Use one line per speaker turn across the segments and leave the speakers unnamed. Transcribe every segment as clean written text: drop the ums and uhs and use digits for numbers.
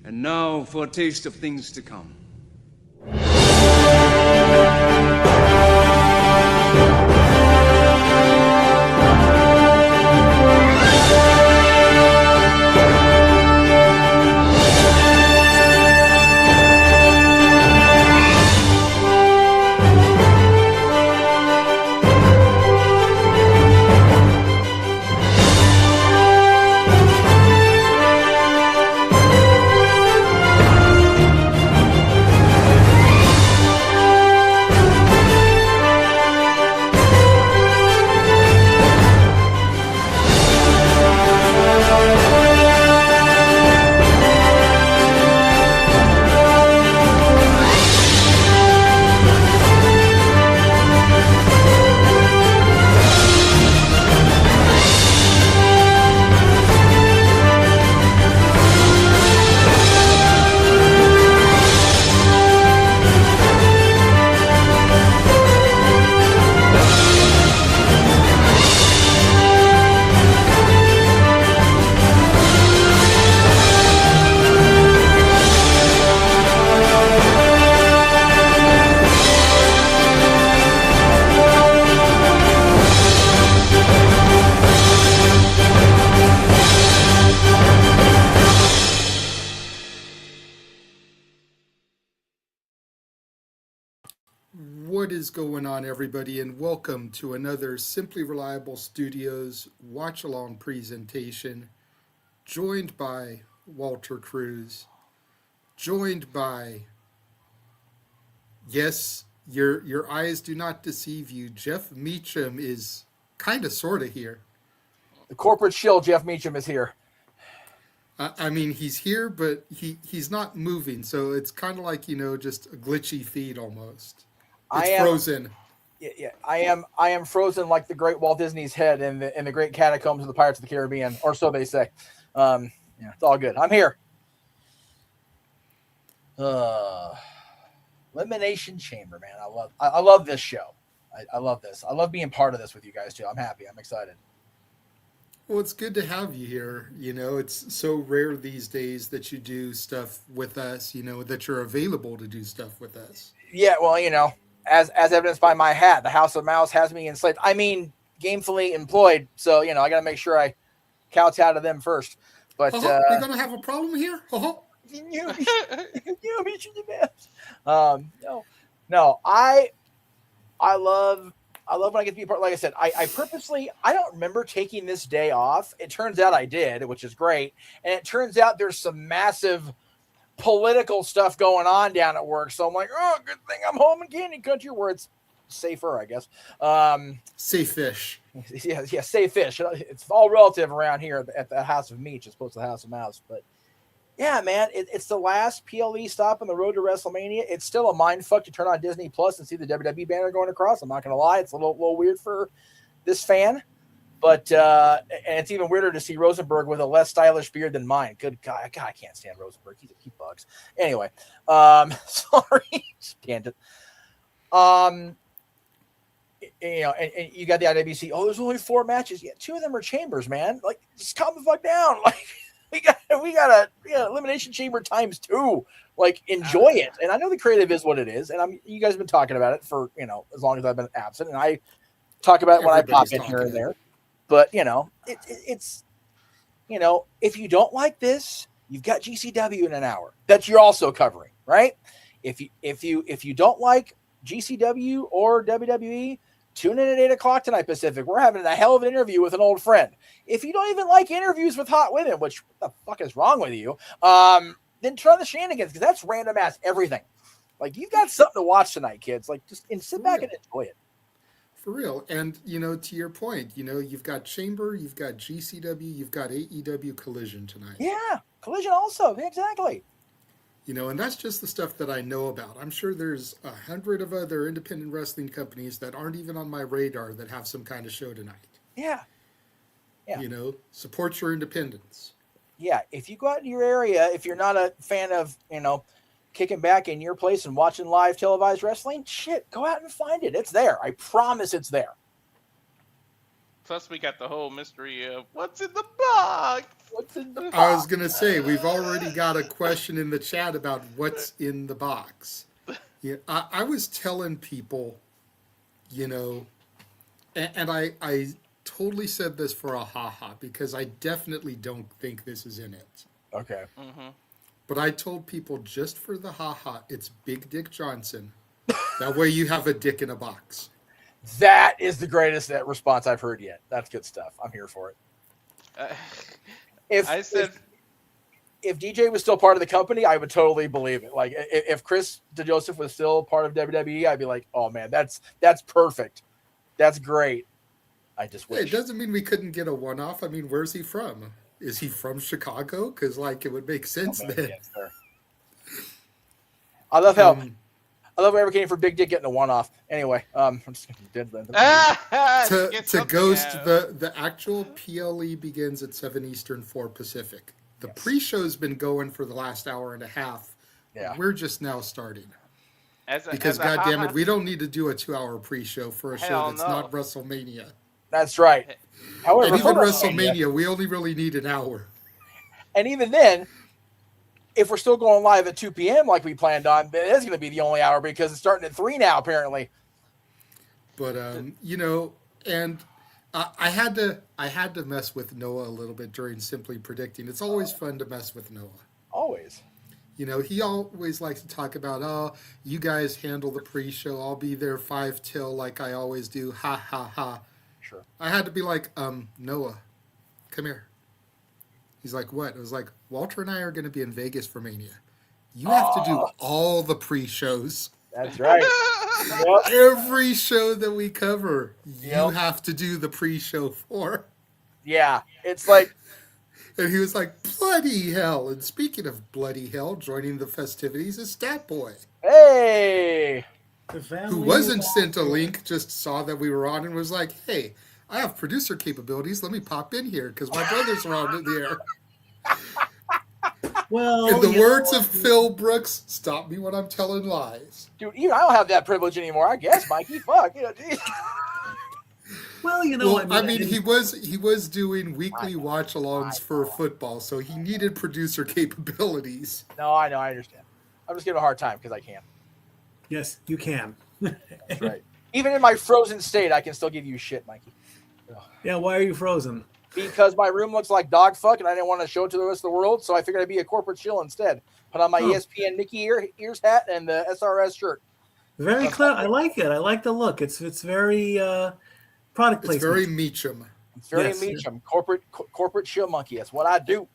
And now for a taste of things to come.
What is going on, everybody, and welcome to another Simply Reliable Studios watch-along presentation, joined by Walter Cruz, joined by, yes, your eyes do not deceive you, Jeff Meacham is kind of sort of here.
The corporate shill, Jeff Meacham, is here.
I mean, he's here, but he's not moving, so it's kind of like, just a glitchy feed almost. It's frozen.
Yeah, I am frozen like the great Walt Disney's head in the great catacombs of the Pirates of the Caribbean, or so they say. Yeah, it's all good. I'm here. Elimination Chamber, man. I love this show. I love this. I love being part of this with you guys too. I'm happy. I'm excited.
Well, it's good to have you here. It's so rare these days that you do stuff with us, that you're available to do stuff with us.
Yeah, well, as evidenced by my hat, the House of Mouse has me enslaved. I mean, gainfully employed. So, I got to make sure I kowtow to them first. But
you're going to have a problem here?
No, I love when I get to be part. Like I said, I purposely, I don't remember taking this day off. It turns out I did, which is great. And it turns out there's some massive political stuff going on down at work. So I'm like, oh, good thing I'm home in Candy Country where it's safer, I guess.
Safe fish.
Yeah, safe fish. It's all relative around here at the House of Meat as opposed to the House of Mouse. But yeah, man, it's the last PLE stop on the road to WrestleMania. It's still a mind fuck to turn on Disney Plus and see the WWE banner going across. I'm not going to lie. It's a little weird for this fan. But and it's even weirder to see Rosenberg with a less stylish beard than mine. Good God, I can't stand Rosenberg. He bugs. Anyway, sorry, tangent. And you got the IWC. Oh, there's only 4 matches. Yeah, 2 of them are chambers, man. Like, just calm the fuck down. Like, we got a Elimination Chamber times 2. Like, enjoy it. And I know the creative is what it is. And you guys have been talking about it for as long as I've been absent. And I talk about it when I pop in here and there. But it's if you don't like this, you've got GCW in an hour that you're also covering, right? If you don't like GCW or WWE, tune in at 8:00 tonight Pacific. We're having a hell of an interview with an old friend. If you don't even like interviews with hot women, which what the fuck is wrong with you? Then turn on the shenanigans because that's random ass everything. Like, you've got something to watch tonight, kids. Like, just sit back and enjoy it.
For real. And, to your point, you've got Chamber, you've got GCW, you've got AEW Collision tonight.
Yeah, Collision also. Exactly.
And that's just the stuff that I know about. I'm sure there's 100 of other independent wrestling companies that aren't even on my radar that have some kind of show tonight.
Yeah.
Support your independence.
Yeah, if you go out in your area, if you're not a fan of, kicking back in your place and watching live televised wrestling, shit, go out and find it. It's there. I promise it's there.
Plus, we got the whole mystery of what's in the box.
What's in the box?
I was going to say, we've already got a question in the chat about what's in the box. Yeah, I was telling people, you know, and I totally said this for a ha-ha because I definitely don't think this is in it.
Okay.
Mm-hmm.
But I told people just for the ha-ha, it's Big Dick Johnson. That way you have a dick in a box.
That is the greatest response I've heard yet. That's good stuff. I'm here for it. If DJ was still part of the company, I would totally believe it. Like if Chris DeJoseph was still part of WWE, I'd be like, oh man, that's perfect. That's great. I just wish.
It doesn't mean we couldn't get a one-off. I mean, where's he from? Is he from Chicago? Because like it would make sense then.
Yes, I love how I love advocating for Big Dick getting a one-off. Anyway, I'm just going
to Ghost, the actual PLE begins at 7 Eastern, 4 Pacific. The pre-show's been going for the last hour and a half.
Yeah.
We're just now starting. Because goddamn it, we don't need to do a 2-hour pre-show for a show that's not WrestleMania.
That's right. However,
and even WrestleMania, we only really need an hour.
And even then, if we're still going live at 2 p.m. like we planned on, it's going to be the only hour because it's starting at 3 now, apparently.
But, you know, and I had to mess with Noah a little bit during Simply Predicting. It's always fun to mess with Noah.
Always.
You know, he always likes to talk about, oh, you guys handle the pre-show. I'll be there 5 till like I always do. Ha, ha, ha.
Sure.
I had to be like, Noah, come here. He's like, what? I was like, Walter and I are going to be in Vegas for Mania. You have to do all the pre-shows.
That's right.
Every show that we cover, you have to do the pre-show for.
Yeah, it's like...
And he was like, bloody hell. And speaking of bloody hell, joining the festivities is Stat Boy.
Hey!
Who wasn't sent a link, just saw that we were on and was like, hey, I have producer capabilities. Let me pop in here because my brothers are on the air.
Well,
in the words of Phil Brooks, stop me when I'm telling lies.
Dude, even I don't have that privilege anymore, I guess, Mikey. Fuck. You know,
well, you know,
I mean, he was doing weekly watch-alongs for football, so he needed producer capabilities.
No, I know, I understand. I'm just giving a hard time because I can.
Yes, you can.
That's right. Even in my frozen state, I can still give you shit, Mikey.
Yeah, why are you frozen?
Because my room looks like dog fuck, and I didn't want to show it to the rest of the world, so I figured I'd be a corporate shill instead. Put on my ESPN Mickey ears hat and the SRS shirt.
Very clever. I like it. I like the look. It's very product placement.
It's very Meacham.
It's very Meacham. Corporate shill monkey. That's what I do.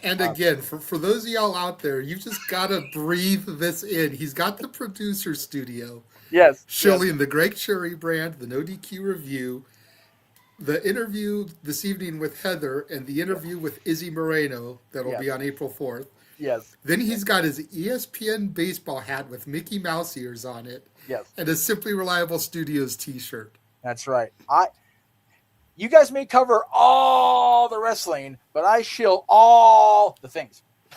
And again, for those of y'all out there, you just got to breathe this in. He's got the producer studio.
Yes.
Shilling the Greg Cherry brand, the No DQ review, the interview this evening with Heather, and the interview with Izzy Moreno that'll be on April 4th.
Yes.
Then he's got his ESPN baseball hat with Mickey Mouse ears on it.
Yes.
And a Simply Reliable Studios t-shirt.
That's right. You guys may cover all the wrestling, but I shill all the things. I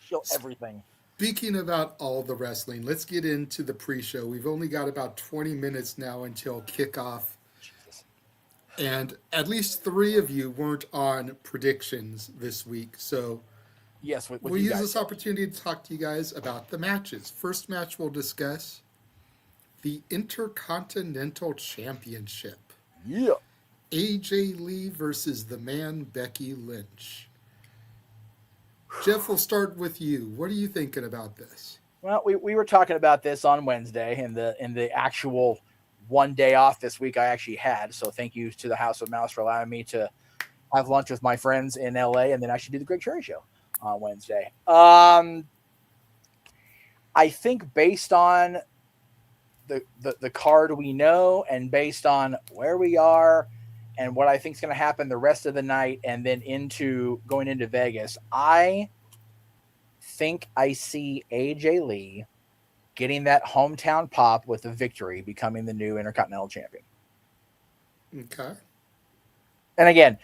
shill everything.
Speaking about all the wrestling, let's get into the pre-show. We've only got about 20 minutes now until kickoff.
Jesus.
And at least 3 of you weren't on predictions this week. So
yes, with
we'll
you
use
guys.
this opportunity to talk to you guys about the matches. First match we'll discuss, the Intercontinental Championship.
Yeah.
AJ Lee versus the man Becky Lynch. Jeff, we'll start with you. What are you thinking about this?
Well, we were talking about this on Wednesday in the actual one day off this week I actually had. So thank you to the House of Mouse for allowing me to have lunch with my friends in LA and then actually do the Greg Cherry show on Wednesday. I think based on the card we know and based on where we are and what I think is going to happen the rest of the night and then going into Vegas, I think I see AJ Lee getting that hometown pop with a victory, becoming the new Intercontinental Champion.
Okay.
And again,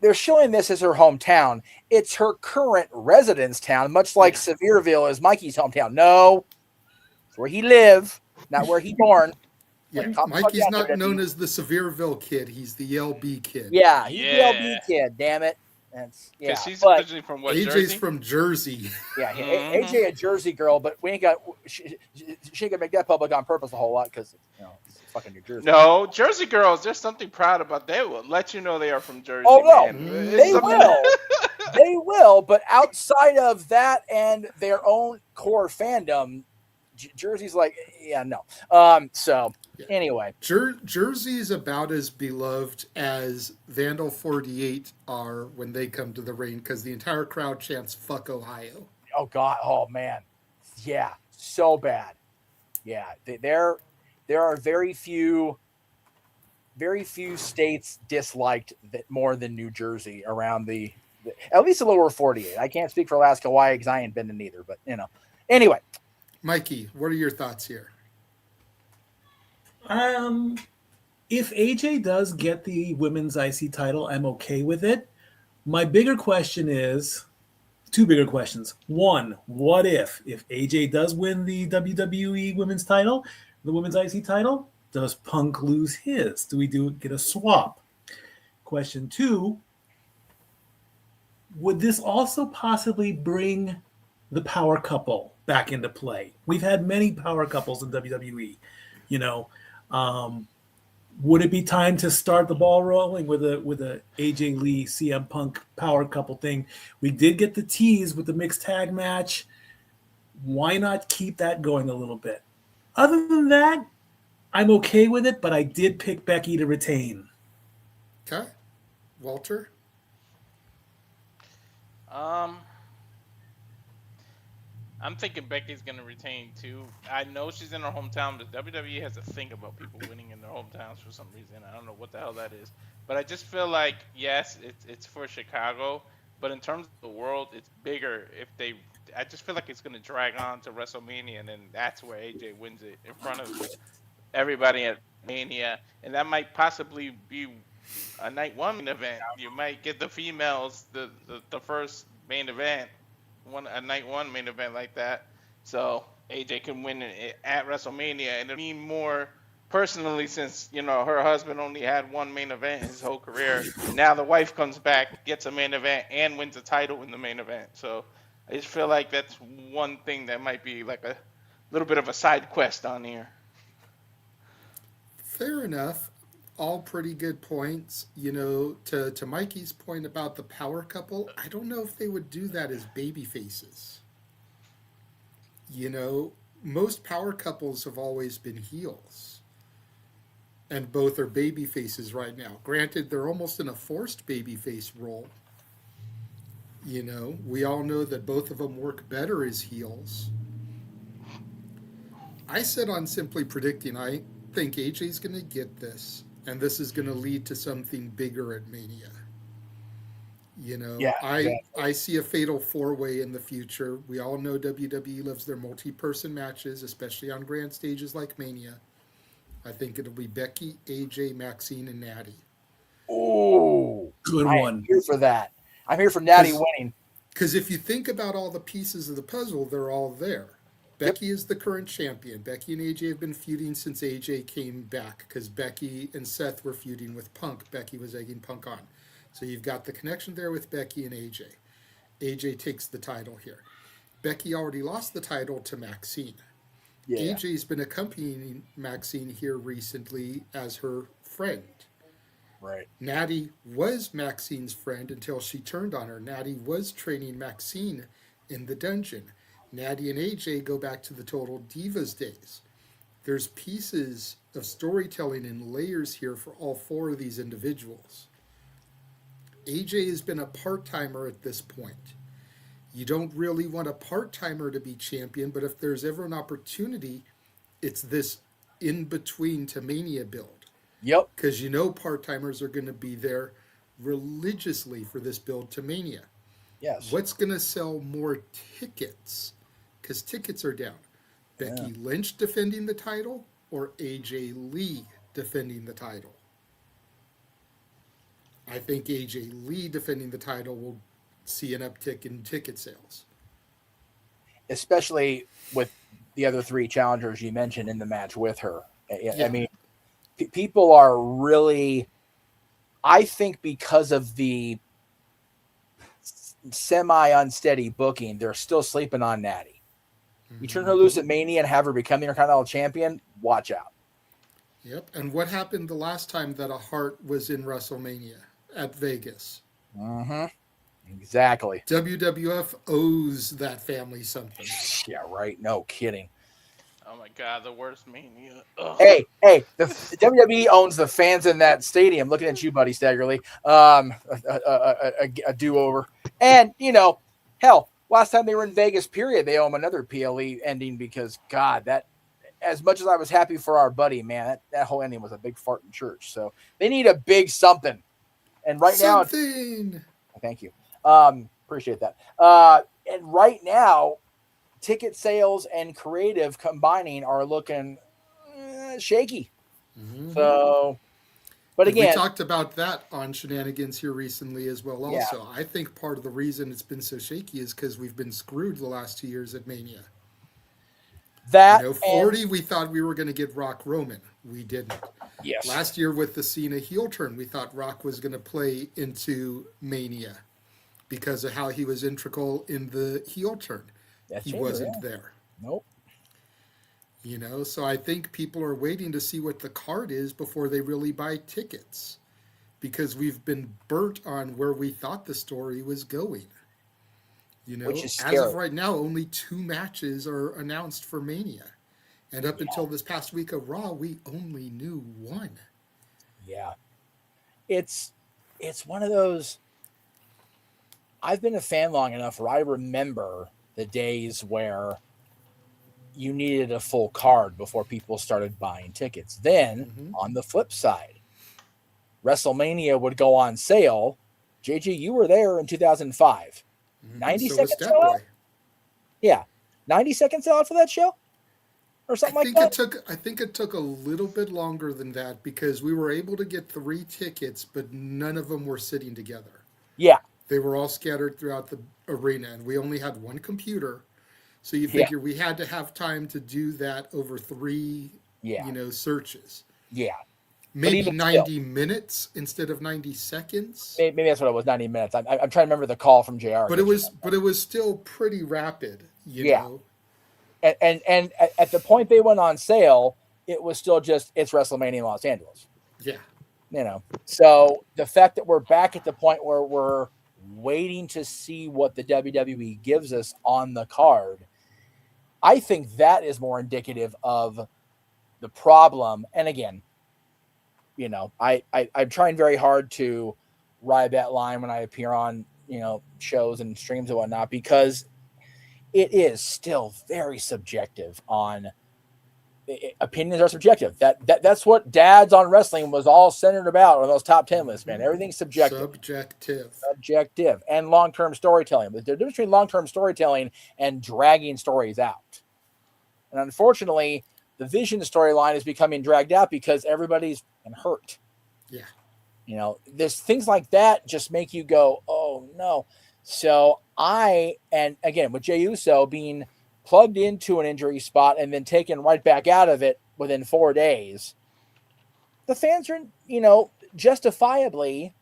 they're showing this as her hometown. It's her current residence town, much like Sevierville is Mikey's hometown. No, it's where he live, not where he born.
Yeah,
Like,
Mikey's not
WWE.
known as the Sevierville kid. He's the LB kid.
Yeah, he's the
Yeah.
LB kid. Damn it. That's
Because she's
But
originally from what,
AJ's
Jersey?
from Jersey.
yeah,
Mhm.
AJ a Jersey girl, but we ain't got. She ain't gonna make that public on purpose a whole lot because it's fucking New Jersey.
No, Jersey girls, there's something proud about. They will let you know they are from Jersey.
Oh no,
man.
they
It's something-
will. They will, but outside of that and their own core fandom, Jersey's like, yeah, no. So anyway,
Jersey is about as beloved as Vandal 48 are when they come to the ring because the entire crowd chants "fuck Ohio."
oh god, oh man, yeah, so bad. Yeah, there are very few states disliked that more than New Jersey around the at least the lower 48. I can't speak for Alaska, Hawaii because I ain't been in either, but Anyway,
Mikey, what are your thoughts here?
If AJ does get the women's IC title, I'm okay with it. My bigger question is two bigger questions. One, what if AJ does win the WWE women's title, the women's IC title, does Punk lose his? Do we get a swap? Question two, would this also possibly bring the power couple back into play? We've had many power couples in WWE, would it be time to start the ball rolling with a AJ Lee CM Punk power couple thing? We did get the tease with the mixed tag match. Why not keep that going a little bit? Other than that, I'm okay with it, but I did pick Becky to retain.
Okay, Walter.
I'm thinking Becky's gonna retain too. I know she's in her hometown, but WWE has a thing about people winning in their hometowns for some reason. I don't know what the hell that is, but I just feel like yes, it's for Chicago, but in terms of the world, it's bigger. I just feel like it's gonna drag on to WrestleMania, and then that's where AJ wins it in front of everybody at Mania, and that might possibly be a night one main event. You might get the females the first main event. A night one main event like that, so AJ can win it at WrestleMania, and it'll mean more personally since her husband only had one main event in his whole career. Now the wife comes back, gets a main event, and wins a title in the main event. So I just feel like that's one thing that might be like a little bit of a side quest on here.
Fair enough. All pretty good points. To Mikey's point about the power couple, I don't know if they would do that as baby faces. Most power couples have always been heels. And both are baby faces right now. Granted, they're almost in a forced baby face role. We all know that both of them work better as heels. I said on Simply Predicting, I think AJ's going to get this. And this is going to lead to something bigger at Mania. I see a fatal four-way in the future. We all know WWE loves their multi-person matches, especially on grand stages like Mania. I think it'll be Becky, AJ, Maxine, and Natty.
Oh,
good one.
I'm here for that. I'm here for Natty winning.
Because if you think about all the pieces of the puzzle, they're all there. Becky is the current champion. Becky and AJ have been feuding since AJ came back because Becky and Seth were feuding with Punk. Becky was egging Punk on. So you've got the connection there with Becky and AJ. AJ takes the title here. Becky already lost the title to Maxine. Yeah. AJ's been accompanying Maxine here recently as her friend.
Right.
Natty was Maxine's friend until she turned on her. Natty was training Maxine in the dungeon. Natty and AJ go back to the Total Divas days. There's pieces of storytelling and layers here for all four of these individuals. AJ has been a part-timer at this point. You don't really want a part-timer to be champion, but if there's ever an opportunity, it's this in-between to Mania build.
Yep.
Because part-timers are going to be there religiously for this build to Mania.
Yes.
What's going to sell more tickets? Because tickets are down. Becky Lynch defending the title or AJ Lee defending the title? I think AJ Lee defending the title will see an uptick in ticket sales.
Especially with the other three challengers you mentioned in the match with her. I mean, people are really, I think, because of the semi-unsteady booking, they're still sleeping on Natty. You turn her loose at Mania and have her become the Intercontinental Champion, watch out.
Yep. And what happened the last time that a Hart was in WrestleMania at Vegas?
Mm-hmm. Exactly.
WWF owes that family something.
Yeah, right. No kidding.
Oh my God, the worst Mania. Ugh.
Hey, the WWE owns the fans in that stadium. Looking at you, buddy, Staggerly. A do-over. And, hell, last time they were in Vegas, period, they owe them another PLE ending because, God, that, as much as I was happy for our buddy, man, that whole ending was a big fart in church. So they need a big something. And right now, thank you. Appreciate that. And right now, ticket sales and creative combining are looking shaky.
Mm-hmm.
So, but again,
we talked about that on Shenanigans here recently as well. Also, yeah. I think part of the reason it's been so shaky is because we've been screwed the last 2 years at Mania.
That
40, we thought we were going to get Rock Roman. We didn't.
Yes.
Last year with the Cena heel turn, we thought Rock was going to play into Mania because of how he was integral in the heel turn. He wasn't there.
Nope.
So I think people are waiting to see what the card is before they really buy tickets because we've been burnt on where we thought the story was going.
Which is scary.
As of right now, only 2 matches are announced for Mania. And up until this past week of Raw, we only knew 1.
Yeah. It's one of those. I've been a fan long enough where I remember the days where you needed a full card before people started buying tickets. Then, on the flip side, WrestleMania would go on sale. JG, you were there in 2005. 90 seconds out? Yeah. 90 seconds out for that show? Or something like that?
I think it took a little bit longer than that because we were able to get 3 tickets, but none of them were sitting together.
Yeah.
They were all scattered throughout the arena, and we only had 1 computer. So you figure we had to have time to do that over 3, searches.
Yeah.
Maybe 90 minutes instead of 90 seconds.
Maybe that's what it was, 90 minutes. I'm trying to remember the call from JR.
But it was still pretty rapid, you know.
And at the point they went on sale, it was still just, it's WrestleMania in Los Angeles.
Yeah.
So the fact that we're back at the point where we're waiting to see what the WWE gives us on the card, I think that is more indicative of the problem. And again, I'm trying very hard to ride that line when I appear on, shows and streams and whatnot, because it is still very subjective on opinions are subjective. That's what Dads on Wrestling was all centered about on those top 10 lists, man. Everything's subjective. Subjective. And long-term storytelling. The difference between long-term storytelling and dragging stories out. And unfortunately, the Vision storyline is becoming dragged out because everybody's hurt.
Yeah.
There's things like that just make you go, oh no. So and again, with Jey Uso being plugged into an injury spot and then taken right back out of it within 4 days, the fans are, justifiably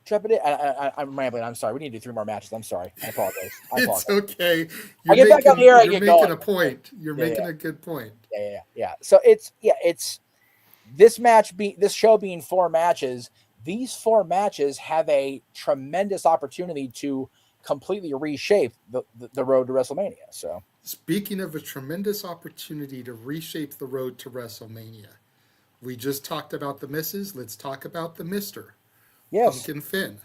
trepidate. I'm rambling. I'm sorry. We need to do 3 more matches. I'm sorry. I apologize.
It's okay.
I get back on the air. I get going.
You're making a point. You're making a good point.
Yeah. So it's this show being 4 matches. These 4 matches have a tremendous opportunity to completely reshape the road to WrestleMania. So,
speaking of a tremendous opportunity to reshape the road to WrestleMania, we just talked about the misses. Let's talk about the Mister.
Yes.
Punk and Finn.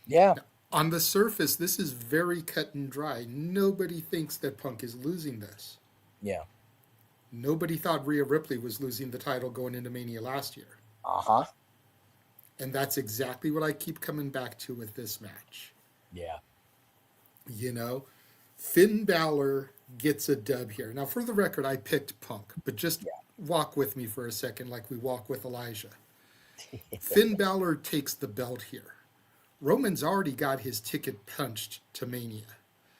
Yeah.
Now, on the surface, this is very cut and dry. Nobody thinks that Punk is losing this.
Yeah.
Nobody thought Rhea Ripley was losing the title going into Mania last year.
Uh-huh.
And that's exactly what I keep coming back to with this match.
Yeah.
Finn Balor gets a dub here. Now, for the record, I picked Punk, but just walk with me for a second like we walk with Elijah. Finn Balor takes the belt here. Roman's already got his ticket punched to Mania.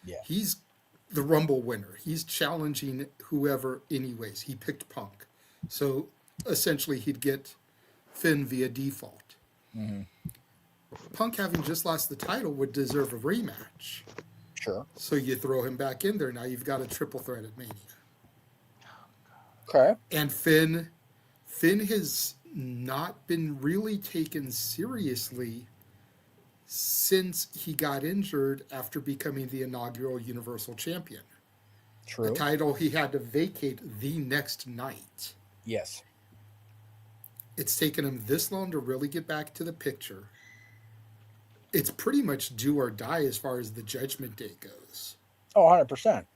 Yeah.
He's the Rumble winner. He's challenging whoever anyways. He picked Punk. So essentially he'd get Finn via default.
Mm-hmm.
Punk, having just lost the title, would deserve a rematch.
Sure.
So you throw him back in there. Now you've got a triple threat at Mania.
Okay.
And Finn has not been really taken seriously since he got injured after becoming the inaugural Universal Champion.
True.
A title he had to vacate the next night.
Yes.
It's taken him this long to really get back to the picture. It's pretty much do or die as far as the Judgment Day goes.
Oh, 100%.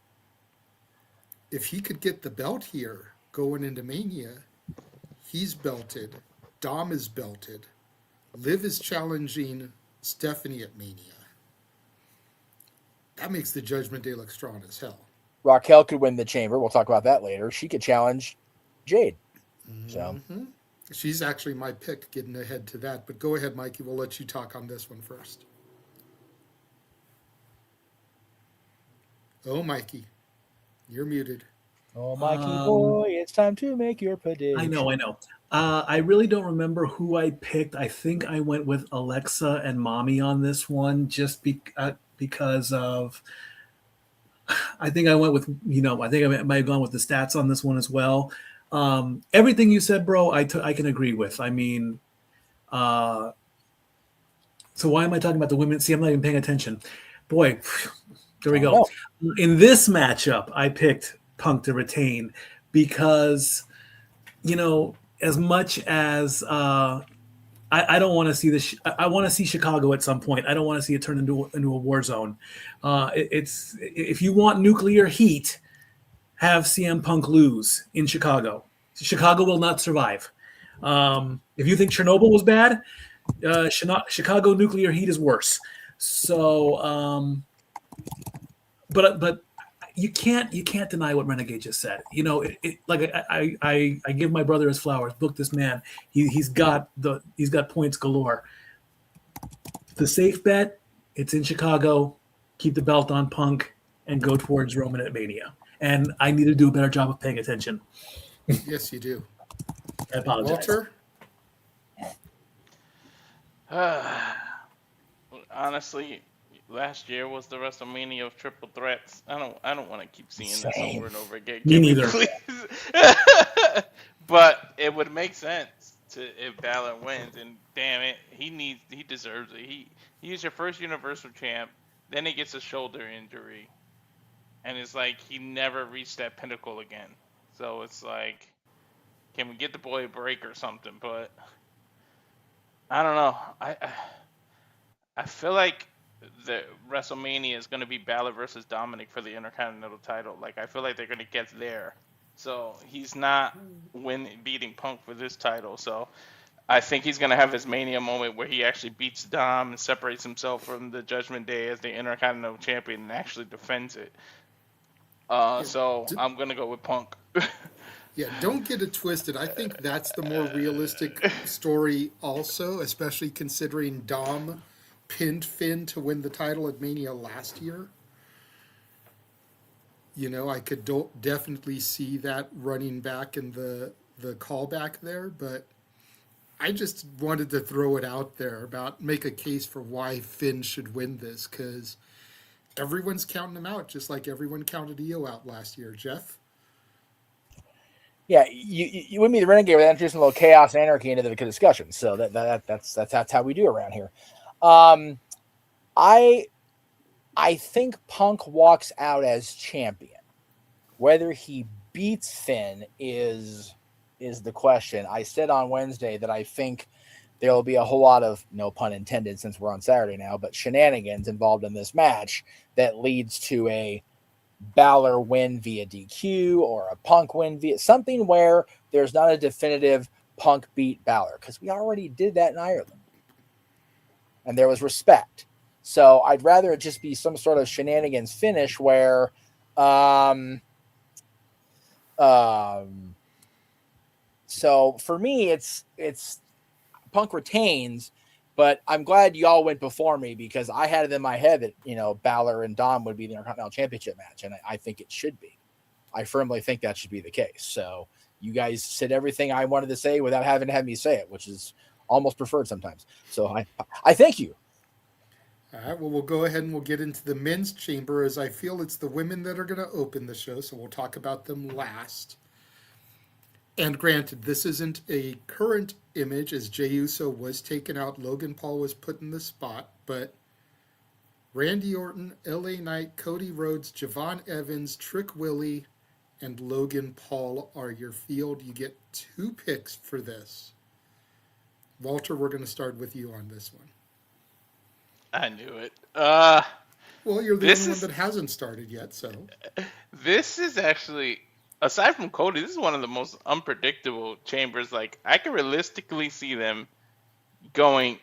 If he could get the belt here going into Mania, he's belted. Dom is belted. Liv is challenging Stephanie at Mania. That makes the Judgment Day look strong as hell.
Raquel could win the chamber. We'll talk about that later. She could challenge Jade. So
She's actually my pick, getting ahead to that. But go ahead, Mikey. We'll let you talk on this one first. Oh, Mikey. You're muted.
Oh, Mikey boy, it's time to make your prediction.
I know. I really don't remember who I picked. I think I went with Alexa and Mommy on this one, just because of. I think I went with, I think I might have gone with the stats on this one as well. Everything you said, bro, I can agree with. I mean, so why am I talking about the women? See, I'm not even paying attention. Boy, there we go. In this matchup, I picked Punk to retain because, as much as I don't want to see this. I want to see Chicago at some point. I don't want to see it turn into a war zone. It's if you want nuclear heat, have CM Punk lose in Chicago. Chicago will not survive. If you think Chernobyl was bad, Chicago nuclear heat is worse. So, but you can't deny what Renegade just said. I give my brother his flowers. Book this man. He's got points galore. The safe bet, it's in Chicago. Keep the belt on Punk and go towards Roman at Mania. And I need to do a better job of paying attention.
Yes, you do.
I apologize.
Walter?
Honestly, last year was the WrestleMania of triple threats. I don't want to keep seeing this over and over again.
Me neither.
But it would make sense if Balor wins, and damn it, he deserves it. He's your first Universal Champ, then he gets a shoulder injury, and it's like he never reached that pinnacle again. So it's like, can we get the boy a break or something? But I don't know. I feel like the WrestleMania is going to be Balor versus Dominic for the Intercontinental title. Like, I feel like they're going to get there. So he's not beating Punk for this title. So I think he's going to have his Mania moment where he actually beats Dom and separates himself from the Judgment Day as the Intercontinental Champion and actually defends it. So I'm going to go with Punk.
Yeah, don't get it twisted. I think that's the more realistic story also, especially considering Dom pinned Finn to win the title at Mania last year. I could definitely see that running back in the callback there, but I just wanted to throw it out there make a case for why Finn should win this, because everyone's counting him out, just like everyone counted Io out last year. Jeff?
Yeah, you wouldn't be the Renegade without introducing a little chaos and anarchy into the discussion. So that's how we do around here. I think Punk walks out as champion. Whether he beats Finn is the question. I said on Wednesday that I think there will be a whole lot of, no pun intended since we're on Saturday now, but shenanigans involved in this match that leads to a Balor win via DQ or a Punk win via something where there's not a definitive Punk beat Balor, because we already did that in Ireland and there was respect. So I'd rather it just be some sort of shenanigans finish where so for me it's Punk retains, but I'm glad y'all went before me because I had it in my head that, Balor and Dom would be the Intercontinental Championship match, and I think it should be. I firmly think that should be the case. So You guys said everything I wanted to say without having to have me say it, which is almost preferred sometimes. So I thank you.
All right, well, we'll go ahead and we'll get into the men's chamber, as I feel it's the women that are going to open the show, so we'll talk about them last. And granted, this isn't a current image, as Jey Uso was taken out, Logan Paul was put in the spot, but Randy Orton, LA Knight, Cody Rhodes, Javon Evans, Trick Willie, and Logan Paul are your field. You get 2 picks for this. Walter, we're going to start with you on this one.
I knew it.
Well, you're the only one that hasn't started yet, so.
This is actually, aside from Cody, this is one of the most unpredictable chambers. Like, I can realistically see them going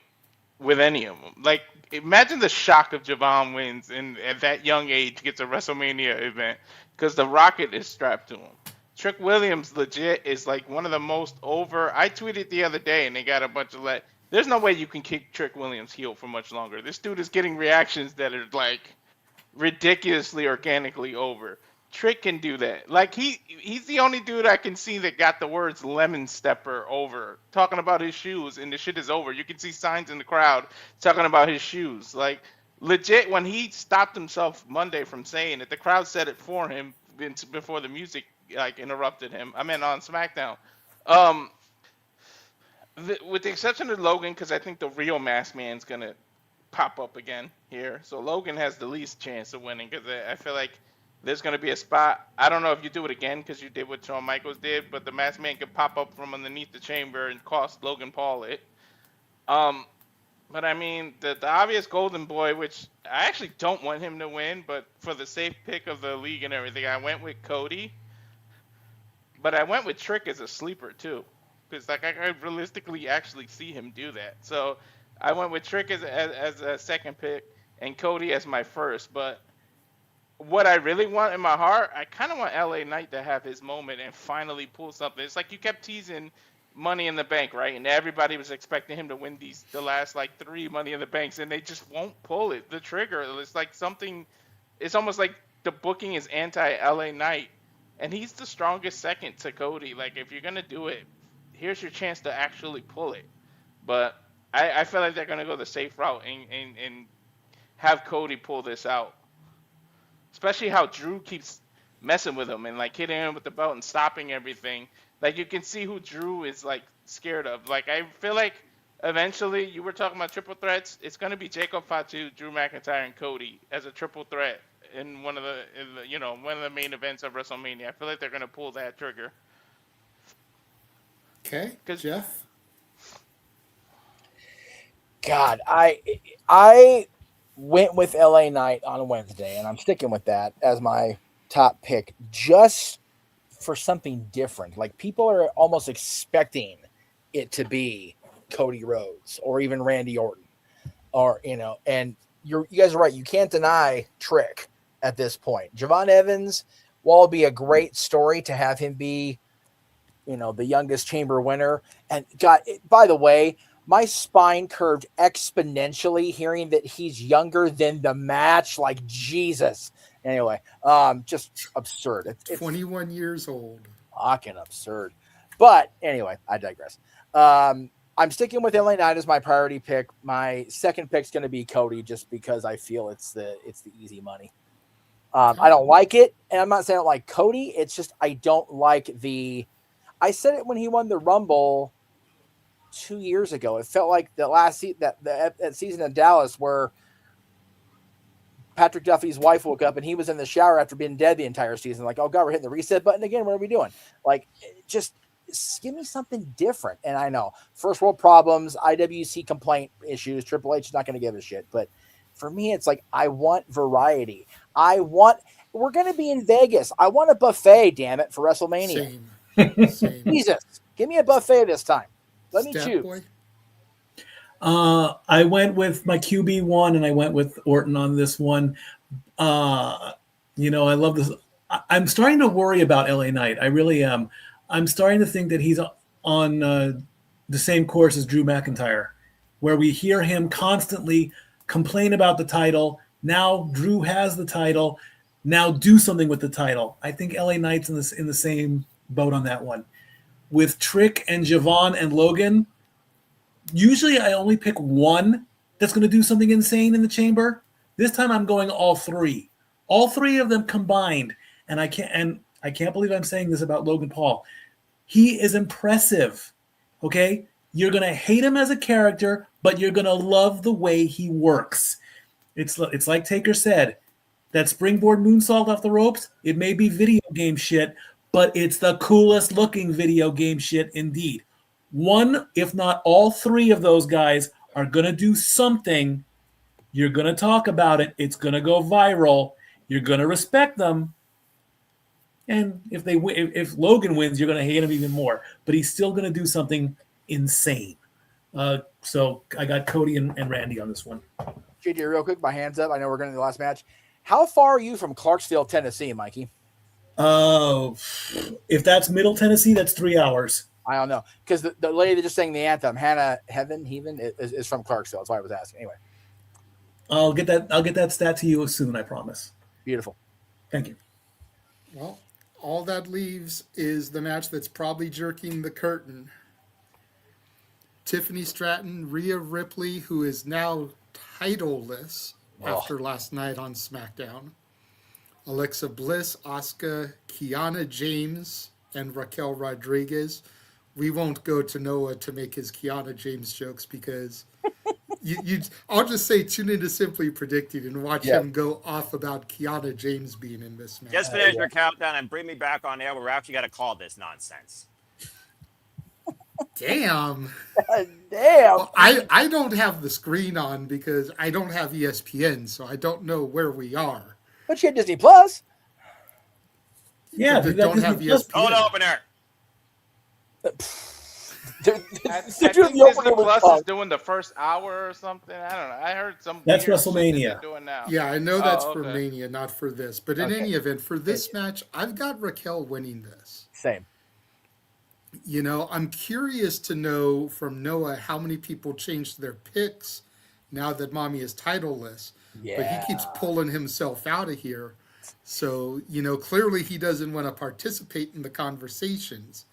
with any of them. Like, imagine the shock of Javon wins and at that young age gets a WrestleMania event because the Rocket is strapped to him. Trick Williams legit is like one of the most over. I tweeted the other day and they got a bunch of there's no way you can keep Trick Williams heel for much longer. This dude is getting reactions that are like ridiculously organically over. Trick can do that. Like he's the only dude I can see that got the words lemon stepper over talking about his shoes and the shit is over. You can see signs in the crowd talking about his shoes. Like legit when he stopped himself Monday from saying it, the crowd said it for him before the music like interrupted him. I meant on SmackDown. With the exception of Logan, because I think the real Masked Man's gonna pop up again here. So Logan has the least chance of winning because I feel like there's gonna be a spot. I don't know if you do it again because you did what Shawn Michaels did, but the Masked Man could pop up from underneath the chamber and cost Logan Paul it. But I mean the obvious golden boy, which I actually don't want him to win, but for the safe pick of the league and everything, I went with Cody. But I went with Trick as a sleeper too. Because like I could realistically actually see him do that. So I went with Trick as a second pick and Cody as my first. But what I really want in my heart, I kind of want LA Knight to have his moment and finally pull something. It's like you kept teasing Money in the Bank, right? And everybody was expecting him to win the last like 3 Money in the Banks, and they just won't pull it. The trigger. It's like something. It's almost like the booking is anti LA Knight, and he's the strongest second to Cody. Like if you're gonna do it, here's your chance to actually pull it. But I feel like they're going to go the safe route and have Cody pull this out. Especially how Drew keeps messing with him and like hitting him with the belt and stopping everything. Like you can see who Drew is like scared of. Like I feel like eventually you were talking about triple threats. It's going to be Jacob Fatu, Drew McIntyre, and Cody as a triple threat in one of the main events of WrestleMania. I feel like they're going to pull that trigger.
Okay, Jeff?
God, I went with LA Knight on Wednesday, and I'm sticking with that as my top pick just for something different. Like people are almost expecting it to be Cody Rhodes or even Randy Orton, or and you guys are right. You can't deny Trick at this point. Javon Evans, while it'll be a great story to have him be the youngest chamber winner. And God, by the way, my spine curved exponentially hearing that he's younger than the match. Like Jesus. Anyway, just absurd. It's
21 years old.
Fucking absurd. But anyway, I digress. I'm sticking with LA Knight as my priority pick. My second pick is going to be Cody, just because I feel it's the easy money. I don't like it, and I'm not saying I don't like Cody. It's just I don't like I said it when he won the Rumble 2 years ago. It felt like the last that season in Dallas where Patrick Duffy's wife woke up and he was in the shower after being dead the entire season. Like, oh God, we're hitting the reset button again. What are we doing? Like, just give me something different. And I know first world problems, IWC complaint issues. Triple H is not going to give a shit. But for me, it's like I want variety. We're going to be in Vegas. I want a buffet. Damn it, for WrestleMania.
Same.
Jesus, give me a buffet this time. Let me choose.
Boy.
I went with my QB1 and I went with Orton on this one. I love this. I'm starting to worry about LA Knight. I really am. I'm starting to think that he's on the same course as Drew McIntyre, where we hear him constantly complain about the title. Now Drew has the title. Now do something with the title. I think LA Knight's in the same boat on that one. with Trick and Javon and Logan, usually I only pick one that's going to do something insane in the chamber. This time I'm going all three. All three of them combined. And I can't believe I'm saying this about Logan Paul. He is impressive. Okay? You're going to hate him as a character, but you're going to love the way he works. It's like Taker said, that springboard moonsault off the ropes, it may be video game shit, but it's the coolest looking video game shit indeed. One, if not all three of those guys are going to do something. You're going to talk about it. It's going to go viral. You're going to respect them. And if Logan wins, you're going to hate him even more. But he's still going to do something insane. So I got Cody and Randy on this one.
JJ, real quick, my hands up. I know we're going to the last match. How far are you from Clarksville, Tennessee, Mikey?
If that's Middle Tennessee, that's 3 hours.
I don't know. Because the lady that just sang the anthem, Hannah Heaven, is from Clarksville. That's why I was asking. Anyway.
I'll get that stat to you soon, I promise.
Beautiful.
Thank you.
Well, all that leaves is the match that's probably jerking the curtain. Tiffany Stratton, Rhea Ripley, who is now titleless after last night on SmackDown. Alexa Bliss, Auska, Kiana James, and Raquel Rodriguez. We won't go to Noah to make his Kiana James jokes because I'll just say tune into Simply Predicted and watch him go off about Kiana James being in this match.
Just finish your countdown and bring me back on air. We're actually got to call this nonsense.
Damn.
Damn.
Well, I don't have the screen on because I don't have ESPN, so I don't know where we are.
But you had Disney Plus.
Yeah,
they don't have ESPN.
Cold opener.
I think Disney Plus is doing the first hour or something. I don't know. I heard some.
That's
weird shit that
WrestleMania.
they're doing now.
Yeah, I know that's for Mania, not for this. But in
Okay.
any event, for this match, I've got Raquel winning this.
Same.
You know, I'm curious to know from Noah how many people changed their picks now that Mommy is titleless.
Yeah.
But he keeps pulling himself out of here. So, you know, clearly he doesn't want to participate in the conversations.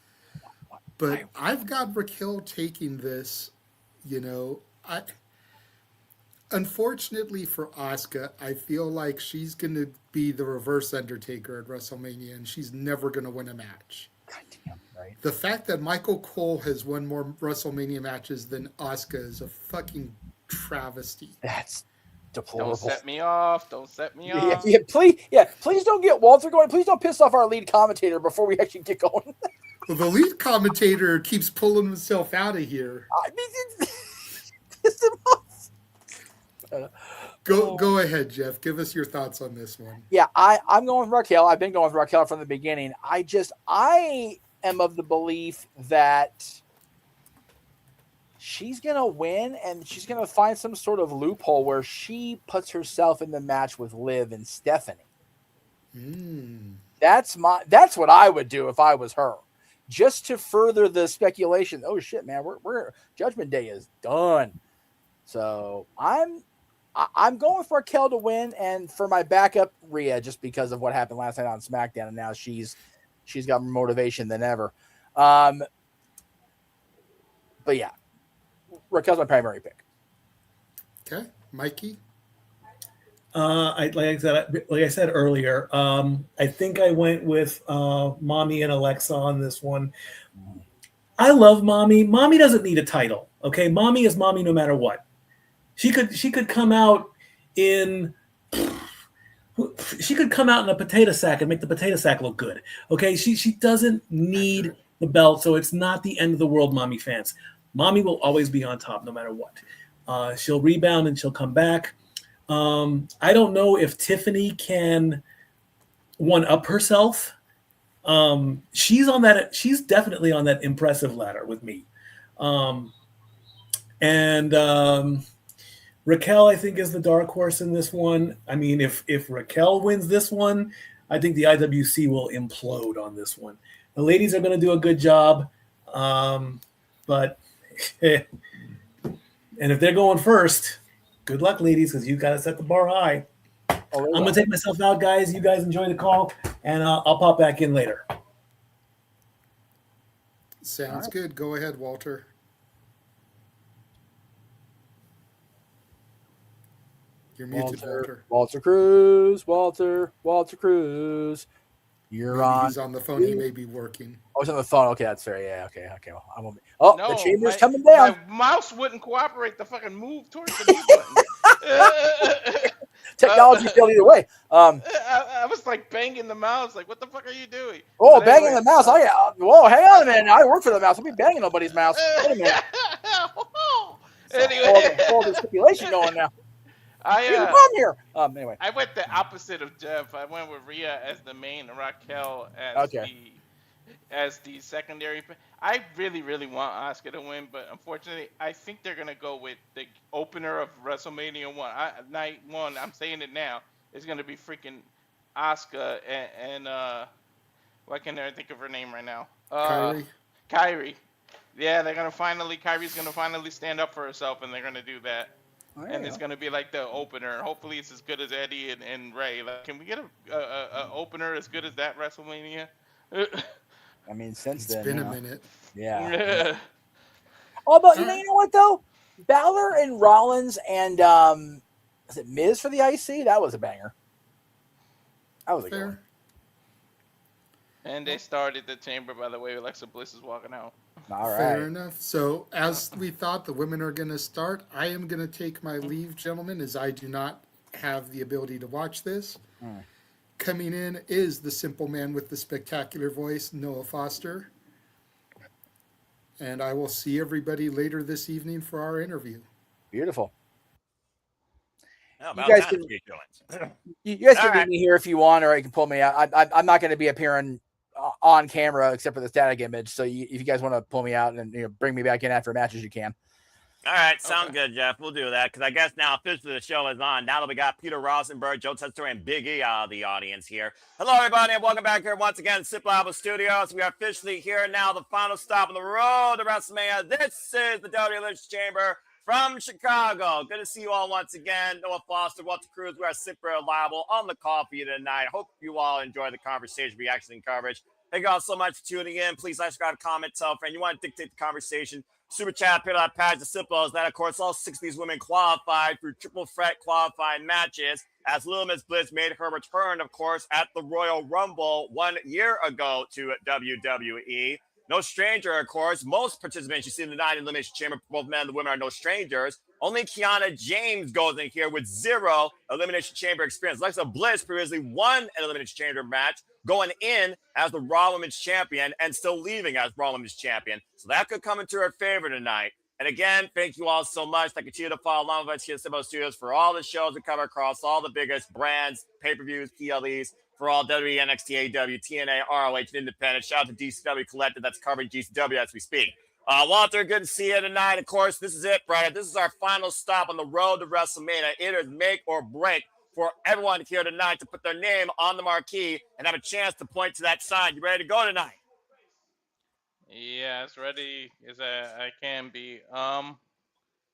But I've got Raquel taking this, you know. Unfortunately for Auska, I feel like she's going to be the reverse Undertaker at WrestleMania, and she's never going to win a match.
God damn, right?
The fact that Michael Cole has won more WrestleMania matches than Auska is a fucking travesty.
That's deplorable.
Don't set me off. Don't set me off.
Please don't get Walter going. Please don't piss off our lead commentator before we actually get going.
Well, the lead commentator keeps pulling himself out of here.
I mean, piss him off.
Go ahead, Jeff. Give us your thoughts on this one.
Yeah, I'm going with Raquel. I've been going with Raquel from the beginning. I am of the belief that she's going to win and she's going to find some sort of loophole where she puts herself in the match with Liv and Stephanie. That's what I would do if I was her. Just to further the speculation. Oh shit, man, we're Judgment Day is done. So I'm going with Raquel to win, and for my backup, Rhea, just because of what happened last night on SmackDown, and now she's got more motivation than ever. But yeah, Raquel's my primary pick.
Okay, Mikey.
Like I said earlier, I think I went with Mommy and Alexa on this one. I love Mommy. Mommy doesn't need a title. Okay, Mommy is Mommy no matter what. She could come out in a potato sack and make the potato sack look good. Okay, she doesn't need the belt, so it's not the end of the world, Mommy fans. Mommy will always be on top no matter what. She'll rebound and she'll come back. I don't know if Tiffany can one-up herself. She's definitely on that impressive ladder with me. Raquel, I think, is the dark horse in this one. I mean, if Raquel wins this one, I think the IWC will implode on this one. The ladies are going to do a good job, but and if they're going first, good luck, ladies, because you got to set the bar high. I'm going to take myself out, guys. You guys enjoy the call, and I'll pop back in later.
Sounds good. Go ahead, Walter. You're muted, Walter.
Walter Cruz. Walter Cruz. You're
Maybe
on.
he's on the phone. He may be working.
Oh, he's on the phone. Okay, that's fair. Yeah, okay. Well, I won't be. Oh,
No,
the chamber's
my,
coming down.
My mouse wouldn't cooperate to fucking move towards the mute button.
Technology failed either way.
I was like banging the mouse. Like, what the fuck are you doing?
Oh,
But
banging
anyway,
the mouse. Oh, yeah. Whoa, hang on a minute. I work for the mouse. I'll be banging nobody's mouse. Wait a minute.
Anyway,
whole the stipulation going now.
I
I'm here. Anyway.
I went the opposite of Jeff. I went with Rhea as the main and Raquel as the secondary. I really, really want Auska to win, but unfortunately, I think they're gonna go with the opener of WrestleMania night one. I'm saying it now. It's gonna be freaking Auska and why can't I think of her name right now? Kyrie. Yeah, Kyrie's gonna finally stand up for herself, and they're gonna do that. And it's gonna be like the opener. Hopefully, it's as good as Eddie and Ray. Like, can we get a opener as good as that WrestleMania?
I mean, since
It's
then,
been a minute.
Yeah. Although you know what though, Balor and Rollins and is it Miz for the IC? That was a banger. That was a good one.
And they started the chamber, by the way. Alexa Bliss is walking out.
All right.
Fair enough. So, as we thought the women are going to start, I am going to take my leave, gentlemen, as I do not have the ability to watch this. Coming in is the simple man with the spectacular voice, Noah Foster. And I will see everybody later this evening for our interview.
Beautiful.
Oh,
You guys can
All right.
meet me here if you want, or you can pull me out. I'm not going to be appearing on camera except for the static image. So if you guys want to pull me out and bring me back in after matches, you can.
All right, sounds good, Jeff. We'll do that because I guess now officially the show is on. Now that we got Peter Rosenberg, Joe Tester, and Big E out of the audience here. Hello, everybody, and welcome back here once again to Simple Album Studios. We are officially here now, the final stop on the road to WrestleMania. This is the WWE Lynch Chamber from Chicago. Good to see you all once again. Noah Foster, Walter Cruz. We are Simple Reliable on the call for you tonight. Hope you all enjoy the conversation, reaction, and coverage. Thank you all so much for tuning in. Please like, subscribe, comment, tell a friend. You want to dictate the conversation. Super chat, pay that page, the simple as that. Of course, all 6 of these women qualified for triple threat qualifying matches as Little Miss Bliss made her return, of course, at the Royal Rumble 1 year ago to WWE. No stranger, of course. Most participants you see in the night Elimination Chamber, both men and women, are no strangers. Only Kiana James goes in here with 0 Elimination Chamber experience. Alexa Bliss previously won an Elimination Chamber match, going in as the Raw Women's Champion and still leaving as Raw Women's Champion. So that could come into her favor tonight. And again, thank you all so much. I continue to follow along with us here at Simbo Studios for all the shows we cover across all the biggest brands, pay-per-views, PLEs, for all WWE, NXT, AEW, TNA, ROH, and Independent. Shout out to DCW Collective that's covering GCW as we speak. Walter, good to see you tonight. Of course, this is it, brother. This is our final stop on the road to WrestleMania. It is make or break for everyone here tonight to put their name on the marquee and have a chance to point to that sign. You ready to go tonight?
Yeah, as ready as I can be.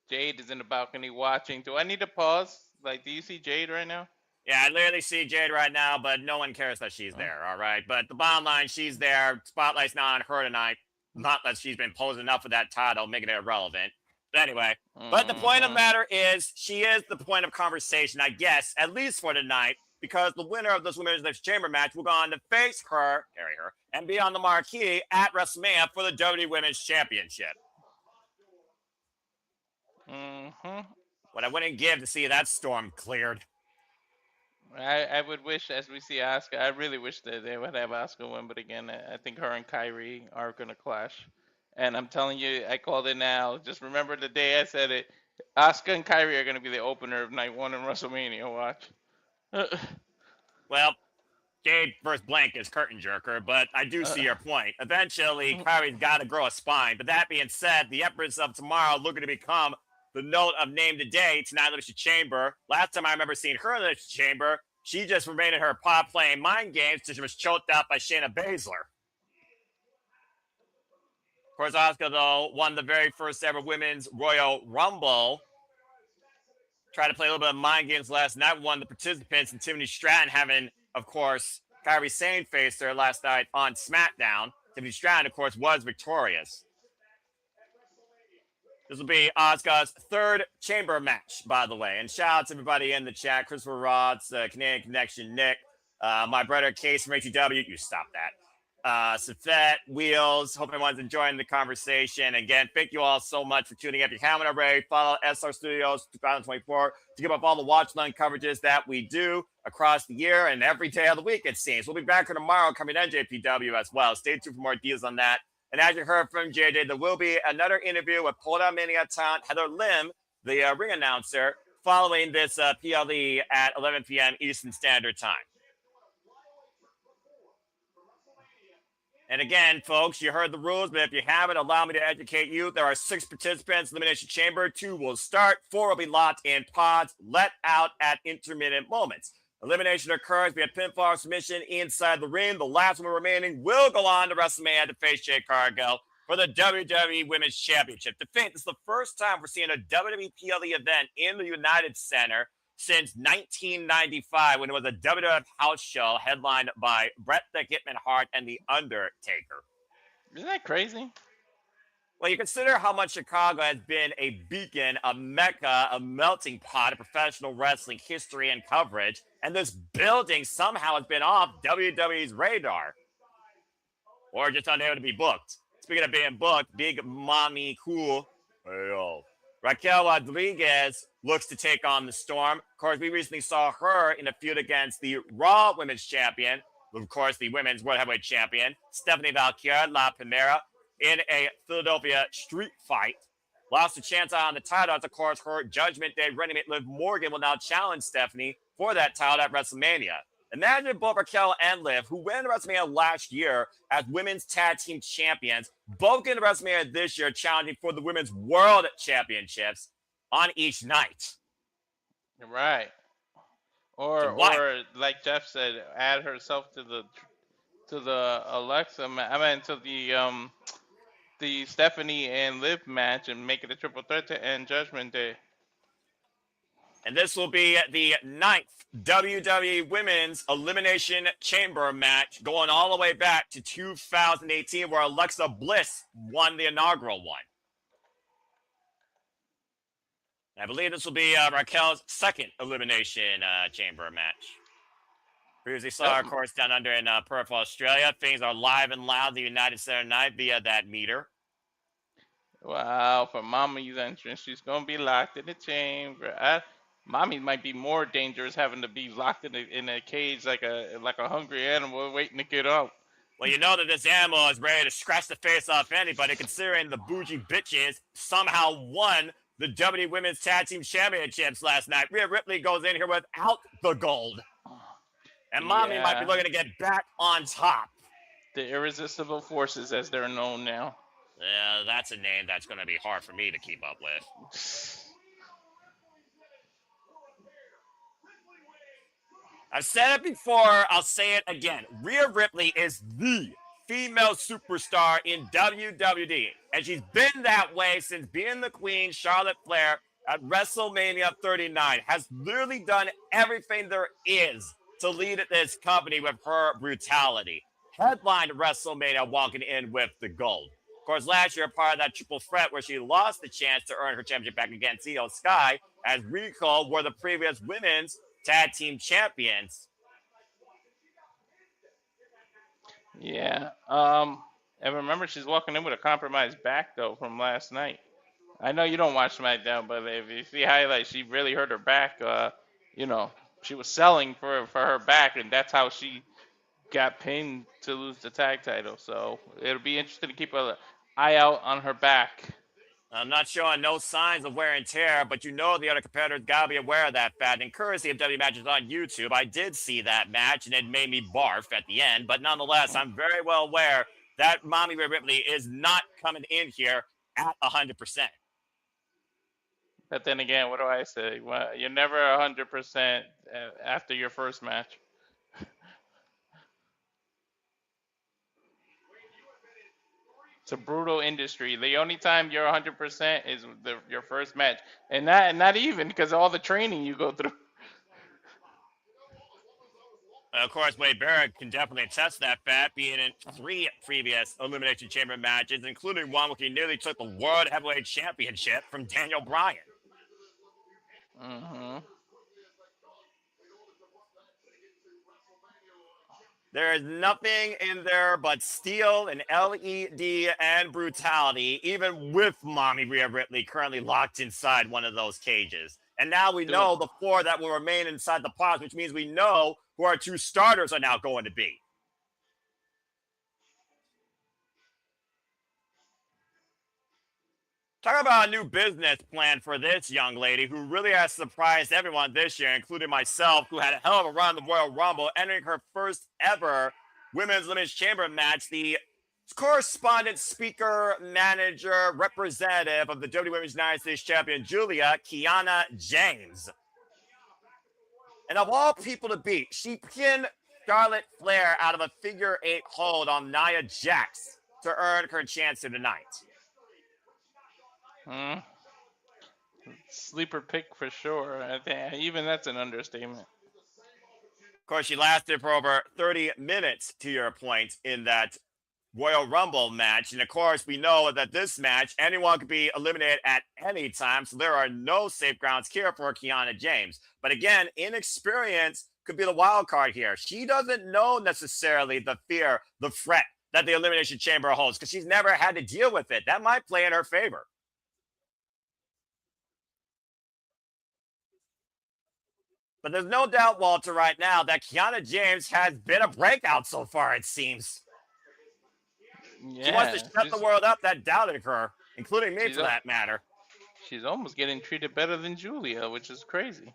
Jade is in the balcony watching. Do I need to pause? Like, do you see Jade right now?
Yeah, I literally see Jade right now, but no one cares that she's there, all right? But the bottom line, she's there. Spotlight's not on her tonight. Not that she's been posing enough for that title, making it irrelevant. But anyway, but the point of the matter is she is the point of conversation, I guess, at least for tonight, because the winner of this Women's Chamber match will go on to face her, carry her, and be on the marquee at WrestleMania for the WWE Women's Championship. What I wouldn't give to see that storm cleared.
I would wish, as we see Auska, I really wish that they would have Auska win, but again, I think her and Kyrie are going to clash. And I'm telling you, I called it now. Just remember the day I said it. Auska and Kyrie are going to be the opener of night 1 in WrestleMania. Watch.
Well, Jade first blank is curtain jerker, but I do see your point. Eventually, Kyrie's got to grow a spine. But that being said, the Empress of Tomorrow looking to become the note of name today tonight, Elimination Chamber. Last time I remember seeing her in the Chamber, she just remained in her pod playing mind games until she was choked out by Shayna Baszler. Of course, Auska, though, won the very first ever Women's Royal Rumble. Tried to play a little bit of mind games last night. One of the participants and Tiffany Stratton having, of course, Kyrie Sane faced her last night on SmackDown. Tiffany Stratton, of course, was victorious. This will be Auska's third chamber match, by the way. And shout out to everybody in the chat. Christopher Rods, Canadian Connection, Nick, my brother Case from HEW. You stop that. Safet, Wheels. Hope everyone's enjoying the conversation. Again, thank you all so much for tuning in. If you haven't already, follow SR Studios 2024 to give up all the watch line coverages that we do across the year and every day of the week, it seems. We'll be back here tomorrow covering NJPW as well. Stay tuned for more deals on that. And as you heard from JJ, there will be another interview with Pulldown Mania talent Heather Lim, the ring announcer, following this PLE at 11 p.m. Eastern Standard Time. And again, folks, you heard the rules, but if you haven't, allow me to educate you. There are 6 participants, Elimination Chamber. 2 will start. 4 will be locked in pods, let out at intermittent moments. Elimination occurs via pinfall or submission inside the ring. The last one remaining will go on to WrestleMania to face Jade Cargill for the WWE Women's Championship. To think, this is the first time we're seeing a WWE PLE event in the United Center since 1995, when it was a WWF house show headlined by Bret the Hitman Hart and The Undertaker.
Isn't that crazy?
Well, you consider how much Chicago has been a beacon, a mecca, a melting pot of professional wrestling history and coverage, and this building somehow has been off WWE's radar. Or just unable to be booked. Speaking of being booked, Big Mommy Cool, Raquel Rodriguez looks to take on the Storm. Of course, we recently saw her in a feud against the Raw Women's Champion, of course, the Women's World Heavyweight Champion, Stephanie Valkyria La Primera, in a Philadelphia street fight. Lost a chance on the title. Of course, her Judgment Day running mate Liv Morgan will now challenge Stephanie for that title at WrestleMania. Imagine both Raquel and Liv, who went to WrestleMania last year as women's tag team champions, both getting to WrestleMania this year challenging for the women's world championships on each night.
Right. Or like Jeff said, add herself to the Alexa. I mean, to the Stephanie and Liv match and make it a triple threat to end Judgment Day.
And this will be the 9th WWE Women's Elimination Chamber match, going all the way back to 2018, where Alexa Bliss won the inaugural one. I believe this will be Raquel's 2nd Elimination Chamber match. Previously saw, of course, down under in Perth, Australia. Things are live and loud in the United Center tonight via that meter.
Wow, for Mommy's entrance, she's going to be locked in the chamber. Mommy might be more dangerous having to be locked in a cage like a hungry animal waiting to get out.
Well, you know that this animal is ready to scratch the face off anybody, considering the bougie bitches somehow won the WWE Women's Tag Team Championships last night. Rhea Ripley goes in here without the gold. And Mommy might be looking to get back on top.
The Irresistible Forces, as they're known now.
Yeah, that's a name that's going to be hard for me to keep up with. I've said it before, I'll say it again. Rhea Ripley is the female superstar in WWE. And she's been that way since being the queen, Charlotte Flair, at WrestleMania 39. Has literally done everything there is to lead this company with her brutality. Headlined WrestleMania walking in with the gold. Of course, last year, part of that triple threat where she lost the chance to earn her championship back against Io Sky, as Rico were the previous women's tag team champions.
Yeah. And remember, she's walking in with a compromised back, though, from last night. I know you don't watch SmackDown, but if you see highlights, she really hurt her back. She was selling for her back, and that's how she got pinned to lose the tag title. So it'll be interesting to keep an eye out on her back.
I'm not showing no signs of wear and tear, but you know the other competitors got to be aware of that fact. And courtesy of W Matches on YouTube, I did see that match, and it made me barf at the end. But nonetheless, I'm very well aware that Mommy Rhea Ripley is not coming in here at 100%.
But then again, what do I say? Well, you're never 100% after your first match. It's a brutal industry. The only time you're 100% is your first match, and not even because of all the training you go through.
Of course, Wade Barrett can definitely attest to that fact, being in 3 previous Elimination Chamber matches, including one where he nearly took the World Heavyweight Championship from Daniel Bryan.
Mm-hmm.
There is nothing in there but steel and LED and brutality, even with Mommy Rhea Ripley currently locked inside one of those cages. And now we know the 4 that will remain inside the pods, which means we know who our 2 starters are now going to be. Talk about a new business plan for this young lady who really has surprised everyone this year, including myself, who had a hell of a run in the Royal Rumble, entering her first ever Women's Elimination Chamber match. The correspondent, speaker, manager, representative of the WWE Women's United States Champion, Kiana James. And of all people to beat, she pinned Charlotte Flair out of a figure 8 hold on Nia Jax to earn her chance here tonight.
Sleeper pick for sure. I think even that's an understatement.
Of course, she lasted for over 30 minutes, to your point, in that Royal Rumble match. And of course, we know that this match, anyone could be eliminated at any time. So there are no safe grounds here for Kiana James. But again, inexperience could be the wild card here. She doesn't know necessarily the fear, the threat that the Elimination Chamber holds, because she's never had to deal with it. That might play in her favor. But there's no doubt, Walter, right now that Kiana James has been a breakout so far, it seems.
Yeah,
she wants to shut the world up that doubted her, including me for that matter.
She's almost getting treated better than Julia, which is crazy.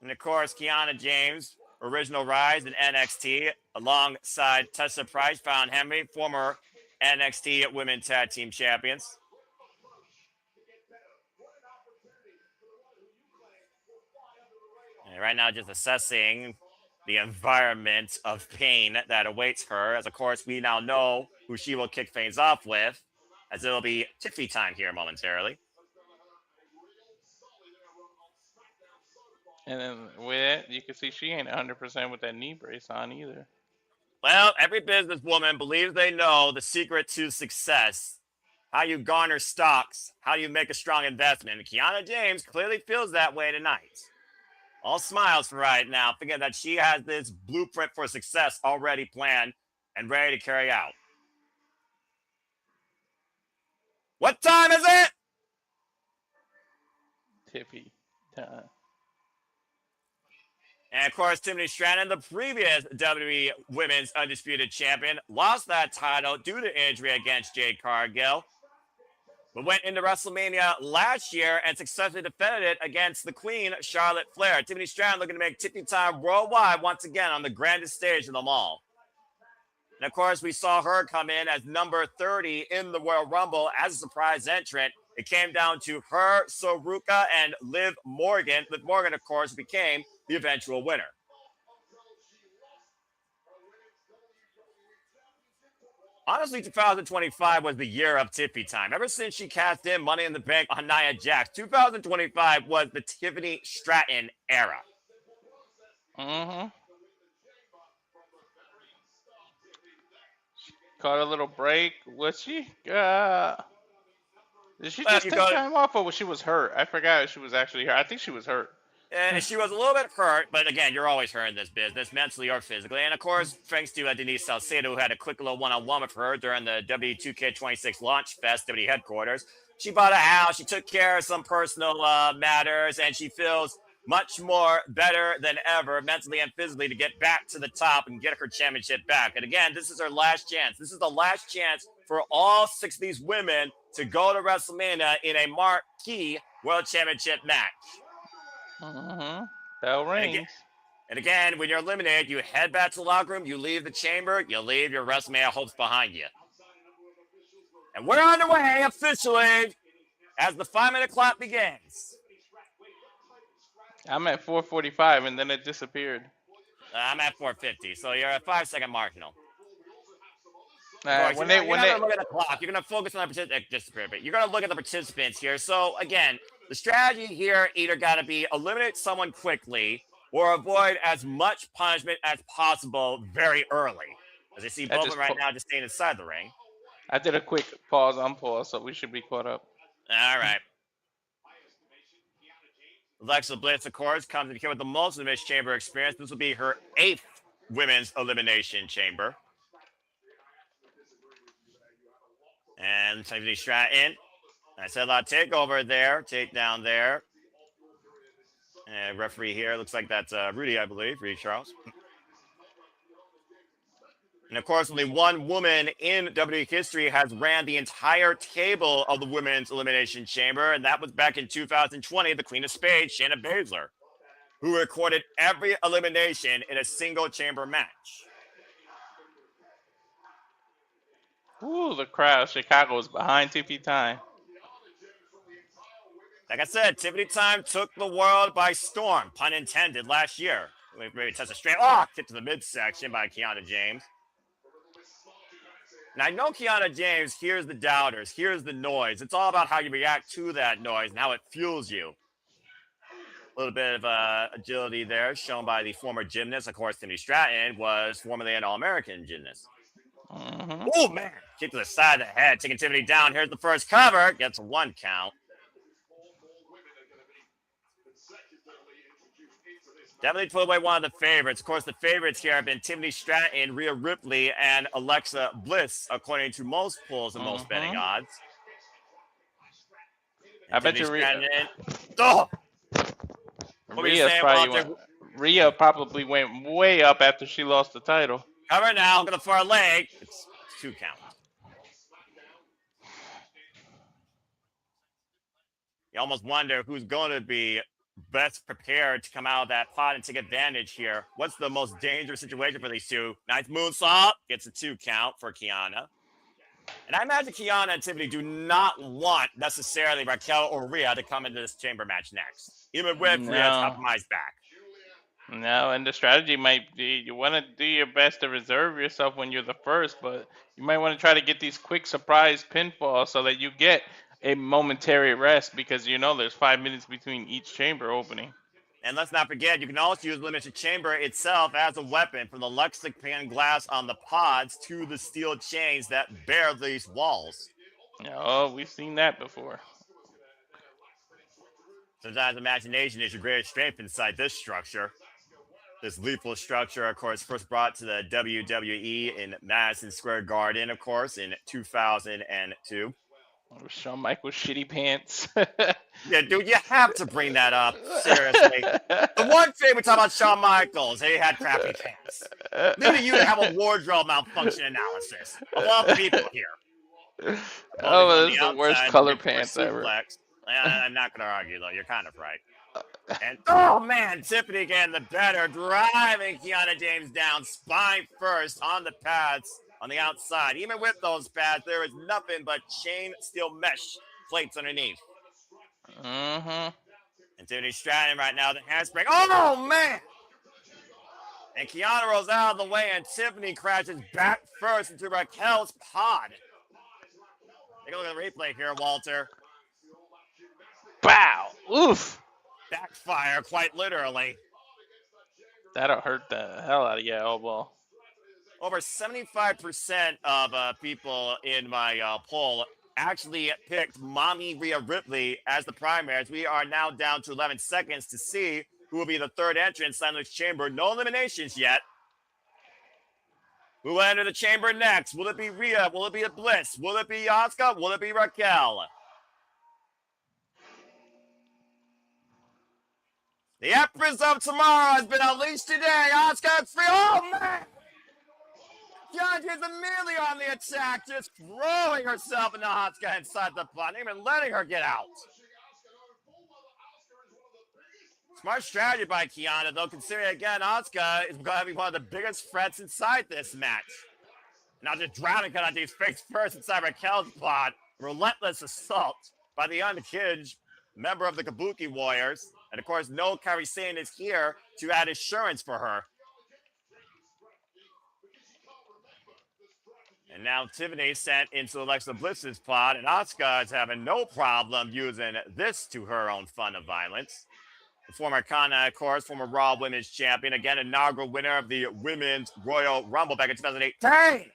And of course, Kiana James, original rise in NXT, alongside Tessa Price, Fallon Henry, former NXT Women's Tag Team Champions. And right now, just assessing the environment of pain that awaits her, as of course we now know who she will kick things off with, as it'll be Tiffy time here momentarily.
And then with it, you can see she ain't 100% with that knee brace on either.
Well, every businesswoman believes they know the secret to success, how you garner stocks, how you make a strong investment. And Kiana James clearly feels that way tonight. All smiles for right now, thinking that she has this blueprint for success already planned and ready to carry out. What time is it?
Tiffy time.
And of course, Tiffany Stratton, the previous WWE Women's Undisputed Champion, lost that title due to injury against Jade Cargill, but went into WrestleMania last year and successfully defended it against the Queen, Charlotte Flair. Tiffany Stratton looking to make Tiffy time worldwide once again on the grandest stage of them all. And of course, we saw her come in as number 30 in the Royal Rumble as a surprise entrant. It came down to her, Saruka, and Liv Morgan. Liv Morgan, of course, became the eventual winner. Honestly, 2025 was the year of Tiffy time. Ever since she cast in Money in the Bank on Nia Jax, 2025 was the Tiffany Stratton era.
Mm-hmm. Caught a little break. Was she? Did she just take time off, or she was hurt? I forgot if she was actually hurt. I think she was hurt.
And she was a little bit hurt, but again, you're always hurt in this business, mentally or physically. And of course, thanks to Denise Salcedo, who had a quick little one-on-one with her during the W2K26 Launch Fest WWE headquarters. She bought a house, she took care of some personal matters, and she feels much more better than ever, mentally and physically, to get back to the top and get her championship back. And again, this is her last chance. This is the last chance for all 6 of these women to go to WrestleMania in a marquee World Championship match.
Mm-hmm. Bell rings.
And again, when you're eliminated, you head back to the locker room, you leave the chamber, you leave your WrestleMania hopes behind you. And we're on the way officially as the 5-minute clock begins.
I'm at 4:45 and then it disappeared.
I'm at 4:50, so you're at 5-second marginal. Of course, you're not
they
going to look at the clock. You're going to focus on the participants. Just a bit. You're going to look at the participants here. So again, the strategy here either got to be eliminate someone quickly or avoid as much punishment as possible very early. As I see both of them right now just staying inside the ring.
I did a quick pause, unpause, so we should be caught up.
All right. Alexa Bliss, of course, comes in here with the most Elimination Chamber experience. This will be her 8th Women's Elimination Chamber. And Tiffany Stratton. I said a lot of takeover there, takedown there. And referee here, looks like that's Rudy, I believe, Rudy Charles. And of course, only one woman in WWE history has ran the entire table of the Women's Elimination Chamber, and that was back in 2020, the Queen of Spades, Shayna Baszler, who recorded every elimination in a single chamber match.
Ooh, the crowd. Chicago is behind Tiffany time.
Like I said, Tiffany time took the world by storm, pun intended, last year. Maybe touch a straight, kick to the midsection by Kiana James. Now, I know Kiana James hears the doubters, hears the noise. It's all about how you react to that noise and how it fuels you. A little bit of agility there shown by the former gymnast. Of course, Tiffany Stratton was formerly an All-American gymnast.
Mm-hmm.
Oh, man. Kick to the side of the head, taking Tiffany down. Here's the first cover. Gets a 1 count. Definitely put away one of the favorites. Of course, the favorites here have been Tiffany Stratton, Rhea Ripley, and Alexa Bliss, according to most polls and most betting odds. And
I bet you Rhea probably went way up after she lost the title.
Cover now, look at the far leg. It's 2 count. You almost wonder who's going to be best prepared to come out of that pot and take advantage here. What's the most dangerous situation for these two? Nice moonsault. Gets a 2 count for Kiana. And I imagine Kiana and Tiffany do not want necessarily Raquel or Rhea to come into this chamber match next. Even with Rhea's compromised back.
No, and the strategy might be you want to do your best to reserve yourself when you're the first, but you might want to try to get these quick surprise pinfalls so that you get a momentary rest because you know there's 5 minutes between each chamber opening.
And let's not forget, you can also use Elimination Chamber itself as a weapon, from the Lexington glass on the pods to the steel chains that bear these walls.
Oh, we've seen that before.
Sometimes imagination is your greatest strength inside this structure. This lethal structure, of course, first brought to the WWE in Madison Square Garden, of course, in 2002.
Shawn Michaels' shitty pants.
Yeah, dude, you have to bring that up. Seriously. The one thing we talk about Shawn Michaels, he had crappy pants. Maybe you have a wardrobe malfunction analysis. Of all the people here.
Oh, this is the worst color pants ever.
I'm not going to argue, though. You're kind of right. And, oh, man, Tiffany getting the better, driving Kiana James down, spine first on the pads on the outside. Even with those pads, there is nothing but chain steel mesh plates underneath.
Mm-hmm.
And Tiffany Stratton right now, the handspring. Oh, man! And Kiana rolls out of the way, and Tiffany crashes back first into Raquel's pod. Take a look at the replay here, Walter.
Bow! Oof!
Backfire, quite literally.
That'll hurt the hell out of your elbow.
Over 75% of people in my poll actually picked Mommy Rhea Ripley as the primaries. We are now down to 11 seconds to see who will be the third entrant in this chamber. No eliminations yet. Who will enter the chamber next? Will it be Rhea? Will it be a Bliss? Will it be Auska? Will it be Raquel? The Empress of Tomorrow has been unleashed today. Auska free. Oh, man! Kiana is immediately on the attack, just throwing herself into Auska inside the pot, even letting her get out. Smart strategy by Kiana, though, considering, again, Auska is going to be one of the biggest threats inside this match. Now just drowning Kiana face first inside Raquel's pot. Relentless assault by the unhinged member of the Kabuki Warriors. And, of course, no Kairi Sane is here to add assurance for her. And now Tiffany sent into Alexa Bliss's pod, and Auska is having no problem using this to her own fun of violence. The former Kiana, of course, former Raw Women's Champion, again, inaugural winner of the Women's Royal Rumble back in 2018.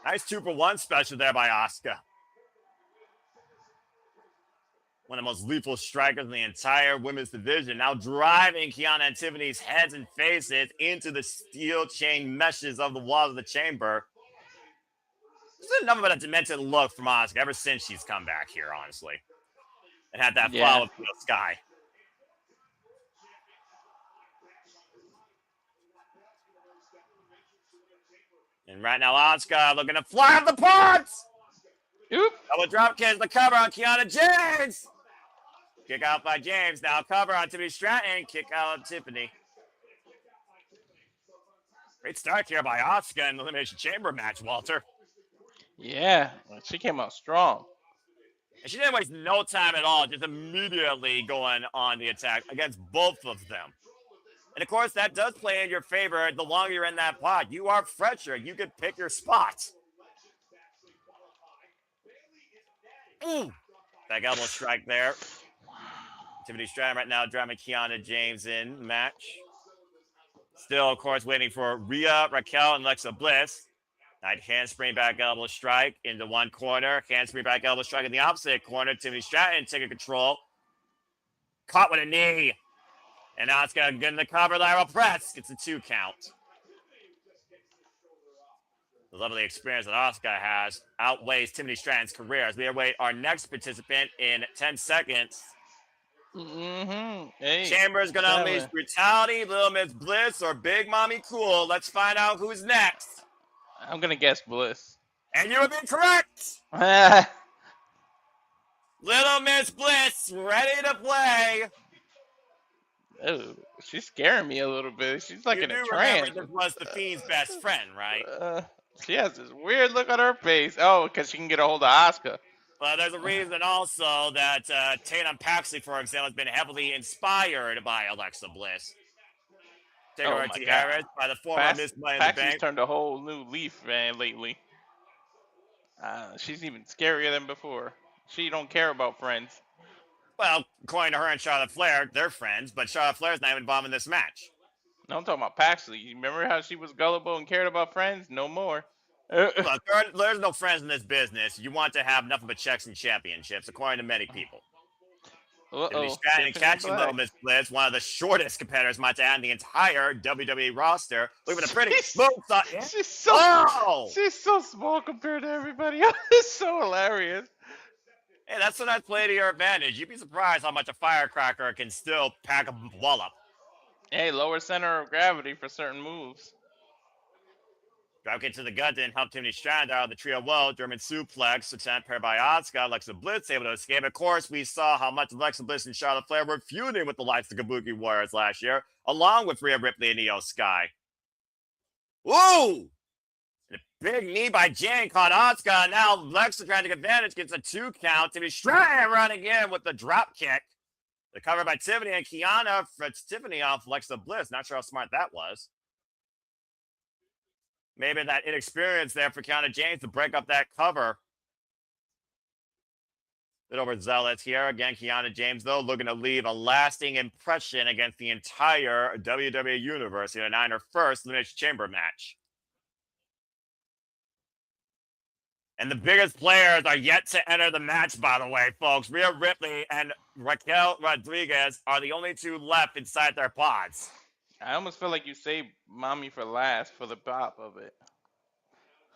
Nice 2-for-1 special there by Auska. One of the most lethal strikers in the entire women's division, now driving Kiana and Tiffany's heads and faces into the steel chain meshes of the walls of the chamber. This is enough of a demented look from Auska ever since she's come back here, honestly. And had that fall of the sky. And right now, Auska looking to fly off the pods.
Oop.
Double drop kick, the cover on Kiana James. Kick out by James. Now cover on Tiffany Stratton. Kick out on Tiffany. Great start here by Auska in the Elimination Chamber match, Walter.
Yeah, she came out strong.
And she didn't waste no time at all, just immediately going on the attack against both of them. And of course, that does play in your favor the longer you're in that pod. You are fresher. You can pick your spots. Ooh. Back elbow strike there. Tiffany Stratton right now driving Kiana James in the match. Still, of course, waiting for Rhea, Raquel, and Alexa Bliss. Nice handspring back elbow strike into one corner. Handspring back elbow strike in the opposite corner. Tiffany Stratton taking control. Caught with a knee. And now it's going to get in the cover. Lateral press. Gets a 2 count. The level of experience that Auska has outweighs Tiffany Stratton's career. As we await our next participant in 10 seconds.
Hey,
Chamber's going to unleash brutality, Little Miss Bliss, or Big Mommy Cool. Let's find out who's next.
I'm going to guess Bliss.
And you would be correct. Little Miss Bliss, ready to play.
Oh, she's scaring me a little bit. She's like
You
in a
do
trance.
remember this was the Fiend's best friend, right?
She has this weird look on her face. Oh, because she can get a hold of Auska.
Well, there's a reason also that Tatum Paxley, for example, has been heavily inspired by Alexa Bliss. Take over to Harris by the former Miss Money in the
Paxley's
Bank.
turned a whole new leaf, man, lately. She's even scarier than before. She don't care about friends.
Well, according to her and Charlotte Flair, they're friends, but Charlotte Flair's not even involved in this match.
No, I'm talking about Paxley. You remember how she was gullible and cared about friends? No more.
Look, there's no friends in this business. You want to have nothing but checks and championships, according to many people. Tiffany Stratton catching Little Miss Bliss, one of the shortest competitors might add in the entire WWE roster. Look at the pretty smooth thought. Yeah.
She's so small compared to everybody else. It's so hilarious.
Hey, that's what I play to your advantage. You'd be surprised how much a firecracker can still pack a wallop.
Hey, lower center of gravity for certain moves.
Drop kick to the gut didn't help Tiffany Stratton out of the trio well. German suplex, attempt paired by Auska. Alexa Bliss able to escape. Of course, we saw how much Alexa Bliss and Charlotte Flair were feuding with the likes of the Kabuki Warriors last year, along with Rhea Ripley and Io Sky. Woo! And a big knee by Jane caught Auska. Now Alexa trying to take advantage, gets a 2 count. Tiffany Stratton running in with the drop kick. The cover by Tiffany and Kiana for Tiffany off Alexa Bliss. Not sure how smart that was. Maybe that inexperience there for Kiana James to break up that cover. Bit overzealous here. Again, Kiana James, though, looking to leave a lasting impression against the entire WWE Universe in her first Elimination Chamber match. And the biggest players are yet to enter the match, by the way, folks. Rhea Ripley and Raquel Rodriguez are the only 2 left inside their pods.
I almost feel like you saved Mommy for last for the pop of it.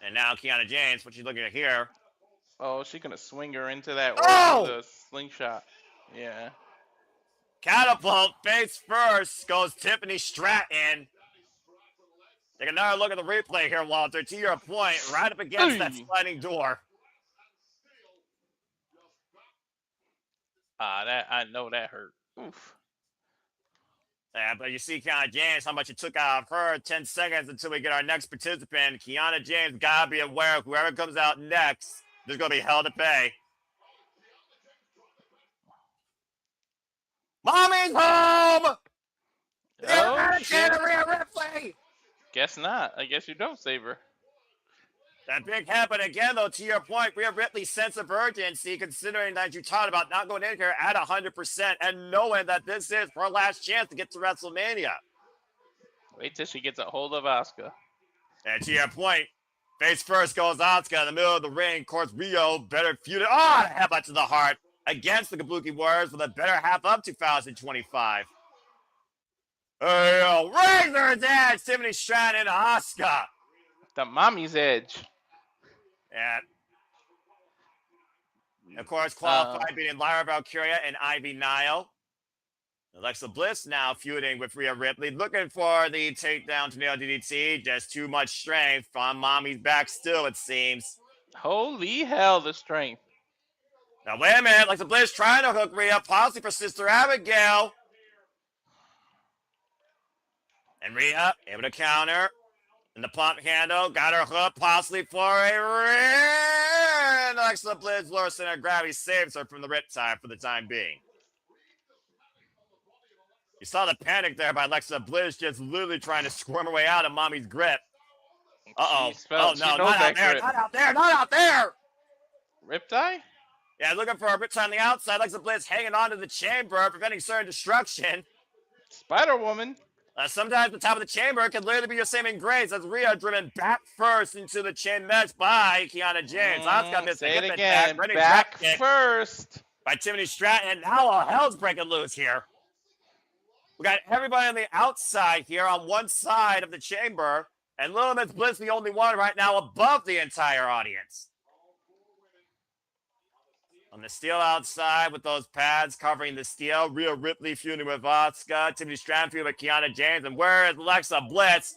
And now Kiana James, what you looking at here?
Oh, she's going to swing her into that the slingshot. Yeah.
Catapult face first goes Tiffany Stratton. Take another look at the replay here, Walter. To your point, right up against that sliding door.
I know that hurt. Oof.
Yeah, but you see Kiana James, how much it took out of her. 10 seconds until we get our next participant. Kiana James, gotta be aware of whoever comes out next, there's gonna be hell to pay. Mommy's home!
Oh, shit.
Rhea Ripley!
Guess not. I guess you don't save her.
That big head, but again, though, to your point, Rhea Ripley's sense of urgency, considering that you talked about not going in here at 100% and knowing that this is her last chance to get to WrestleMania.
Wait till she gets a hold of Auska.
And to your point, face first goes Auska in the middle of the ring. Of course, Rio better feud it. Oh, a headbutt to the heart against the Kabuki Warriors with a better half of 2025. Razor's Edge, Tiffany Stratton and Auska.
The mommy's edge.
And of course, qualified beating Lyra Valkyria and Ivy Nile. Alexa Bliss now feuding with Rhea Ripley, looking for the takedown to nail DDT. Just too much strength on Mommy's back still, it seems.
Holy hell, the strength.
Now, wait a minute. Alexa Bliss trying to hook Rhea, possibly for Sister Abigail. And Rhea able to counter. And the pump handle, got her hook, possibly for a ring. Alexa Bliss, lower center of gravity, saves her from the riptide for the time being. You saw the panic there by Alexa Bliss, just literally trying to squirm her way out of Mommy's grip. Uh-oh. Oh, no, not out there, not out there, not out there!
Riptide?
Yeah, looking for a riptide on the outside. Alexa Bliss hanging on to the chamber, preventing certain destruction.
Spider-Woman.
Sometimes the top of the chamber can literally be your saving grace as Rhea driven back first into the chain mesh by Kiana James. Auska missed
Say
a
it
hip
again.
attack,
Back first.
by Tiffany Stratton. Now all hell's breaking loose here. We got everybody on the outside here on one side of the chamber, and Little Miss Bliss the only one right now above the entire audience. On the steel outside with those pads covering the steel, Rhea Ripley feuding with Auska, Tiffany Stratton feuding with Kiana James, and where is Alexa Bliss?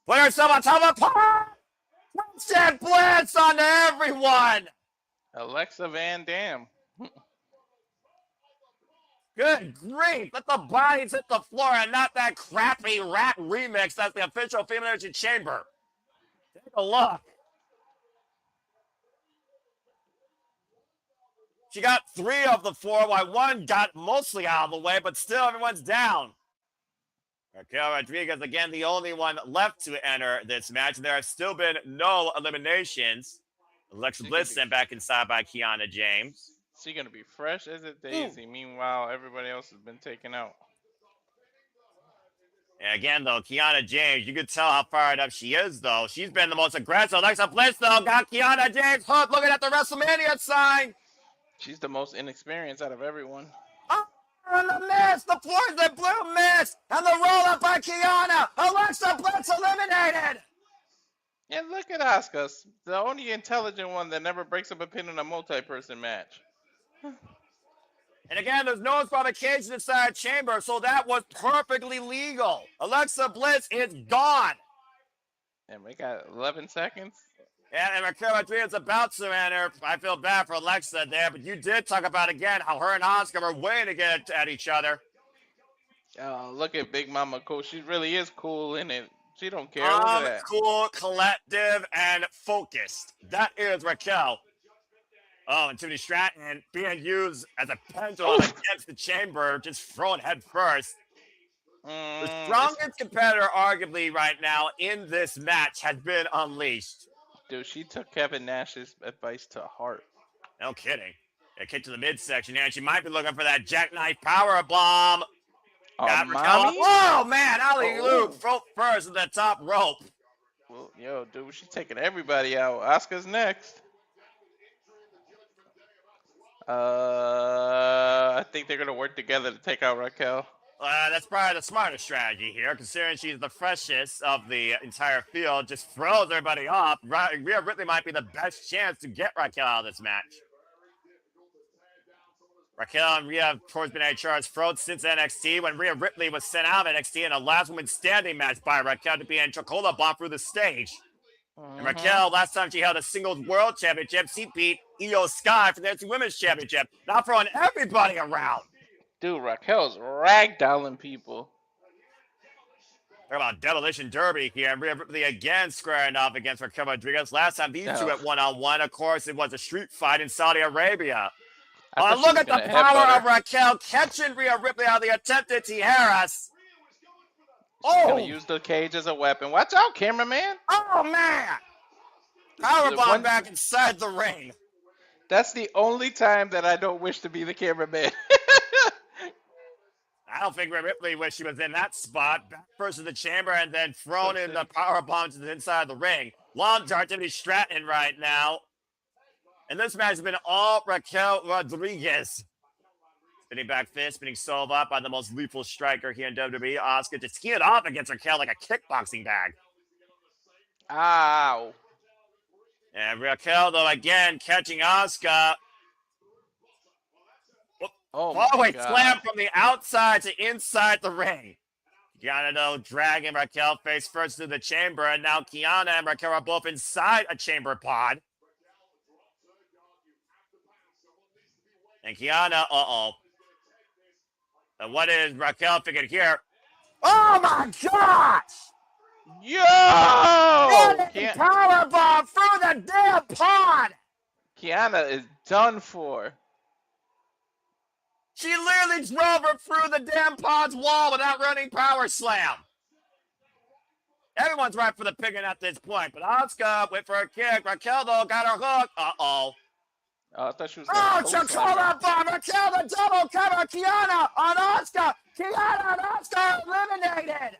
Put herself on top of a pile! Instant Bliss on everyone!
Alexa Van Dam.
Good grief, let the bodies hit the floor and not that crappy rap remix that's the official Female Energy Chamber. Take a look. She got 3 of the 4, while 1 got mostly out of the way, but still everyone's down. Raquel Rodriguez, again, the only one left to enter this match. There have still been no eliminations. Alexa Bliss sent back inside by Kiana James.
She's going to be fresh as a daisy. Meanwhile, everybody else has been taken out.
And again, though, Kiana James, you can tell how fired up she is, though. She's been the most aggressive. Alexa Bliss, though, got Kiana James hooked, looking at the WrestleMania sign.
She's the most inexperienced out of everyone.
Oh, and the miss, the poison blue miss, and the roll-up by Kiana. Alexa Bliss eliminated.
And look at Auska, the only intelligent one that never breaks up a pin in a multi-person match.
And again, there's no provocation inside chamber, so that was perfectly legal. Alexa Bliss is gone.
And we got 11 seconds.
And Raquel Rodriguez about to enter. I feel bad for Alexa there, but you did talk about, again, how her and Auska were waiting to get at each other.
Look at Big Mama Cool. She really is cool in it. She don't care. Look at that.
Cool, collective, and focused. That is Raquel. Oh, and Tiffany Stratton being used as a pendulum against the chamber, just thrown head first. The strongest competitor, arguably, right now in this match has been unleashed.
Dude, she took Kevin Nash's advice to heart.
No kidding. A kick to the midsection here, and she might be looking for that jackknife power bomb. Got Raquel. Oh, man, alley-oop, throat first at the top rope.
Well, yo, dude, she's taking everybody out. Asuka's next. I think they're going to work together to take out Raquel.
That's probably the smarter strategy here, considering she's the freshest of the entire field. Just throws everybody off. Rhea Ripley might be the best chance to get Raquel out of this match. Raquel and Rhea have, of course, been at each other's throats since NXT, when Rhea Ripley was sent out of NXT in a last woman standing match by Raquel to be in Chocola bomb through the stage. And Raquel, last time she held a singles world championship, she beat Io Sky for the NXT Women's Championship. Now throwing everybody around.
Dude, Raquel's ragdolling people.
Talk about Demolition Derby here. And Rhea Ripley again squaring off against Raquel Rodriguez. Last time these two at one-on-one, of course, it was a street fight in Saudi Arabia. Look at the power of Raquel catching Rhea Ripley out of the attempted tijeras.
She's gonna use the cage as a weapon. Watch out, cameraman.
Oh, man. Powerbomb back inside the ring.
That's the only time that I don't wish to be the cameraman.
I don't think Ripley wished she was in that spot. Back first in the chamber and then thrown in the powerbomb to the inside of the ring. Long dart to Stratton right now. And this match has been all Raquel Rodriguez. Spinning back fist, spinning Sova up by the most lethal striker here in WWE. Auska to tee it off against Raquel like a kickboxing bag.
Ow.
And Raquel, though, again, catching Auska.
Oh, my
Fallaway
God.
slam from the outside to inside the ring. Kiana, though, dragging Raquel face first to the chamber. And now Kiana and Raquel are both inside a chamber pod. And Kiana, And what is Raquel thinking here? Oh, my gosh!
Yo!
Powerbomb through the damn pod!
Kiana is done for.
She literally drove her through the damn pod's wall without running power slam. Everyone's right for the picking at this point, but Auska went for a kick. Raquel, though, got her hook.
Oh, I thought she was.
Chocola bomb! Raquel, the double cover! Kiana on Auska! Kiana and Auska eliminated!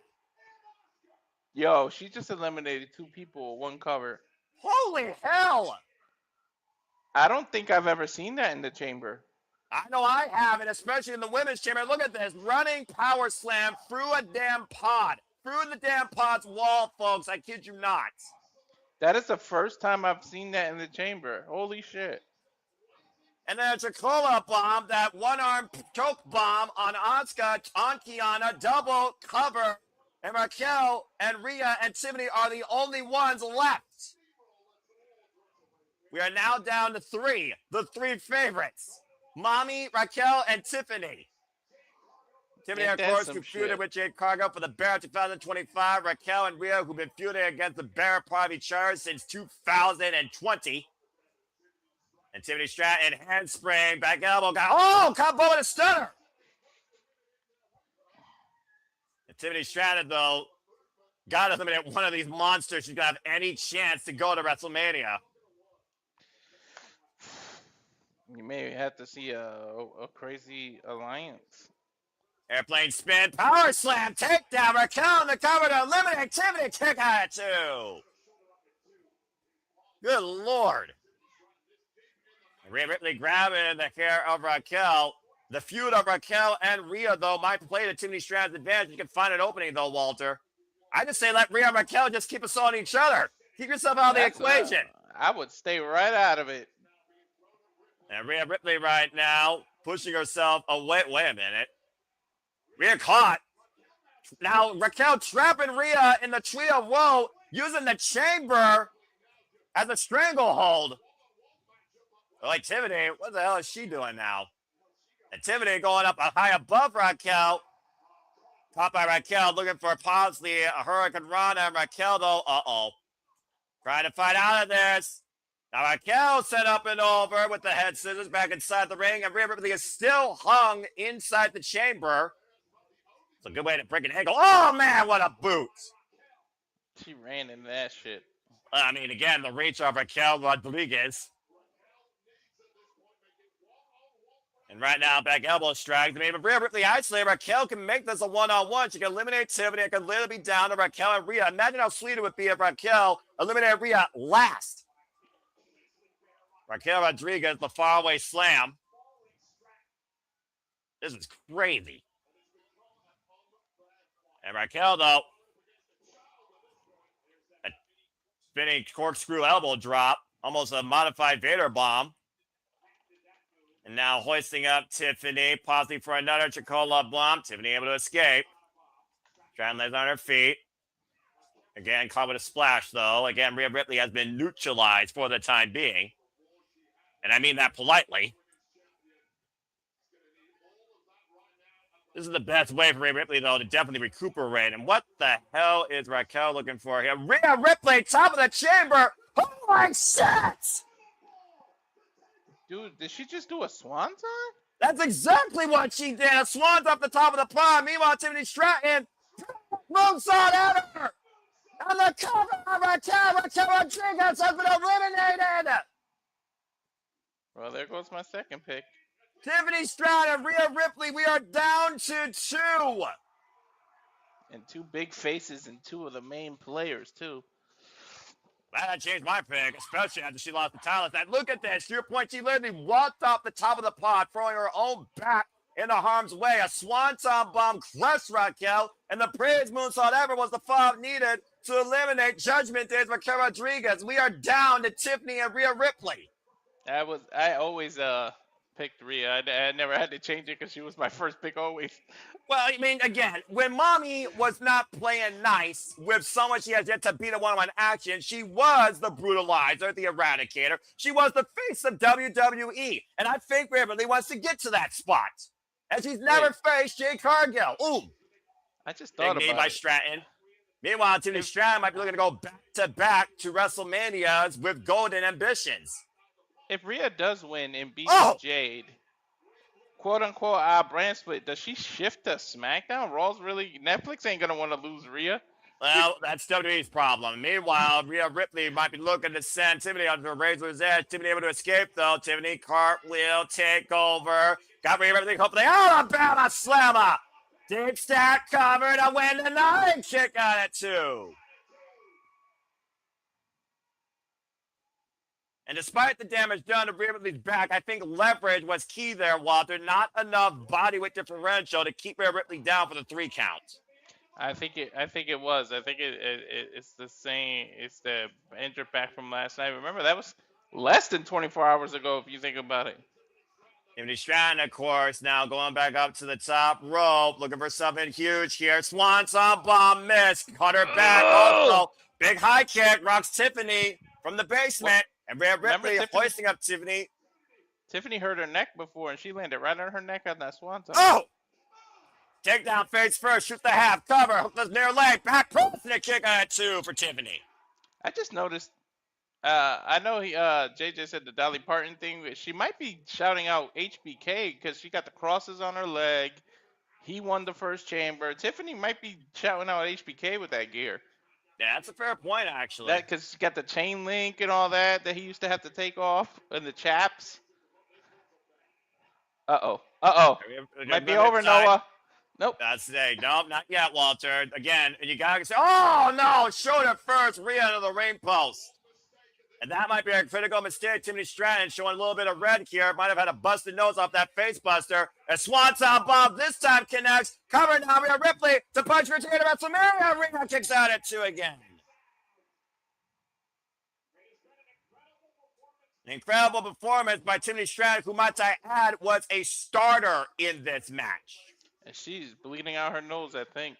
Yo, she just eliminated 2 people with 1 cover.
Holy hell!
I don't think I've ever seen that in the chamber.
I know I haven't, especially in the women's chamber. Look at this. Running power slam through a damn pod. Through the damn pod's wall, folks. I kid you not.
That is the first time I've seen that in the chamber. Holy shit.
And then a Chocola bomb, that one-arm choke bomb on Auska, on Kiana, double cover. And Raquel and Rhea and Tiffany are the only ones left. We are now down to 3, the 3 favorites. Mommy, Raquel, and Tiffany. Tiffany, of course, who feuded with Jade Cargill for the Bear 2025. Raquel and Rhea, who've been feuding against the Bear Private Charge since 2020. And Tiffany Stratton, handspring, back elbow, combo with a stunner. And Tiffany Stratton, though, got to eliminate one of these monsters. She's going to have any chance to go to WrestleMania.
You may have to see a crazy alliance.
Airplane spin, power slam, takedown. Raquel in the cover to eliminate Tiffany. Kick out at 2. Good Lord. Rhea Ripley grabbing the hair of Raquel. The feud of Raquel and Rhea, though, might play to Tiffany Stratton's advantage. You can find an opening, though, Walter. I just say let Rhea and Raquel just keep us on each other. Keep yourself out of the equation.
I would stay right out of it.
And Rhea Ripley right now pushing herself away. Wait a minute. Rhea caught. Now Raquel trapping Rhea in the tree of woe, using the chamber as a stranglehold. Like Tiffany, what the hell is she doing now? And Tiffany going up high above Raquel. Caught by Raquel, looking for possibly a Hurricane Rana. And Raquel, though, trying to fight out of this. Now Raquel set up and over with the head scissors back inside the ring. And Rhea Ripley is still hung inside the chamber. It's a good way to break an ankle. Oh, man, what a boot.
She ran into that shit.
I mean, again, the reach of Raquel Rodriguez. And right now, back elbow strike. I mean, if Rhea Ripley isolated, Raquel can make this a one-on-one. She can eliminate Tiffany. It can literally be down to Raquel and Rhea. Imagine how sweet it would be if Raquel eliminated Rhea last. Raquel Rodriguez, the faraway slam. This is crazy. And Raquel, though, a spinning corkscrew elbow drop. Almost a modified Vader bomb. And now hoisting up Tiffany, possibly for another Chocola bomb. Tiffany able to escape. Stratton lays on her feet. Again, caught with a splash, though. Again, Rhea Ripley has been neutralized for the time being. And I mean that politely. This is the best way for Rhea Ripley, though, to definitely recuperate. And what the hell is Raquel looking for here? Rhea Ripley, top of the chamber. Oh, my shit!
Dude, did she just do a swanton?
That's exactly what she did. A swan's off the top of the pond. Meanwhile, Tiffany Stratton moonsault at her. And the cover of Raquel Rodriguez has been eliminated.
Well, there goes my second pick.
Tiffany Stratton, Rhea Ripley, we are down to 2.
And 2 big faces and 2 of the main players, too.
That changed my pick, especially after she lost the title. And look at this. To your point, she literally walked off the top of the pod, throwing her own back into harm's way. A swanton bomb crushed Raquel, and the previous moonsault ever was the fall needed to eliminate Judgment Day's Raquel Rodriguez. We are down to Tiffany and Rhea Ripley.
I always picked Rhea. I never had to change it because she was my first pick always.
Well, I mean, again, when Mommy was not playing nice with someone she has yet to beat in one-on-one action, she was the brutalizer, the eradicator. She was the face of WWE. And I think Rhea Ripley wants to get to that spot. And she's never faced Jade Cargill. Ooh.
I just thought about
by
it.
Stratton. Meanwhile, Tiffany Stratton might be looking to go back-to-back to WrestleManias with golden ambitions.
If Rhea does win and beats
Oh!
Jade, quote-unquote, our brand split, does she shift to SmackDown? Raw's really... Netflix ain't going to want to lose Rhea.
Well, that's WWE's problem. Meanwhile, Rhea Ripley might be looking to send Tiffany onto a razor's edge. Tiffany able to escape, though. Tiffany cartwheel, takeover. Got Rhea Ripley, hopefully. Alabama slammer! Deep stack cover to win the night. Kick on it, too. And despite the damage done to Rhea Ripley's back, I think leverage was key there, Walter. Not enough body weight differential to keep Rhea Ripley down for the 3 count.
I think it was. I think it's the same. It's the injured back from last night. Remember, that was less than 24 hours ago, if you think about it.
Tiffany Stratton, of course, now going back up to the top rope, looking for something huge here. Swanton bomb miss, caught her back. Also, big high kick, rocks Tiffany from the basement. And Rhea Ripley hoisting up Tiffany.
Tiffany hurt her neck before, and she landed right on her neck on that swanton.
Oh! Takedown face first, shoot the half, cover, hookless near leg, back press, and a kick on it, 2 for Tiffany.
I just noticed, I know JJ said the Dolly Parton thing, but she might be shouting out HBK because she got the crosses on her leg. He won the first chamber. Tiffany might be shouting out HBK with that gear.
Yeah, that's a fair point, actually.
That because she got the chain link and all that he used to have to take off, and the chaps. Might be over, Noah. Nope.
That's today. Nope, not yet, Walter. Again, you gotta say, oh no, shoulder first, Rhea to the ring post. And that might be a critical mistake. Tiffany Stratton showing a little bit of red here. Might have had a busted nose off that face buster. A swanton bomb this time connects. Cover now, Rhea Ripley to punch for Jade at WrestleMania. Rhea kicks out at 2 again. An incredible performance by Tiffany Stratton, who, might I add, was a starter in this match.
And she's bleeding out her nose, I think.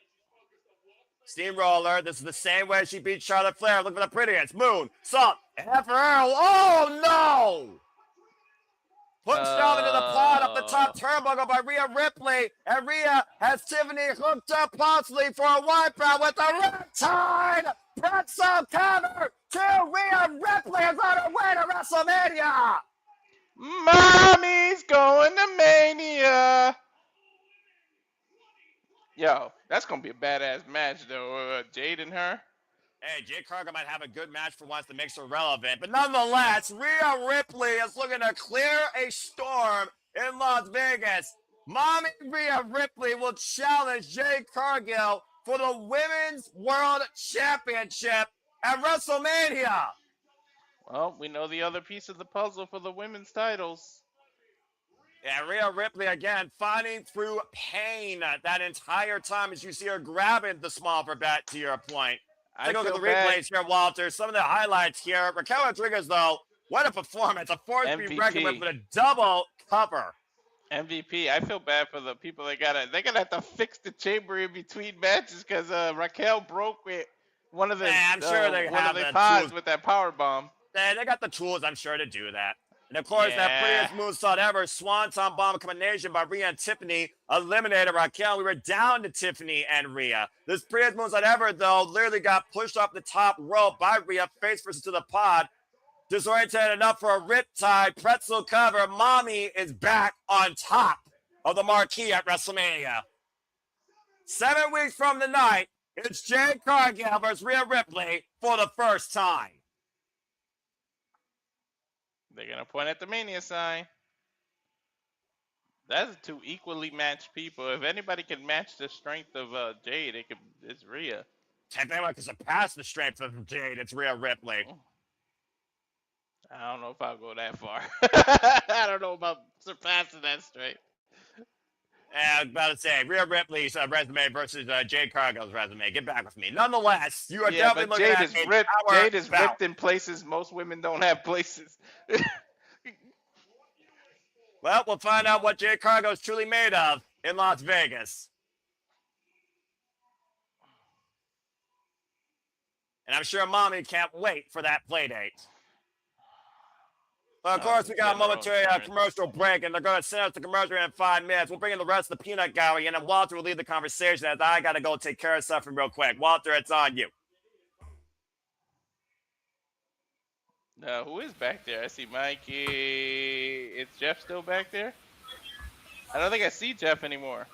Steamroller. This is the same way she beat Charlotte Flair. Look for the prettiest. Moon, salt, FRL. Oh, no! Punched down into the pod up the top turnbuckle by Rhea Ripley. And Rhea has Tiffany hooked up possibly for a wipeout with a riptide pretzel cover to Rhea Ripley is on her way to WrestleMania.
Mommy's going to Mania. Yo, that's going to be a badass match, though. Jade and her.
Hey, Jade Cargill might have a good match for once that makes her relevant. But nonetheless, Rhea Ripley is looking to clear a storm in Las Vegas. Mommy Rhea Ripley will challenge Jade Cargill for the Women's World Championship at WrestleMania.
Well, we know the other piece of the puzzle for the women's titles.
Yeah, Rhea Ripley, again, fighting through pain that entire time as you see her grabbing the small for bat, to your point. Take a look at the replays here, Walter. Some of the highlights here. Raquel Rodriguez, though, what a performance. A 4-3 record with a double cover.
MVP. I feel bad for the people they're gonna have to fix the chamber in between matches because Raquel broke with one of the
I'm sure they have
the
the
pods
tools.
with that power bomb.
They got the tools, I'm sure, to do that. And of course, that prettiest moonsault ever, swanton bomb combination by Rhea and Tiffany, eliminated Raquel. We were down to Tiffany and Rhea. This prettiest moonsault ever, though, literally got pushed off the top rope by Rhea, face first to the pod. Disoriented enough for a riptide pretzel cover. Mommy is back on top of the marquee at WrestleMania. 7 weeks from the night, It's Jade Cargill versus Rhea Ripley for the first time.
They're gonna point at the Mania sign. That's two equally matched people. If anybody can match the strength of Jade, it's Rhea.
If anyone can surpass the strength of Jade, it's Rhea Ripley.
I don't know if I'll go that far. I don't know about surpassing that strength.
I was about to say, Rhea Ripley's resume versus Jade Cargill's resume. Get back with me. Nonetheless, you are definitely looking at
Jade is ripped in places most women don't have places.
Well, we'll find out what Jade Cargill is truly made of in Las Vegas. And I'm sure Mommy can't wait for that play date. But of course, we got a momentary commercial break, and they're going to send us the commercial in 5 minutes. We'll bring in the rest of the peanut gallery, and then Walter will lead the conversation as I got to go take care of something real quick. Walter, it's on you.
Who is back there? I see Mikey. Is Jeff still back there? I don't think I see Jeff anymore.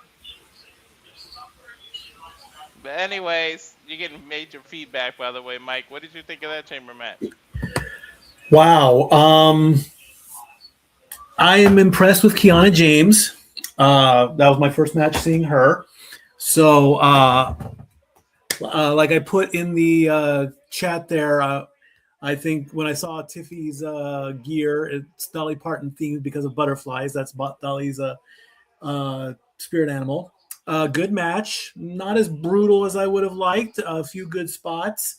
But anyways, you're getting major feedback, by the way, Mike. What did you think of that chamber match?
Wow. I am impressed with Kiana James. That was my first match seeing her. So, like I put in the chat there, I think when I saw Tiffany's gear, it's Dolly Parton themed because of butterflies. That's Dolly's spirit animal. Good match. Not as brutal as I would have liked. A few good spots.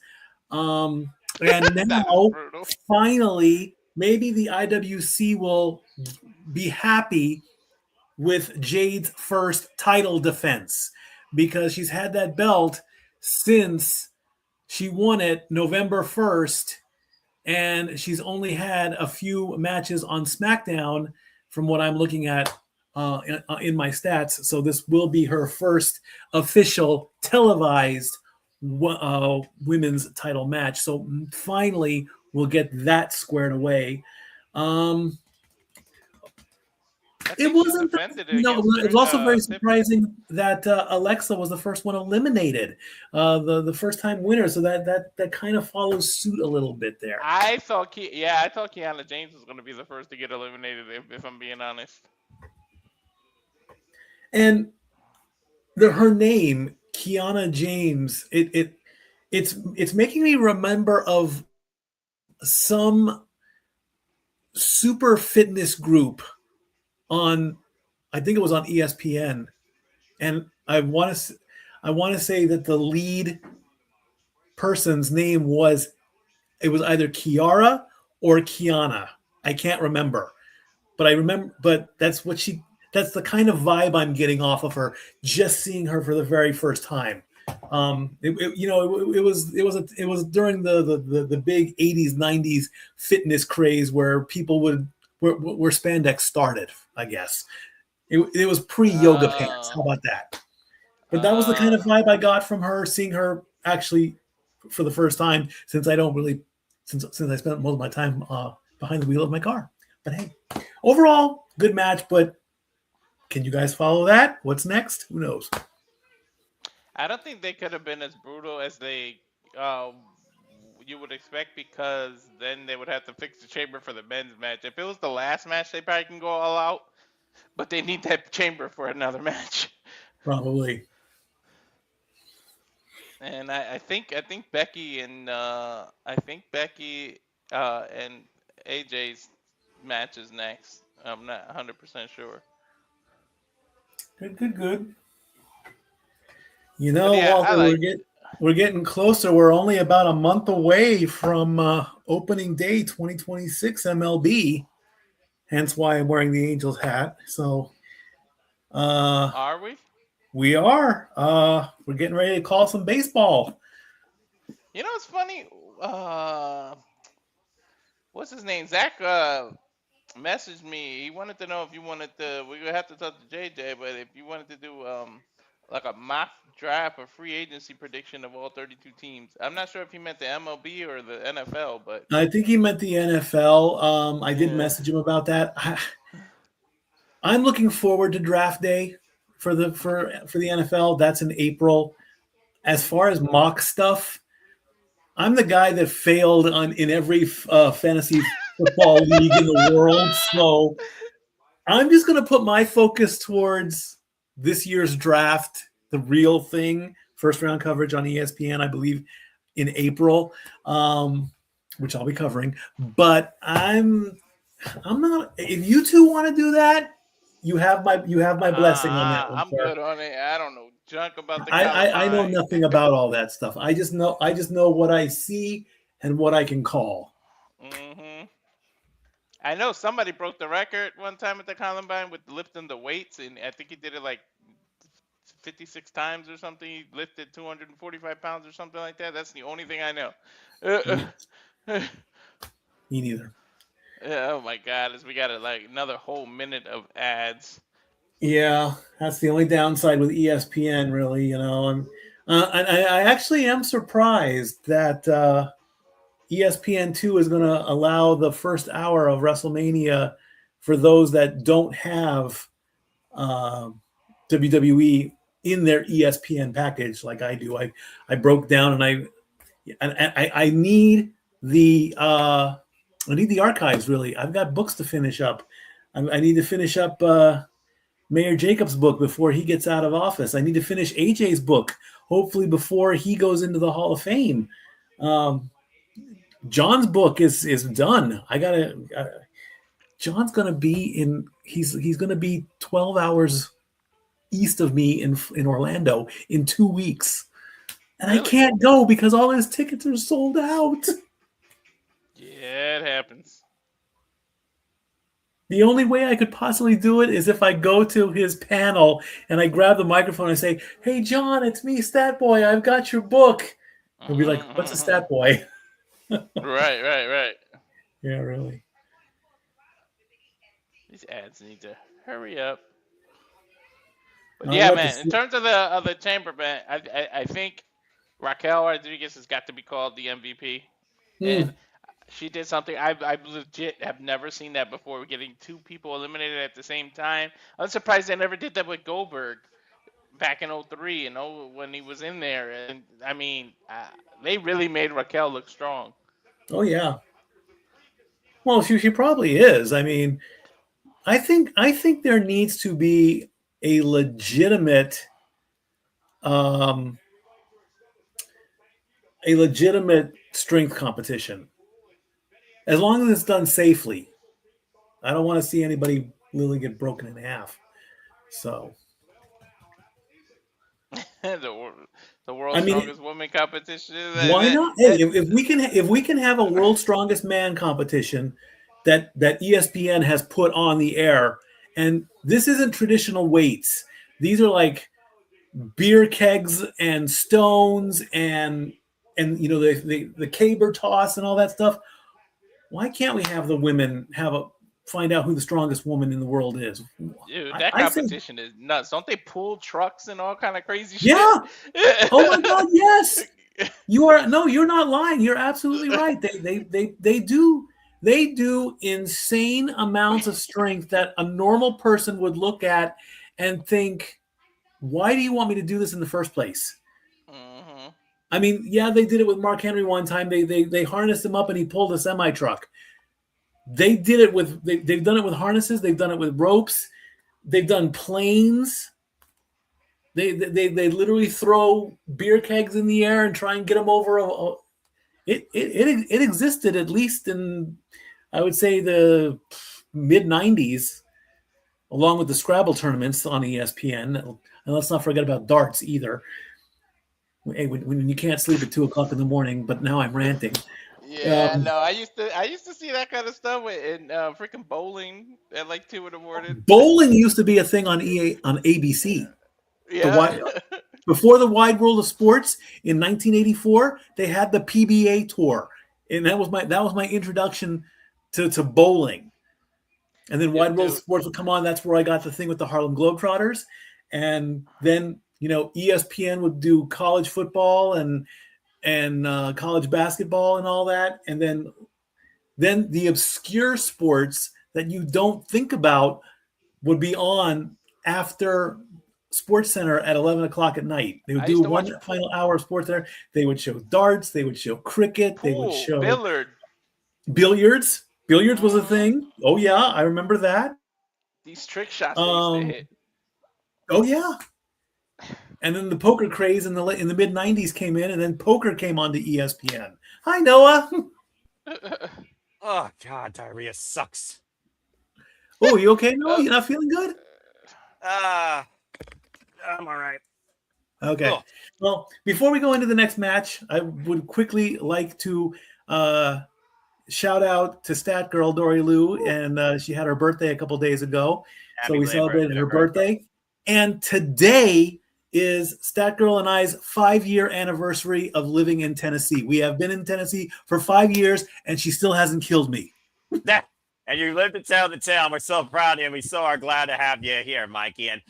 And now, finally, maybe the IWC will be happy with Jade's first title defense because she's had that belt since she won it November 1st. And she's only had a few matches on SmackDown from what I'm looking at in my stats. So this will be her first official televised women's title match. So finally, we'll get that squared away. It wasn't. It was also very surprising that Alexa was the first one eliminated, the first time winner. So that kind of follows suit a little bit there.
I thought Kiana James was going to be the first to get eliminated. If I'm being honest.
And her name, Kiana James, it's making me remember of some super fitness group on, I think it was on ESPN, and I want to say that the lead person's name was either Kiara or Kiana. I can't remember, but I remember. But that's the kind of vibe I'm getting off of her, just seeing her for the very first time. It was during the big 80s 90s fitness craze where people where spandex started, I guess. It was pre-yoga pants. How about that? But that was the kind of vibe I got from her, seeing her actually for the first time since I spent most of my time behind the wheel of my car. But hey, overall, good match. But can you guys follow that? What's next? Who knows?
I don't think they could have been as brutal as they you would expect, because then they would have to fix the chamber for the men's match. If it was the last match, they probably can go all out, but they need that chamber for another match.
Probably.
And I think Becky and AJ's match is next. I'm not 100% sure.
Good. You know, Walter, we're getting closer. We're only about a month away from opening day 2026 MLB. Hence why I'm wearing the Angels hat. So,
are we?
We are. We're getting ready to call some baseball.
You know, it's funny. What's his name? Zach messaged me. He wanted to know if you wanted to. We're gonna have to talk to JJ, but if you wanted to do like a mock draft or free agency prediction of all 32 teams. I'm not sure if he meant the MLB or the NFL, but
I think he meant the NFL. I did message him about that. I'm looking forward to draft day for the NFL. That's in April. as far as mock stuff, I'm the guy that failed in every fantasy football league in the world. So I'm just going to put my focus towards this year's draft, the real thing, first round coverage on ESPN, I believe, in April, which I'll be covering. But I'm not. If you two want to do that, you have my blessing on that one.
I'm
sir.
good on it. I don't know junk about the
I know
Combine.
nothing about all that stuff. I just know what I see and what I can call.
Mm-hmm. I know somebody broke the record one time at the Columbine with lifting the weights, and I think he did it like 56 times or something. He lifted 245 pounds or something like that. That's the only thing I know.
Me neither.
Oh my God! We got like another whole minute of ads.
Yeah, that's the only downside with ESPN, really. You know, I actually am surprised that ESPN2 is going to allow the first hour of WrestleMania for those that don't have WWE in their ESPN package like I do. I broke down and I need the archives. Really, I've got books to finish up. I need to finish up Mayor Jacobs' book before he gets out of office. I need to finish AJ's book, hopefully before he goes into the Hall of Fame. John's book is done. John's gonna be in. He's gonna be 12 hours east of me in Orlando in 2 weeks, and
Really?
I can't go because all his tickets are sold out.
Yeah, it happens.
The only way I could possibly do it is if I go to his panel and I grab the microphone and say, "Hey, John, it's me, Stat Boy. I've got your book." He'll be like, "What's a Stat Boy?"
Right.
Yeah, really.
These ads need to hurry up. But
I'd
yeah,
love to
man.
see-
In terms of the chamber, man, I think Raquel Rodriguez has got to be called the MVP, and she did something I legit have never seen that before. Getting two people eliminated at the same time. I'm surprised they never did that with Goldberg back in 03, when he was in there. And I mean, they really made Raquel look strong.
Oh yeah. Well, she probably is. I mean, I think there needs to be a legitimate strength competition. As long as it's done safely. I don't want to see anybody literally get broken in half. So
the world's strongest woman competition.
Why not? Hey, if we can have a world's strongest man competition that ESPN has put on the air, and this isn't traditional weights. These are like beer kegs and stones and the caber toss and all that stuff. Why can't we have the women find out who the strongest woman in the world is?
Dude, that competition is nuts. Don't they pull trucks and all kind of crazy shit?
Yeah. Oh my God, yes. You're not lying. You're absolutely right. They do insane amounts of strength that a normal person would look at and think, why do you want me to do this in the first place?
Mm-hmm.
I mean, yeah, they did it with Mark Henry one time. They harnessed him up and he pulled a semi truck. They've done it with harnesses. They've done it with ropes. They've done planes. They literally throw beer kegs in the air and try and get them over. It existed at least in, I would say, the mid 90s, along with the Scrabble tournaments on ESPN. And let's not forget about darts either. Hey, when you can't sleep at 2:00 in the morning, but now I'm ranting.
Yeah, no, I used to see that kind of stuff in freaking bowling at like 2 in the morning.
Bowling used to be a thing on ABC.
Yeah.
Before the Wide World of Sports in 1984, they had the PBA tour, and that was my introduction to bowling. And then Wide World of Sports would come on. That's where I got the thing with the Harlem Globetrotters, and then ESPN would do college football and college basketball and all that, and then the obscure sports that you don't think about would be on after Sports Center at 11 o'clock at night. They would
I
do
used to
one
watch
final hour of Sports Center. They would show darts. They would show cricket. They would
pool,
show
billiard.
billiards. Billiards was a
Mhm.
thing. Oh yeah, I remember that.
These trick shots they used to hit.
Oh yeah. And then the poker craze in the mid '90s came in, and then poker came onto ESPN. Hi Noah.
Oh God, diarrhea sucks.
Oh, you okay, Noah? You not feeling good?
I'm all right.
Okay.
Cool.
Well, before we go into the next match, I would quickly like to shout out to Stat Girl Dory Lou, and she had her birthday a couple days ago, so
Happy
we
late
celebrated
birthday
her
to her.
birthday. And today is Stat Girl and I's 5-year anniversary of living in Tennessee. We have been in Tennessee for 5 years, and she still hasn't killed me.
And you live to tell the tale. We're so proud of you, and we so are glad to have you here, Mikey. And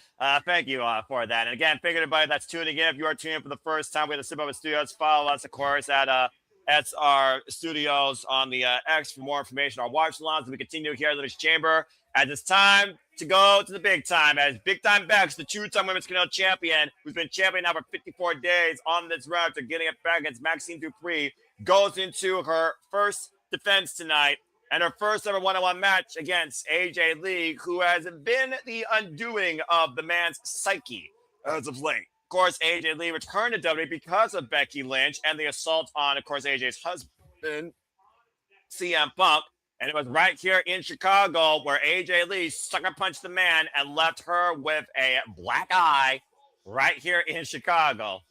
thank you for that. And again, thank everybody that's tuning in. If you are tuning in for the first time, we have the Sip Up Studios. Follow us, of course, at our studios on the X for more information. Our watch alongs as we continue here at Elimination Chamber. As it's time to go to the big time, as Big Time Bex, the two-time Women's Canal champion, who's been champion now for 54 days on this road to getting it back against Maxine Dupree, goes into her first defense tonight. And her first ever one-on-one match against AJ Lee, who has been the undoing of the man's psyche as of late. Of course, AJ Lee returned to WWE because of Becky Lynch and the assault on, of course, AJ's husband, CM Punk. And it was right here in Chicago where AJ Lee sucker punched the man and left her with a black eye right here in Chicago.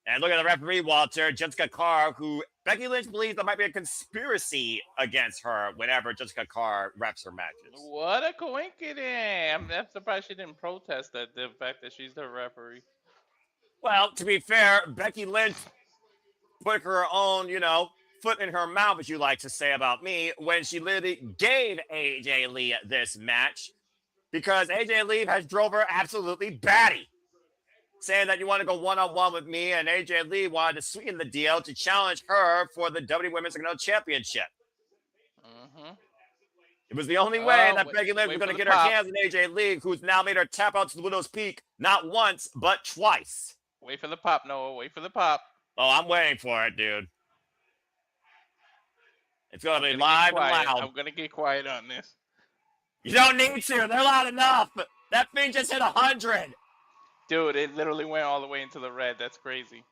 And look at the referee, Walter, Jessica Carr, who Becky Lynch believes there might be a conspiracy against her whenever Jessica Carr refs her matches.
What a coincidence! I'm surprised she didn't protest the fact that she's the referee.
Well, to be fair, Becky Lynch put her own, foot in her mouth, as you like to say about me, when she literally gave AJ Lee this match because AJ Lee has drove her absolutely batty, saying that you want to go one-on-one with me, and AJ Lee wanted to sweeten the deal to challenge her for the WWE Women's Championship.
Mm-hmm.
It was the only way that Becky Lynch was going to get her hands on AJ Lee, who's now made her tap out to the Widow's Peak not once, but twice.
Wait for the pop, Noah. Wait for the pop.
Oh, I'm waiting for it, dude. It's going to be live and loud.
I'm going to get quiet on this.
You don't need to. They're loud enough. That thing just hit 100.
Dude, it literally went all the way into the red. That's crazy.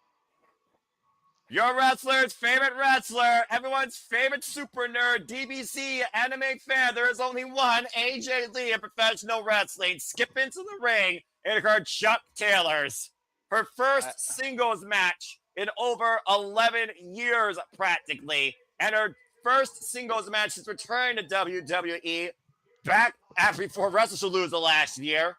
Your wrestler's favorite wrestler, everyone's favorite super nerd, DBC anime fan. There is only one, AJ Lee, in professional wrestling. Skip into the ring in her Chuck Taylors. Her first singles match in over 11 years, practically. And her first singles match since returning to WWE back after before WrestleSalooza last year.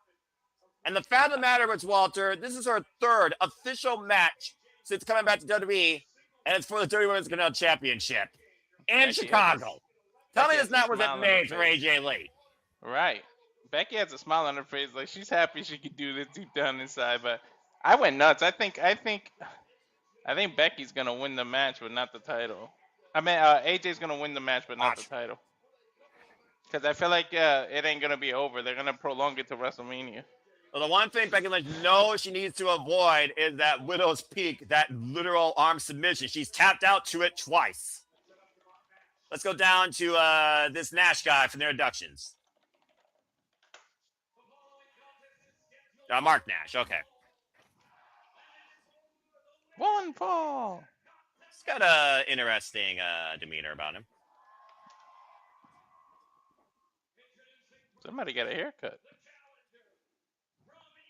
And the fact of the matter is, Walter, this is her third official match since coming back to WWE, and it's for the WWE Women's Championship in Chicago. Tell me this not was it made for AJ Lee.
Right. Becky has a smile on her face, like she's happy she could do this deep down inside. But I went nuts. I think Becky's gonna win the match, but not the title. I mean, AJ's gonna win the match, but not the title. Because I feel like it ain't gonna be over. They're gonna prolong it to WrestleMania.
Well, the one thing Becky Lynch knows she needs to avoid is that Widow's Peak, that literal arm submission. She's tapped out to it twice. Let's go down to this Nash guy for their inductions. Mark Nash, okay.
One fall.
He's got an interesting demeanor about him.
Somebody got a haircut.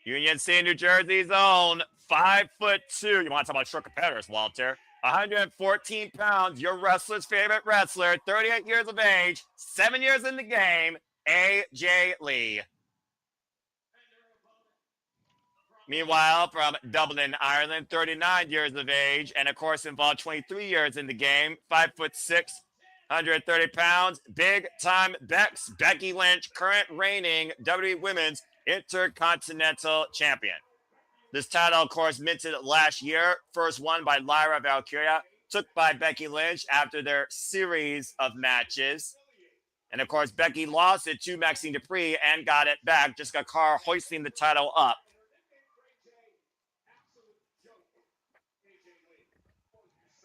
Union City, New Jersey's own 5'2". You want to talk about short competitors, Walter? 114 pounds, your wrestler's favorite wrestler, 38 years of age, 7 years in the game, AJ Lee. Meanwhile, from Dublin, Ireland, 39 years of age, and of course involved 23 years in the game, 5'6", 130 pounds, big time Bex, Becky Lynch, current reigning WWE Women's Intercontinental Champion. This title, of course, minted last year, first won by Lyra Valkyria, took by Becky Lynch after their series of matches. And of course, Becky lost it to Maxine Dupree and got it back. Jessica Carr hoisting the title up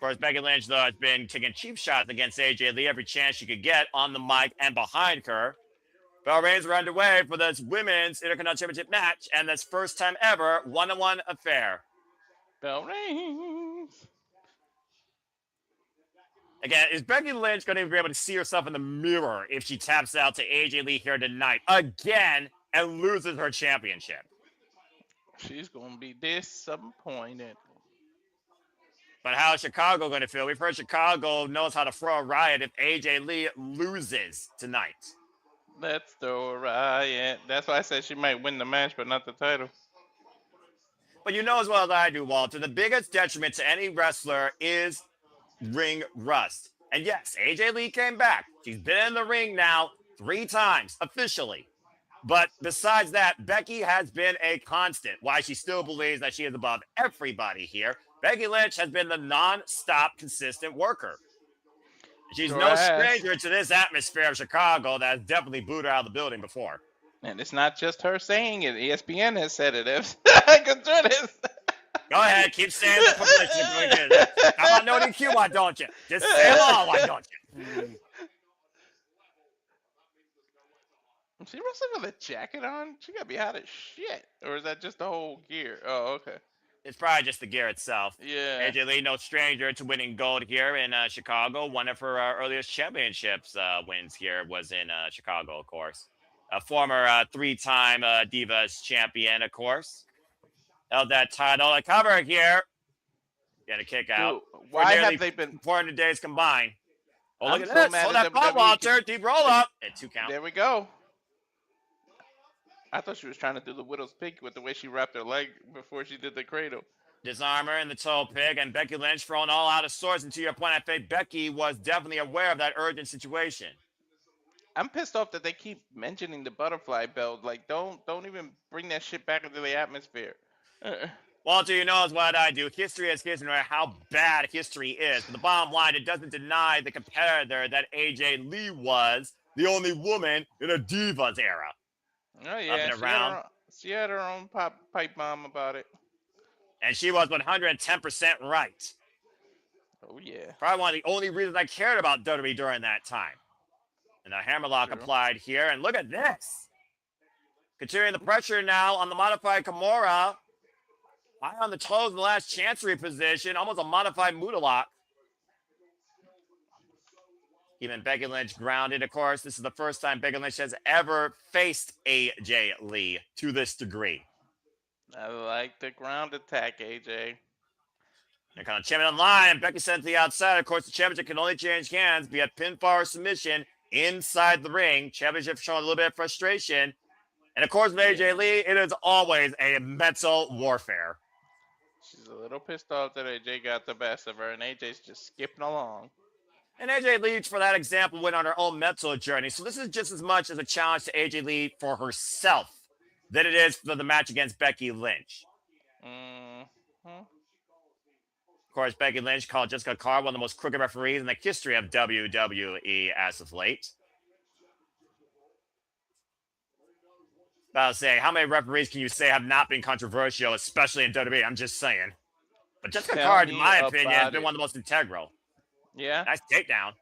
course, Becky Lynch, though, has been taking cheap shots against AJ Lee every chance she could get on the mic and behind her. Bell rings are underway for this women's Intercontinental Championship match and this first time ever one-on-one affair.
Bell rings.
Again, is Becky Lynch going to be able to see herself in the mirror if she taps out to AJ Lee here tonight again and loses her championship?
She's gonna be disappointed.
But how is Chicago going to feel? We've heard Chicago knows how to throw a riot if AJ Lee loses tonight.
Let's throw a riot. That's why I said she might win the match, but not the title.
But you know as well as I do, Walter, the biggest detriment to any wrestler is ring rust. And yes, AJ Lee came back. She's been in the ring now 3 times officially. But besides that, Becky has been a constant. Why she still believes that she is above everybody here. Becky Lynch has been the non-stop consistent worker. She's no stranger to this atmosphere of Chicago that has definitely booed her out of the building before.
And it's not just her saying it. ESPN has said it. I can do this.
Go ahead, keep saying the publicity. How about no DQ, why don't you? Just say it all, why don't you?
She wrestling with a jacket on? She gotta be hot as shit. Or is that just the whole gear? Oh, okay.
It's probably just the gear itself.
Yeah.
AJ Lee, no stranger to winning gold here in Chicago. One of her earliest championships wins here was in Chicago, of course. A former 3-time Divas champion, of course. Held that title. A cover here. Get a kick out.
Dude, why have they been
400 days combined? Oh, look
I'm
at
so
this.
mad
Hold
at
that pop,
WWE.
Walter. Deep roll up. And 2 count.
There we go. I thought she was trying to do the widow's peak with the way she wrapped her leg before she did the cradle.
Disarmer in the toe pig, and Becky Lynch thrown all out of sorts. And to your point, I think Becky was definitely aware of that urgent situation.
I'm pissed off that they keep mentioning the butterfly belt. Like, don't even bring that shit back into the atmosphere.
Walter, you know as what I do. History is history, no matter how bad history is. But the bottom line, it doesn't deny the competitor that AJ Lee was the only woman in a Divas era.
Oh yeah,
around.
she had her own pipe bomb about it.
And she was 110% right.
Oh yeah.
Probably one of the only reasons I cared about WWE during that time. And a hammerlock applied here, and look at this. Continuing the pressure now on the modified Kimura. High on the toes in the last chancery position, almost a modified Muda lock. Even Becky Lynch grounded, of course. This is the first time Becky Lynch has ever faced AJ Lee to this degree.
I like the ground attack, AJ.
They're kind of champion on line. Becky sent to the outside. Of course, the championship can only change hands via pinfall or submission inside the ring. Championship showing a little bit of frustration. And of course, with AJ Lee, it is always a mental warfare.
She's a little pissed off that AJ got the best of her, and AJ's just skipping along.
And AJ Lee, for that example, went on her own mental journey. So this is just as much as a challenge to AJ Lee for herself than it is for the match against Becky Lynch. Of course, Becky Lynch called Jessica Carr one of the most crooked referees in the history of WWE as of late. About to say, how many referees can you say have not been controversial, especially in WWE? I'm just saying. But Jessica Carr, in my opinion, has been one of the most integral.
Yeah.
Nice takedown.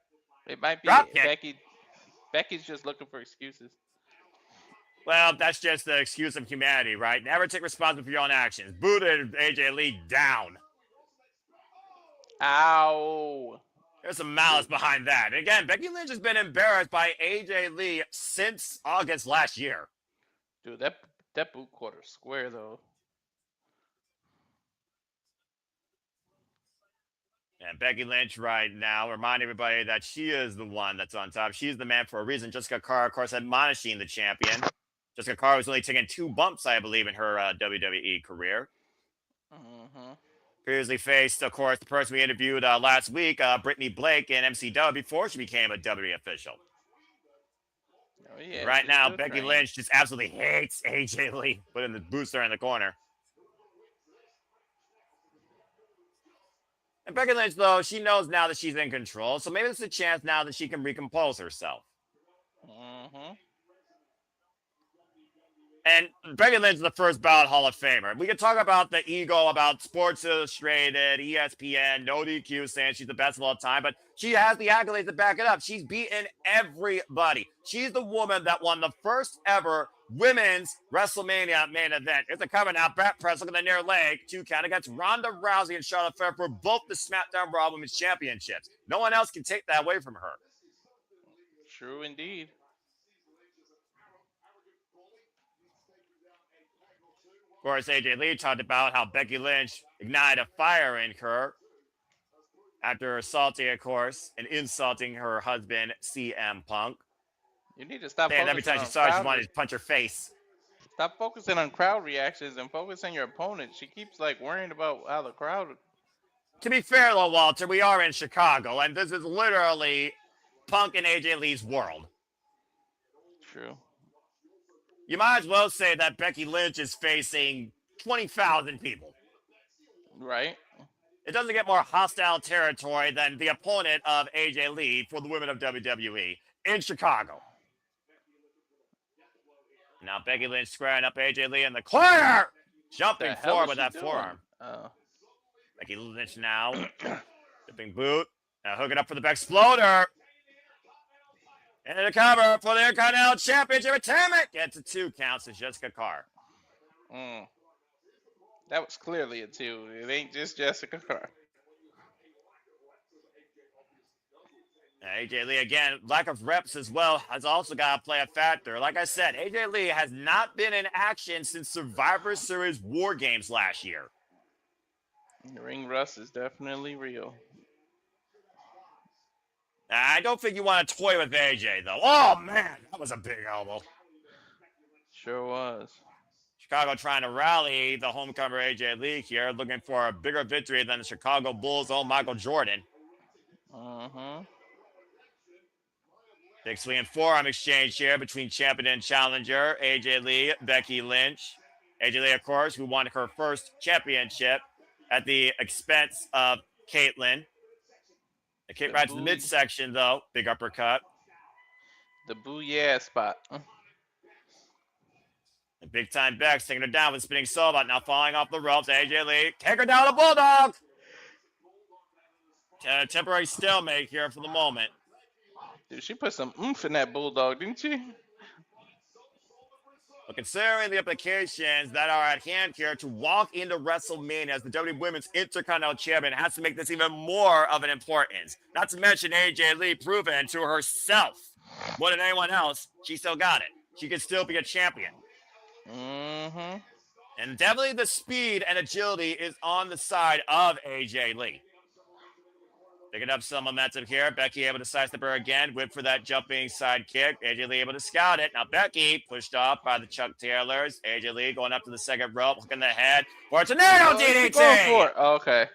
It might be
Dropkick.
Becky's just looking for excuses.
Well, that's just the excuse of humanity, right? Never take responsibility for your own actions. Booted AJ Lee down.
Ow.
There's some malice behind that. And again, Becky Lynch has been embarrassed by AJ Lee since August last year.
Dude, that boot quarter's square, though.
And Becky Lynch right now, remind everybody that she is the one that's on top. She's the man for a reason. Jessica Carr, of course, admonishing the champion. Jessica Carr was only taking 2 bumps, I believe, in her WWE career. Previously faced, of course, the person we interviewed last week, Brittany Blake in MCW before she became a WWE official.
Oh, yeah,
right now,
still
Becky
trained.
Lynch just absolutely hates AJ Lee, putting the booster in the corner. And Becky Lynch, though, she knows now that she's in control, so maybe it's a chance now that she can recompose herself. And Becky Lynch is the first ballot Hall of Famer. We can talk about the ego about Sports Illustrated, ESPN, No DQ saying she's the best of all time, but she has the accolades to back it up. She's beaten everybody. She's the woman that won the first ever women's WrestleMania main event. It's a cover now. Back press, look at the near leg. 2 count against Ronda Rousey and Charlotte Flair for both the SmackDown Raw Women's Championships. No one else can take that away from her.
True indeed.
Of course, AJ Lee talked about how Becky Lynch ignited a fire in her after assaulting, of course, and insulting her husband, CM Punk.
You need to stop
And every time she saw her, she wanted to punch her face.
Stop focusing on crowd reactions and focus on your opponent. She keeps like worrying about how the crowd.
To be fair, though, Walter, we are in Chicago, and this is literally Punk and AJ Lee's world.
True.
You might as well say that Becky Lynch is facing 20,000 people.
Right.
It doesn't get more hostile territory than the opponent of AJ Lee for the women of WWE in Chicago. Now Becky Lynch squaring up AJ Lee in the corner, jumping forward with that forearm. Becky Lynch now, dipping boot, now hooking up for the back exploder. And the cover for the Intercontinental Championship retirement. Gets a 2 counts to Jessica Carr.
That was clearly a 2. It ain't just Jessica Carr.
AJ Lee, again, lack of reps as well has also got to play a factor. Like I said, AJ Lee has not been in action since Survivor Series War Games last year.
The ring rust is definitely real.
I don't think you want to toy with AJ, though. Oh, man, that was a big elbow.
Sure was.
Chicago trying to rally the homecomer AJ Lee here, looking for a bigger victory than the Chicago Bulls' own Michael Jordan. Big swinging forearm exchange here between champion and challenger, AJ Lee, Becky Lynch. AJ Lee, of course, who won her first championship at the expense of Caitlyn. They kick right to the midsection, though. Big uppercut.
The booyah spot.
And big time Bex taking her down with spinning sobot. Now falling off the ropes. AJ Lee, take her down a bulldog. Temporary stalemate here for the moment.
Dude, she put some oomph in that bulldog, didn't she?
But considering the implications that are at hand here to walk into WrestleMania as the WWE Women's Intercontinental Champion has to make this even more of an importance. Not to mention AJ Lee proven to herself more than anyone else, she still got it. She can still be a champion. And definitely the speed and agility is on the side of AJ Lee. Picking up some momentum here. Becky able to sidestep her again. Whip for that jumping side kick. AJ Lee able to scout it. Now Becky pushed off by the Chuck Taylors. AJ Lee going up to the second rope. Hooking the head. For a tornado DDT.
Going for it. Okay.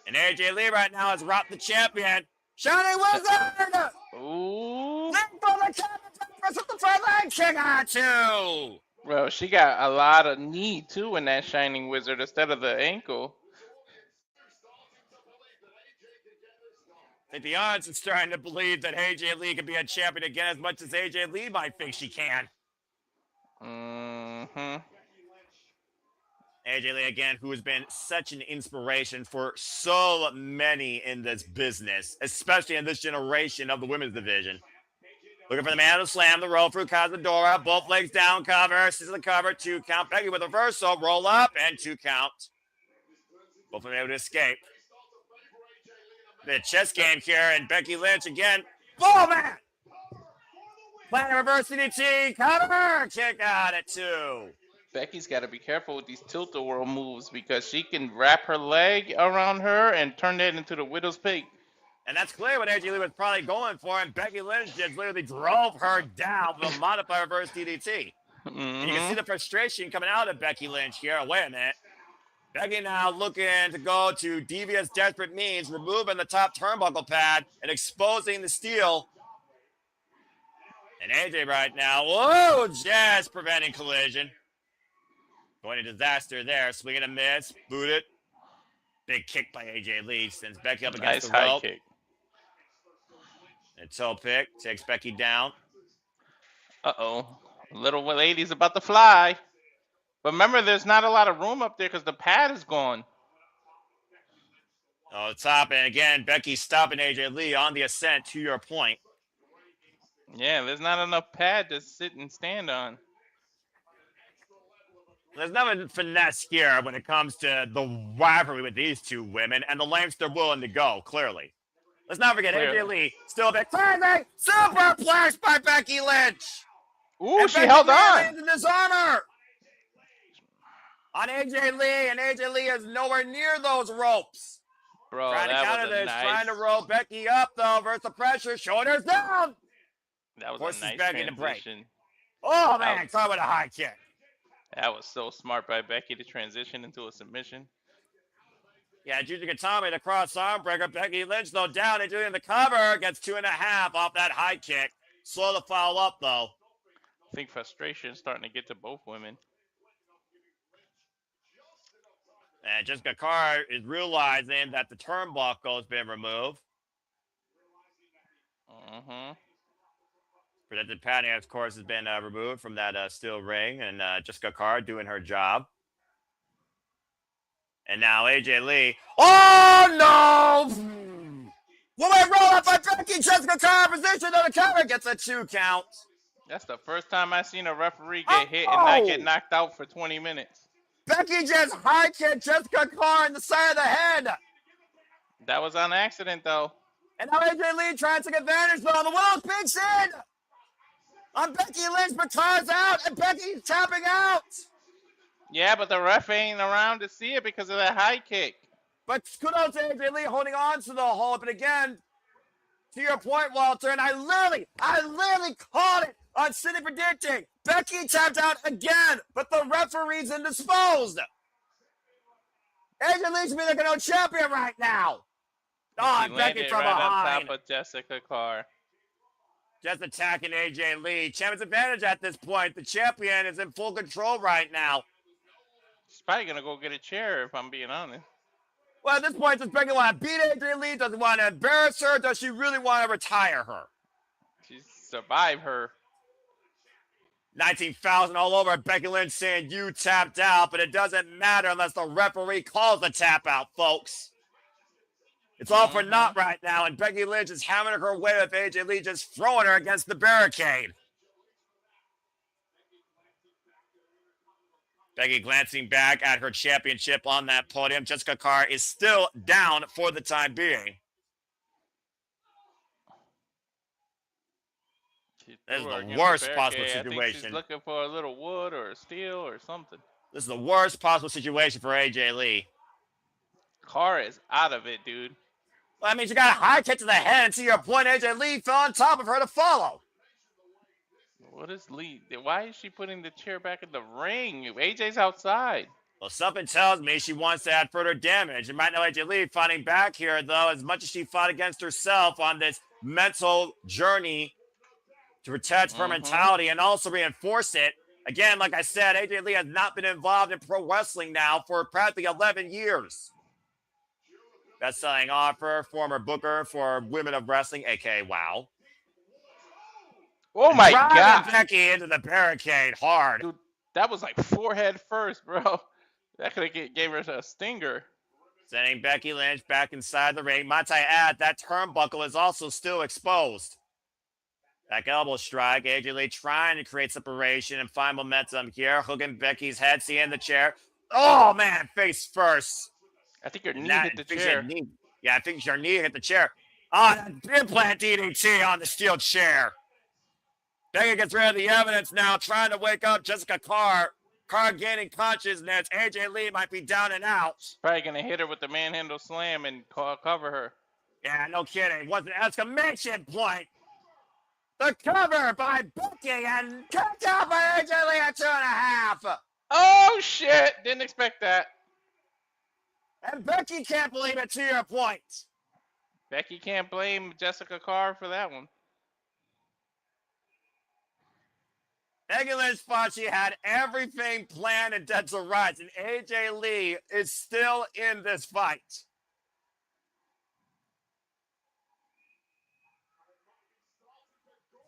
And AJ Lee right now has rocked the champion. Shining Wizard!
Ooh.
Link for the championship with the front leg kick on 2.
Well, she got a lot of knee, too, in that Shining Wizard instead of the ankle.
I think the odds are starting to believe that AJ Lee can be a champion again as much as AJ Lee might think she can. AJ Lee, again, who has been such an inspiration for so many in this business, especially in this generation of the women's division. Looking for the man to slam the roll through Cazadora. Both legs down, cover. Scissor the cover, 2 count. Becky with a reversal, roll up, and 2 count. Both of them able to escape. The chess game here, and Becky Lynch again. Oh, man! Planning reverse DDT, cover, kick out at 2.
Becky's got to be careful with these tilt-a-whirl moves because she can wrap her leg around her and turn that into the widow's peak.
And that's clear what AJ Lee was probably going for, and Becky Lynch just literally drove her down with a modified reverse DDT. And you can see the frustration coming out of Becky Lynch here. Wait a minute. Becky now looking to go to devious, desperate means, removing the top turnbuckle pad and exposing the steel. And AJ right now, whoa, just preventing collision. Going to disaster there, swinging a miss, booted. Big kick by AJ Lee, sends Becky up against the rope.
Kick.
And toe pick, takes Becky down.
Uh-oh. Little lady's about to fly. But remember, there's not a lot of room up there because the pad is gone.
Oh, it's happening again. Becky stopping AJ Lee on the ascent, to your point.
Yeah, there's not enough pad to sit and stand on.
There's nothing finesse here when it comes to the rivalry with these two women, and the lengths they're willing to go, clearly. Let's not forget,
Clearly.
AJ Lee still a bit crazy. Superplex by Becky Lynch.
Ooh,
And
she
Becky
held
Lee
on.
lands in dishonor on AJ Lee, and AJ Lee is nowhere near those ropes.
Bro,
Trying to
that
counter
was a
this,
nice,
trying to roll Becky up, though, versus the pressure. Shoulders down.
that was
Horse is
a nice
begging to break.
transition.
Oh, man, caught with a high kick.
That was so smart by Becky to transition into a submission.
Yeah, Juju Katami, the cross arm breaker. Becky Lynch, though, down and doing the cover. Gets 2.5 off that high kick. Slow to follow up, though.
I think frustration is starting to get to both women.
And Jessica Carr is realizing that the turnbuckle has been removed.
Mm-hmm.
Protected padding, of course, has been removed from that steel ring. And Jessica Carr doing her job. And now AJ Lee. Oh, no! Woman roll up by Becky. Jessica Carr position on the cover. Gets a 2 count.
That's the first time I've seen a referee get hit and not get knocked out for 20 minutes.
Becky just high kicked Jessica Carr in the side of the head.
That was on accident, though.
And now AJ Lee trying to take advantage, though. The Willow peeks in on Becky Lynch, but Carr's out, and Becky's tapping out.
Yeah, but the ref ain't around to see it because of that high kick.
But kudos to AJ Lee holding on to the hold. But again, to your point, Walter, and I literally called it on City Predicting. Becky tapped out again, but the referee's indisposed. AJ Lee should be the no champion right now. Oh,
She
Becky
landed
from
right
behind.
on top of Jessica Carr.
Just attacking AJ Lee. Champion's advantage at this point. The champion is in full control right now.
She's probably going to go get a chair, if I'm being honest.
Well, at this point, does Becky want to beat AJ Lee? Does she want to embarrass her? Does she really want to retire her?
She's survived her.
19,000 all over. Becky Lynch saying you tapped out, but it doesn't matter unless the referee calls the tap out, folks. It's all for naught right now, and Becky Lynch is hammering her way with AJ Lee, just throwing her against the barricade. Becky glancing back at her championship on that podium. Jessica Carr is still down for the time being. This is the worst possible situation.
I think she's looking for a little wood or a steel or something.
This is the worst possible situation for AJ Lee.
Carr is out of it, dude.
Well, I mean, she got a high kick to the head, and to your point, AJ Lee fell on top of her to follow.
What is Lee? Why is she putting the chair back in the ring? AJ's outside.
Well, something tells me she wants to add further damage. And right now, AJ Lee fighting back here, though, as much as she fought against herself on this mental journey to protect her mentality and also reinforce it. Again, like I said, AJ Lee has not been involved in pro wrestling now for practically 11 years. Best-selling author, former booker for Women of Wrestling, a.k.a. WOW.
Oh, my God.
Becky into the barricade hard.
Dude, that was like forehead first, bro. That could have gave her a stinger.
Sending Becky Lynch back inside the ring. Might I add, that turnbuckle is also still exposed. Back elbow strike. AJ Lee trying to create separation and find momentum here. Hooking Becky's head, seeing the chair. Oh, man, face first.
I think her knee hit the chair.
Yeah, I think your knee hit the chair. Oh, implant DDT on the steel chair. Becky gets rid of the evidence now, trying to wake up Jessica Carr. Carr gaining consciousness. AJ Lee might be down and out.
Probably going to hit her with the manhandle slam and cover her.
Yeah, no kidding. What's an exclamation point? The cover by Becky and kicked out by AJ Lee at 2.5.
Oh, shit. Didn't expect that.
And Becky can't believe it, to your point.
Becky can't blame Jessica Carr for that one.
Becky Lynch thought she had everything planned and dead to rights, and AJ Lee is still in this fight.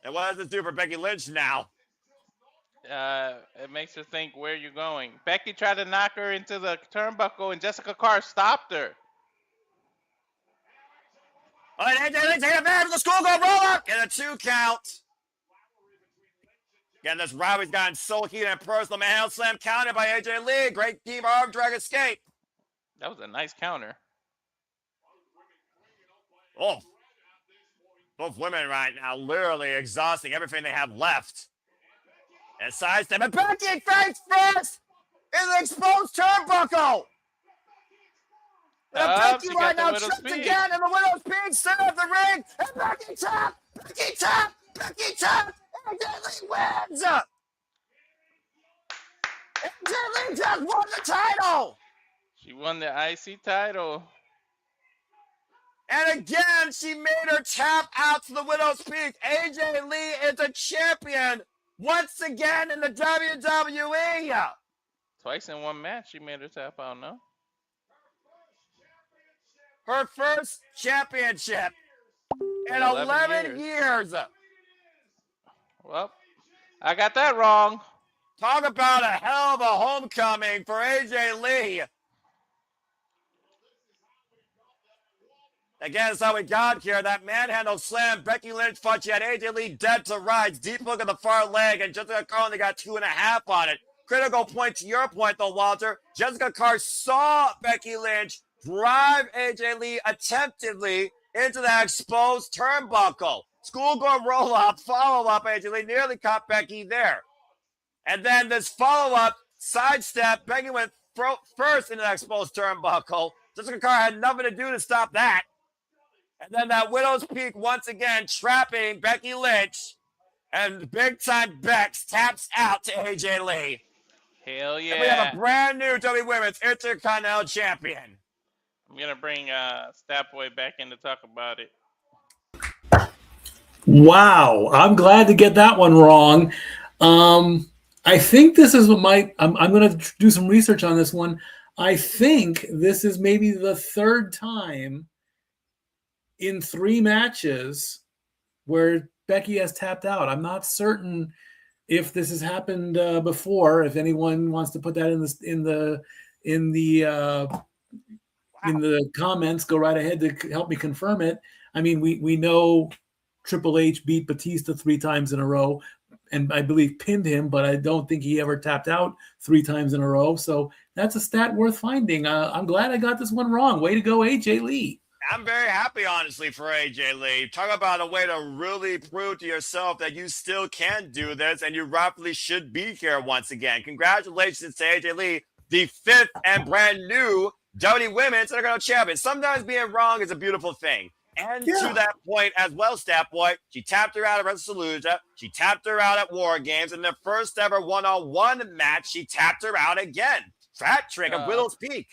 And what does this do for Becky Lynch now?
It makes her think where you're going. Becky tried to knock her into the turnbuckle, and Jessica Carr stopped her.
All right, AJ Lee taking advantage of the schoolgirl roll-up. Get a 2 count. Again, this rivalry's gotten so heated and personal. Man, slam counted by AJ Lee. Great team arm drag escape.
That was a nice counter.
Oh, both women right now literally exhausting everything they have left. And sidestep. And Becky face first in the exposed turnbuckle. And Becky right now tripped again in the Widow's Peak center of the ring. And Becky tap. Becky tap. Becky tap. And AJ Lee wins. AJ Lee just won the title.
She won the IC title.
And again, she made her tap out to the Widow's Peak. AJ Lee is a champion once again in the WWE.
Twice in one match, she made her tap out, no?
Her first championship in 11 years.
Well, I got that wrong.
Talk about a hell of a homecoming for AJ Lee. Again, that's how we got here. That manhandle slam. Becky Lynch thought she had AJ Lee dead to rights. Deep hook on the far leg, and Jessica Carr only got 2.5 on it. Critical point to your point, though, Walter. Jessica Carr saw Becky Lynch drive AJ Lee attemptedly into that exposed turnbuckle. Schoolgirl roll-up, follow-up. AJ Lee nearly caught Becky there. And then this follow-up, sidestep. Becky went first into the exposed turnbuckle. Jessica Carr had nothing to do to stop that. And then that Widow's Peak once again trapping Becky Lynch. And big-time Bex taps out to AJ Lee.
Hell yeah.
And we have a brand new WWE Women's Intercontinental Champion.
I'm going to bring Stat Boy back in to talk about it.
Wow. I'm glad to get that one wrong. I think this is what I'm going to do some research on this one. I think this is maybe the third time in 3 matches where Becky has tapped out. I'm not certain if this has happened before. If anyone wants to put that in the comments, go right ahead to help me confirm it. I mean, we know Triple H beat Batista 3 times in a row, and I believe pinned him, but I don't think he ever tapped out 3 times in a row. So that's a stat worth finding. I'm glad I got this one wrong. Way to go, AJ Lee.
I'm very happy, honestly, for AJ Lee. Talk about a way to really prove to yourself that you still can do this, and you rightfully should be here once again. Congratulations to AJ Lee, the 5th and brand new WWE Women's Intercontinental Champion. Sometimes being wrong is a beautiful thing. And to that point as well, Stat Boy, she tapped her out at WrestleMania. She tapped her out at War Games. In their first ever one-on-one match, she tapped her out again. Fat trick of Widow's Peak.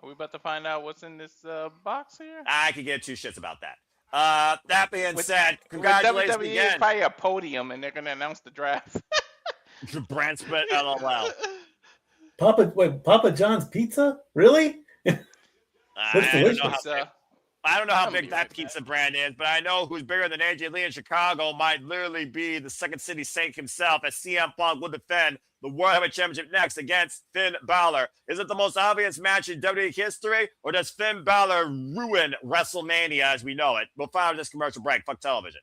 Are we about to find out what's in this box here?
I could get 2 shits about that. That being said, congratulations
WWE
again.
is probably a podium, and they're going to announce the draft.
Brand split, LOL.
Papa John's Pizza? Really?
I don't know how big that pizza brand is, but I know who's bigger than AJ Lee in Chicago might literally be the Second City Saint himself, as CM Punk will defend the World Heavyweight Championship next against Finn Balor. Is it the most obvious match in WWE history, or does Finn Balor ruin WrestleMania as we know it? We'll find out this commercial break. Fuck television.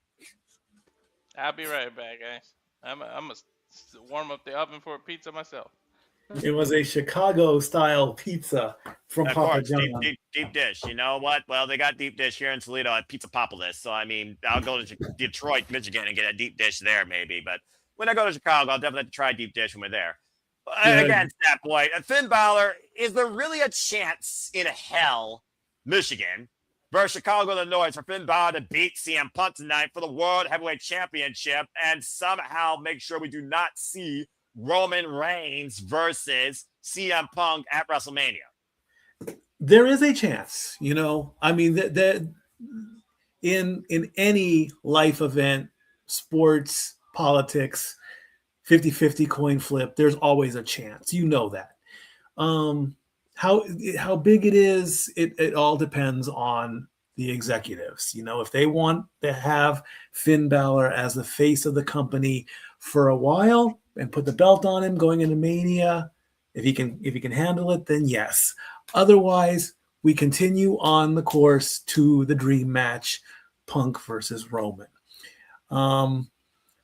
I'll be right back, guys. I'm going to warm up the oven for a pizza myself.
It was a Chicago-style pizza from Papa John's.
Deep dish. You know what? Well, they got deep dish here in Toledo at Pizzapopolis. So, I mean, I'll go to Detroit, Michigan, and get a deep dish there maybe. But when I go to Chicago, I'll definitely have to try deep dish when we're there. Again, Stat Boy, Finn Balor, is there really a chance in hell, Michigan, versus Chicago, Illinois, for Finn Balor to beat CM Punk tonight for the World Heavyweight Championship and somehow make sure we do not see Roman Reigns versus CM Punk at WrestleMania?
There is a chance, you know. I mean, in any life event, sports, politics, 50-50 coin flip, there's always a chance. You know that. How big it is, it all depends on the executives. You know, if they want to have Finn Balor as the face of the company for a while, and put the belt on him going into Mania. If he can handle it, then yes. Otherwise, we continue on the course to the dream match, Punk versus Roman.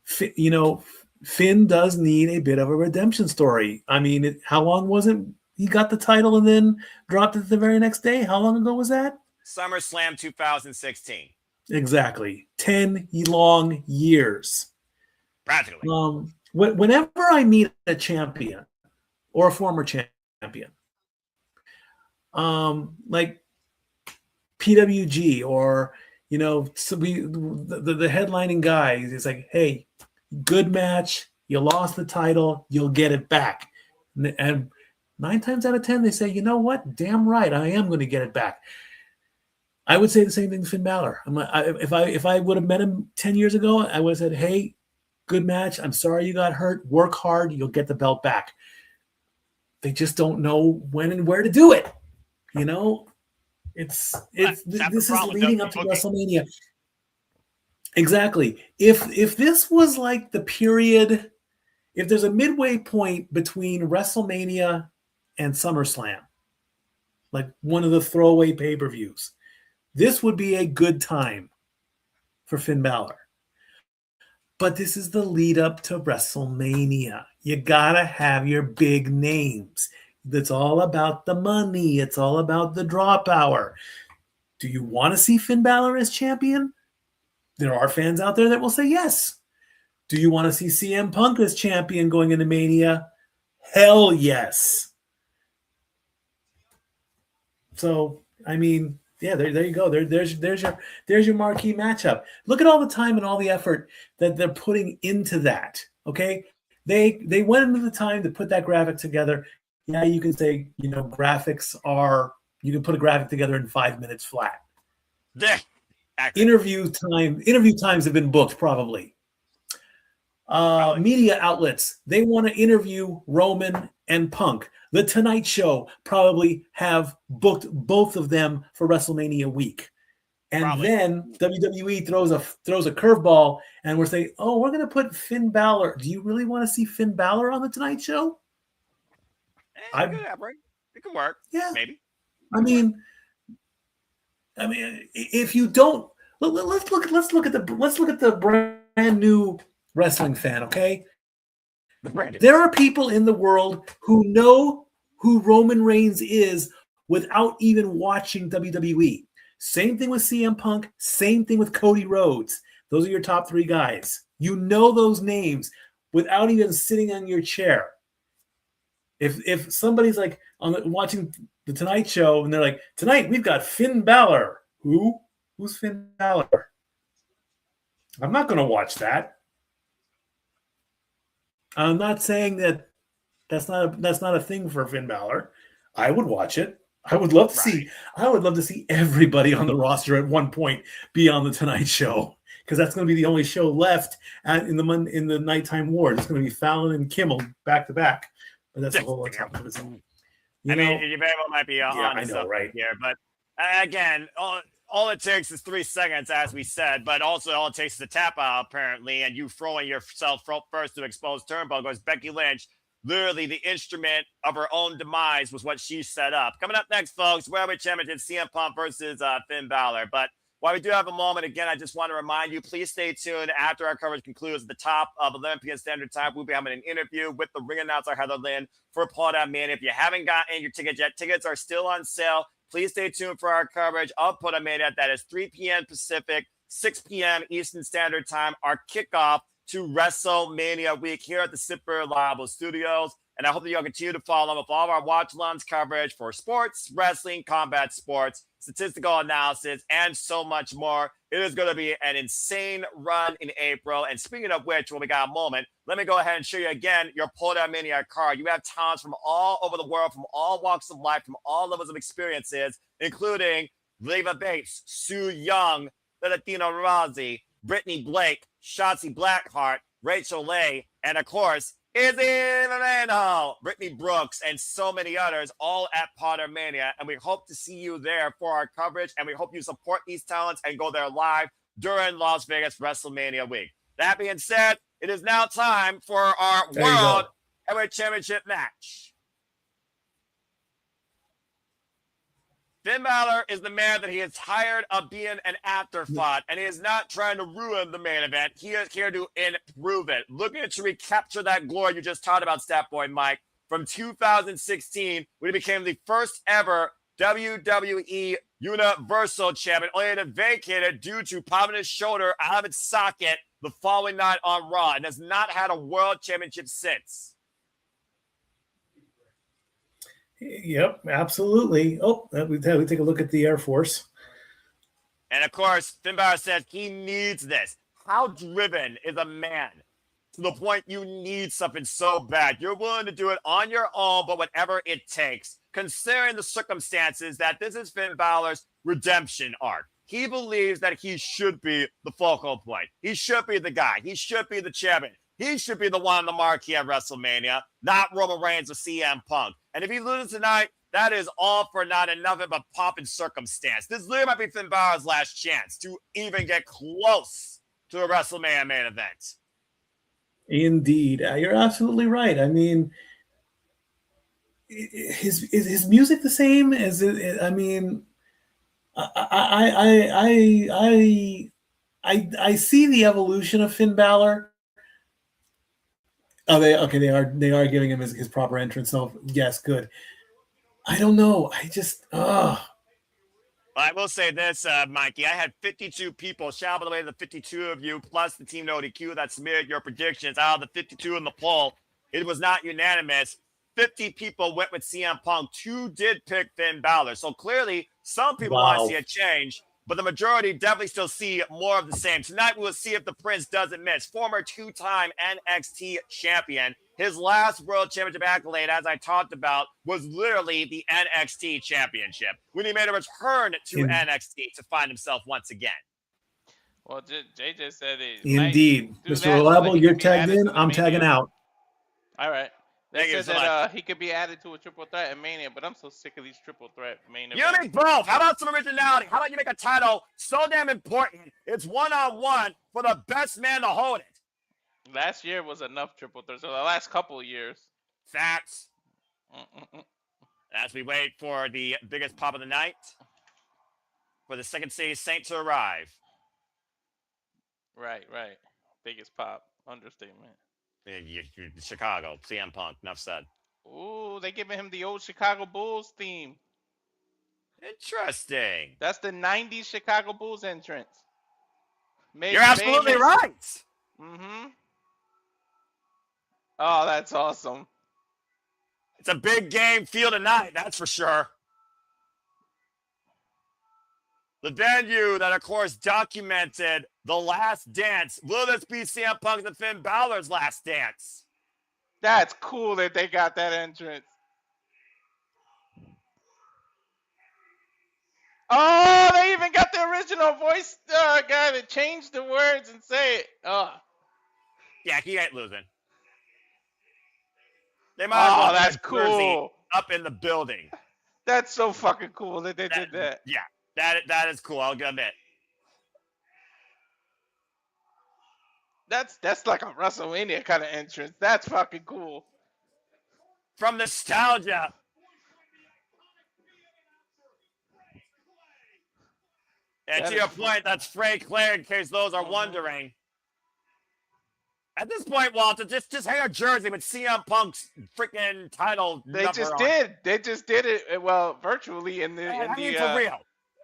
Finn does need a bit of a redemption story. I mean, how long was it? He got the title and then dropped it the very next day. How long ago was that?
SummerSlam 2016.
Exactly. 10 long years.
Practically.
Whenever I meet a champion or a former champion, like PWG or, the headlining guy, it's like, hey, good match. You lost the title. You'll get it back. And 9 times out of 10, they say, you know what? Damn right. I am going to get it back. I would say the same thing to Finn Balor. If I would have met him 10 years ago, I would have said, hey, good match. I'm sorry you got hurt. Work hard. You'll get the belt back. They just don't know when and where to do it. This is leading up to WrestleMania. Exactly. If this was like the period, if there's a midway point between WrestleMania and SummerSlam, like one of the throwaway pay-per-views, this would be a good time for Finn Balor. But this is the lead up to WrestleMania. You gotta have your big names. It's all about the money. It's all about the draw power. Do you want to see Finn Balor as champion? There are fans out there that will say yes. Do you want to see CM Punk as champion going into Mania? Hell yes. So, I mean, yeah, there you go. There's your marquee matchup. Look at all the time and all the effort that they're putting into that. Okay, they went into the time to put that graphic together. Yeah, you can say graphics are. You can put a graphic together in 5 minutes flat. Interview times have been booked probably. Media outlets, they want to interview Roman and Punk. The Tonight Show probably have booked both of them for WrestleMania week. And then WWE throws a curveball and we're saying, oh, we're going to put Finn Balor. Do you really want to see Finn Balor on the Tonight Show?
It could work.
Yeah.
Maybe.
I mean, if you don't, let's look at the brand new wrestling fan, okay? There are people in the world who know who Roman Reigns is without even watching WWE. Same thing with CM Punk. Same thing with Cody Rhodes. Those are your top 3 guys. You know those names without even sitting on your chair. If somebody's like watching the Tonight Show and they're like, tonight we've got Finn Balor. Who's Finn Balor? I'm not going to watch that. I'm not saying that's not a thing for Finn Balor. I would watch it. I would love to see everybody on the roster at one point be on the Tonight Show, because that's going to be the only show left in the nighttime ward. It's going to be Fallon and Kimmel back to back. But that's a whole other topic.
You very well might be on something right here, but again, all it takes is 3 seconds, as we said, but also all it takes is a tap out, apparently, and you throwing yourself first to expose turnbuckles. Becky Lynch, literally the instrument of her own demise, was what she set up. Coming up next, folks, World Championship CM Punk versus Finn Balor. But while we do have a moment, again, I just want to remind you, please stay tuned after our coverage concludes at the top of Olympian Standard Time. We'll be having an interview with the ring announcer, Heather Lynn, for Paul Down Mania. If you haven't gotten your tickets yet, tickets are still on sale. Please stay tuned for our coverage of Put On Mania. That is 3 p.m. Pacific, 6 p.m. Eastern Standard Time, our kickoff to WrestleMania week here at the Super Reliable Studios. And I hope that you'll continue to follow with all of our watch-alongs coverage for sports, wrestling, combat sports, statistical analysis, and so much more. It is going to be an insane run in April. And speaking of which, when we got a moment, let me go ahead and show you again your Pull Down Mania card. You have talents from all over the world, from all walks of life, from all levels of experiences, including Leva Bates, Sue Young, Valentino Rossi, Brittany Blake, Shotzi Blackheart, Rachel Leigh, and of course, Izzy Moreno, Brittany Brooks, and so many others, all at Potter Mania. And we hope to see you there for our coverage. And we hope you support these talents and go there live during Las Vegas WrestleMania week. That being said, it is now time for our
There you
World
go.
Heavyweight Championship match. Finn Balor is the man that he is tired of being an afterthought, and he is not trying to ruin the main event. He is here to improve it. Looking to recapture that glory you just talked about, Stat Boy Mike, from 2016, when he became the first ever WWE Universal Champion, only to vacate it due to popping his shoulder out of its socket the following night on Raw, and has not had a World Championship since.
Yep, absolutely. Oh, we take a look at the Air Force.
And of course, Finn Balor says he needs this. How driven is a man to the point you need something so bad? You're willing to do it on your own, but whatever it takes, considering the circumstances that this is Finn Balor's redemption arc. He believes that he should be the focal point. He should be the guy. He should be the champion. He should be the one on the marquee at WrestleMania, not Roman Reigns or CM Punk. And if he loses tonight, that is all for not enough of a pop in circumstance. This literally might be Finn Balor's last chance to even get close to a WrestleMania main event.
Indeed, you're absolutely right. I mean, is his music the same? Is it? I mean, I see the evolution of Finn Balor. Oh, they are giving him his proper entrance. So yes, good. I don't know. I just
I will say this, Mikey. I had 52 people. Shout out, by the way, to the 52 of you, plus the Team No DQ that submitted your predictions. Out of the 52 in the poll, it was not unanimous. 50 people went with CM Punk. 2 did pick Finn Balor. So clearly, some people want to see a change, but the majority definitely still see more of the same. Tonight, we will see if the Prince doesn't miss. Former 2-time NXT champion. His last World Championship accolade, as I talked about, was literally the NXT Championship, when he made a return to NXT to find himself once again.
Well, Jay just said it.
indeed, Mr. Reliable, you're tagged in. I'm tagging out.
All right. They
Thank you
said
so
that he could be added to a triple threat at Mania, but I'm so sick of these triple threat main
You
events.
make both. How about some originality? How about you make a title so damn important, it's one-on-one for the best man to hold it?
Last year was enough triple threats. So the last couple of years.
Facts. As we wait for the biggest pop of the night, for the Second City Saint to arrive.
Right. Biggest pop. Understatement.
Chicago, CM Punk, enough said.
Ooh, they giving him the old Chicago Bulls theme.
Interesting.
That's the 90s Chicago Bulls entrance.
You're absolutely right.
Mm-hmm. Oh, that's awesome.
It's a big game feel tonight, that's for sure. The venue that, of course, documented the last dance. Will this be CM Punk's and Finn Balor's last dance?
That's cool that they got that entrance. Oh, they even got the original voice guy that changed the words and say it. Oh.
Yeah, he ain't losing. They might as well
that's
have Jersey
cool.
up in the building.
That's so fucking cool that they did that.
Yeah, that is cool, I'll admit.
That's like a WrestleMania kind of entrance. That's fucking cool.
From nostalgia. And to your point, that's Frank Claire, in case those are wondering. At this point, Walter, just hang a jersey with CM Punk's freaking title.
They just did. They just did it. Well, virtually in the.
I mean, for real.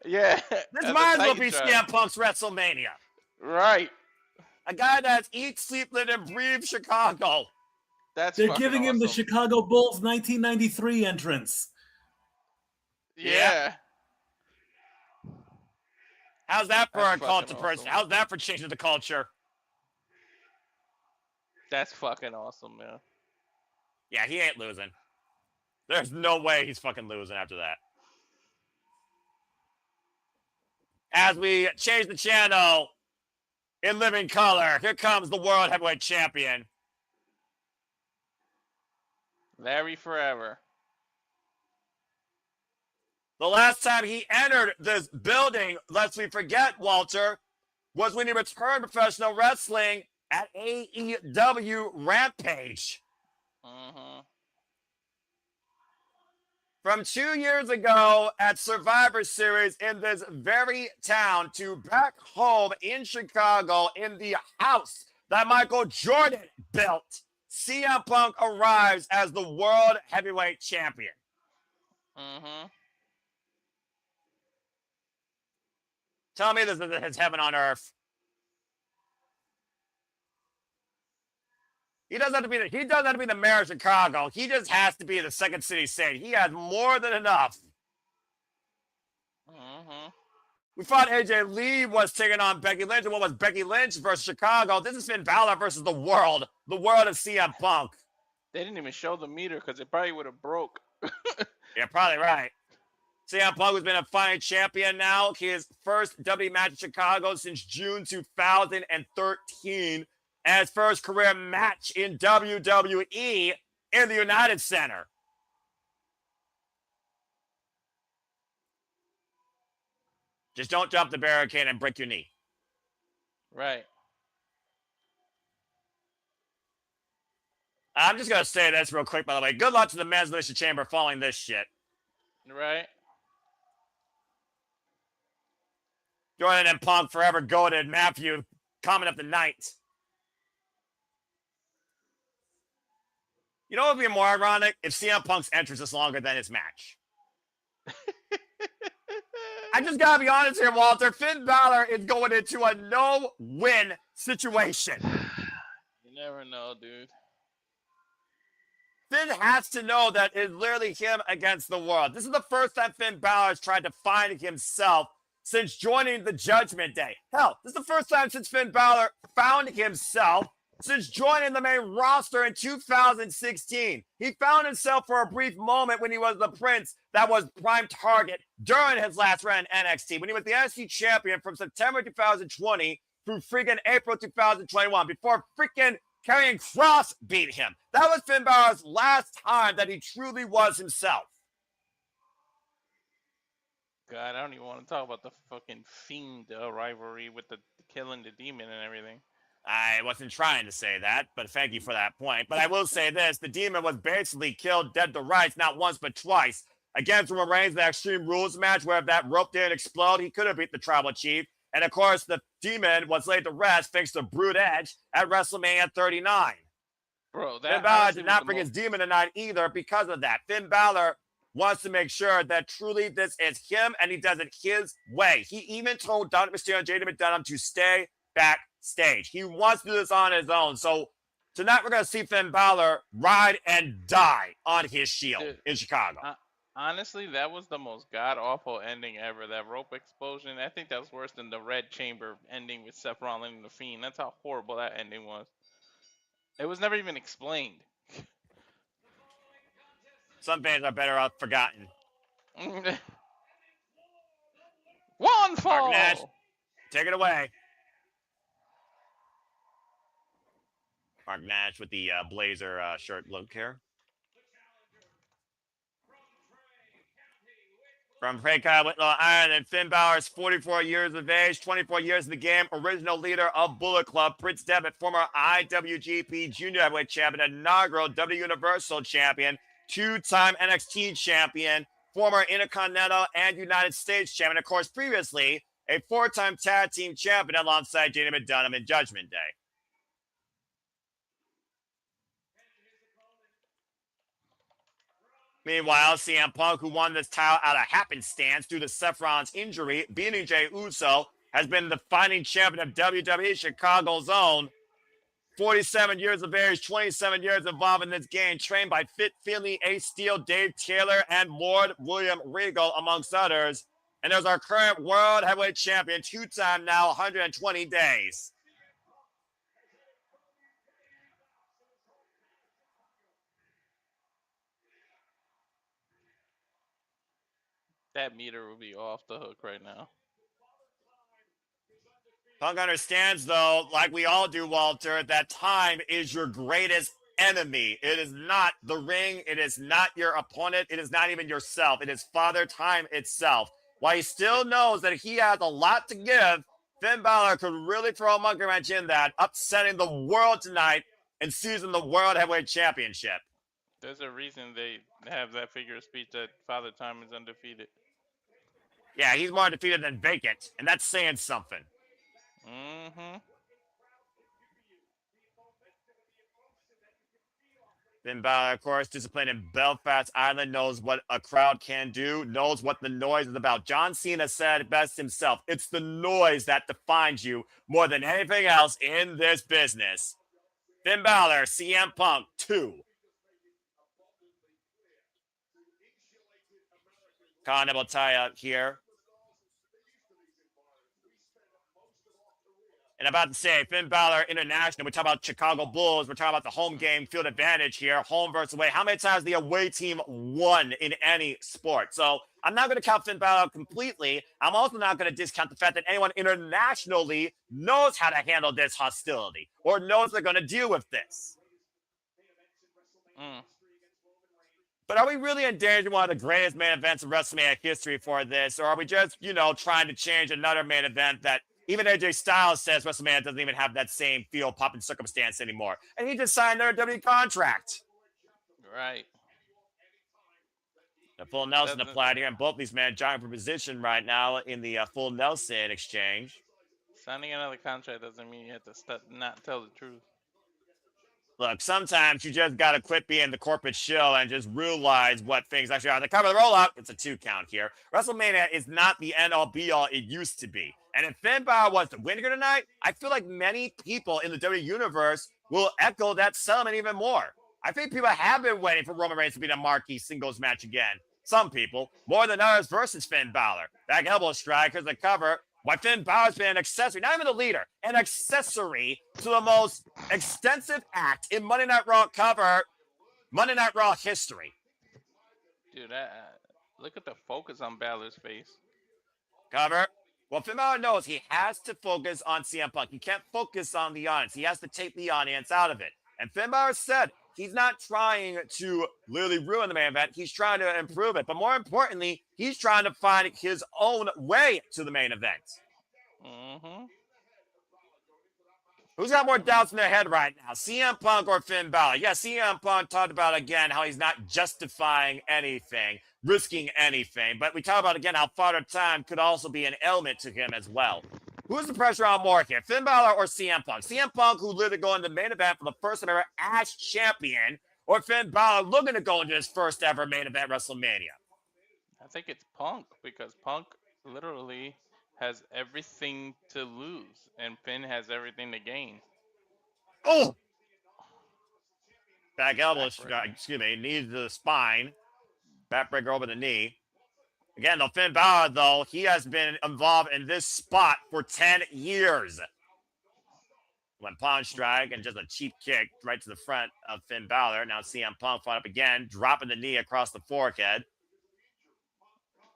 Yeah.
This might as well be CM Punk's WrestleMania.
Right.
A guy that's eat, sleep, live, and breathe Chicago.
They're giving him the Chicago Bulls 1993 entrance.
Yeah.
How's that for a culture person? How's that for changing the culture?
That's fucking awesome, man.
Yeah, he ain't losing. There's no way he's fucking losing after that. As we change the channel in living color, here comes the World Heavyweight Champion.
Larry Forever.
The last time he entered this building, lest we forget, Walter, was when he returned professional wrestling at AEW Rampage.
Mm-hmm.
From 2 years ago at Survivor Series in this very town to back home in Chicago in the house that Michael Jordan built, CM Punk arrives as the World Heavyweight Champion.
Mm-hmm.
Tell me this is heaven on earth. He doesn't have to be the mayor of Chicago. He just has to be the second city saint. He has more than enough.
Mm-hmm.
We thought AJ Lee was taking on Becky Lynch, and what was Becky Lynch versus Chicago? This is Finn Balor versus the world of CM Punk.
They didn't even show the meter because it probably would have broke.
You're probably right. CM Punk has been a fighting champion now. His first WWE match in Chicago since June 2013. And his first career match in WWE in the United Center. Just don't jump the barricade and break your knee.
Right.
I'm just going to say this real quick, by the way. Good luck to the men's Elimination Chamber following this shit.
Right.
Jordan and Punk forever goated. Matthew coming up the night. You know what would be more ironic? If CM Punk's entrance is longer than his match. I just gotta be honest here, Walter. Finn Balor is going into a no-win situation.
You never know, dude.
Finn has to know that it's literally him against the world. This is the first time Finn Balor has tried to find himself since joining the Judgment Day. Hell, this is the first time since Finn Balor found himself since joining the main roster in 2016. He found himself for a brief moment when he was the Prince that was prime target during his last run in NXT, when he was the NXT champion from September 2020 through freaking April 2021 before freaking Karrion Kross beat him. That was Finn Balor's last time that he truly was himself.
God, I don't even want to talk about the fucking Fiend rivalry with the killing the demon and everything.
I wasn't trying to say that, but thank you for that point. But I will say this, the Demon was basically killed dead to rights, not once but twice. Against Roman Reigns in the Extreme Rules match, where if that rope didn't explode, he could have beat the Tribal Chief. And of course, the Demon was laid to rest thanks to Brood Edge at WrestleMania 39.
Bro,
Finn Balor did not bring his Demon tonight either because of that. Finn Balor wants to make sure that truly this is him and he does it his way. He even told Dominic Mysterio and JD McDonough to stay backstage. He wants to do this on his own. So tonight we're going to see Finn Balor ride and die on his shield in Chicago.
Honestly, that was the most god-awful ending ever. That rope explosion, I think that was worse than the Red Chamber ending with Seth Rollins and The Fiend. That's how horrible that ending was. It was never even explained.
Some fans are better off forgotten.
One fall!
Mark Nash, take it away. Mark Nash with the blazer shirt look here. From Frankai Whitlow Iron and Finn Balor's 44 years of age, 24 years in the game, original leader of Bullet Club, Prince Devitt, former IWGP Junior Heavyweight Champion, inaugural W Universal Champion, two-time NXT Champion, former Intercontinental and United States Champion, of course, previously a four-time Tag Team Champion alongside JD McDonough in Judgment Day. Meanwhile, CM Punk, who won this title out of happenstance due to Seth Rollins' injury, beating Jey Uso, has been the fighting champion of WWE Chicago's own. 47 years of age, 27 years involved in this game, trained by Fit Finley, Ace Steel, Dave Taylor, and Lord William Regal, amongst others. And there's our current World Heavyweight Champion, two-time now, 120 days.
That meter will be off the hook right now.
Punk understands, though, like we all do, Walter, that time is your greatest enemy. It is not the ring. It is not your opponent. It is not even yourself. It is Father Time itself. While he still knows that he has a lot to give, Finn Balor could really throw a monkey wrench in that, upsetting the world tonight and seizing the World Heavyweight Championship.
There's a reason they have that figure of speech that Father Time is undefeated.
Yeah, he's more undefeated than vacant, and that's saying something.
Mm-hmm.
Finn Balor, of course, disciplined in Belfast Island, knows what a crowd can do, knows what the noise is about. John Cena said best himself, it's the noise that defines you more than anything else in this business. Finn Balor, CM Punk 2. Continental tie-up here. And I'm about to say, Finn Balor International, we're talking about Chicago Bulls, we're talking about the home game field advantage here, home versus away. How many times the away team won in any sport? So I'm not going to count Finn Balor completely. I'm also not going to discount the fact that anyone internationally knows how to handle this hostility or knows they're going to deal with this. But are we really in danger of one of the greatest main events in WrestleMania history for this? Or are we just, trying to change another main event that even AJ Styles says WrestleMania doesn't even have that same feel, pop, and circumstance anymore? And he just signed their WWE contract.
Right.
The full Nelson applied here, and both these men jogging for position right now in the full Nelson exchange.
Signing another contract doesn't mean you have to not tell the truth.
Look, sometimes you just got to quit being the corporate shill and just realize what things actually are. The cover of the roll-up, it's a 2 count here. WrestleMania is not the end-all be-all it used to be. And if Finn Balor was to win here tonight, I feel like many people in the WWE universe will echo that sentiment even more. I think people have been waiting for Roman Reigns to be the marquee singles match again. Some people, more than others, versus Finn Balor. Back elbow strike as the cover. Why Finn Balor's been an accessory, not even the leader, an accessory to the most extensive act in Monday Night Raw Monday Night Raw history.
Dude, look at the focus on Balor's face.
Cover. Well, Finn Balor knows he has to focus on CM Punk. He can't focus on the audience. He has to take the audience out of it. And Finn Balor said he's not trying to literally ruin the main event. He's trying to improve it. But more importantly, he's trying to find his own way to the main event.
Mm-hmm.
Who's got more doubts in their head right now, CM Punk or Finn Balor? Yeah, CM Punk talked about, again, how he's not justifying anything, risking anything. But we talk about, again, how Father Time could also be an element to him as well. Who's the pressure on more here, Finn Balor or CM Punk? CM Punk, who literally go into the main event for the first time ever as champion, or Finn Balor looking to go into his first ever main event WrestleMania?
I think it's Punk, because Punk literally has everything to lose, and Finn has everything to gain.
Oh! Back elbow, knee to the spine. Backbreaker over the knee. Again, though, Finn Balor, though, he has been involved in this spot for 10 years. Went pawn strike and just a cheap kick right to the front of Finn Balor. Now CM Punk fought up again, dropping the knee across the forehead.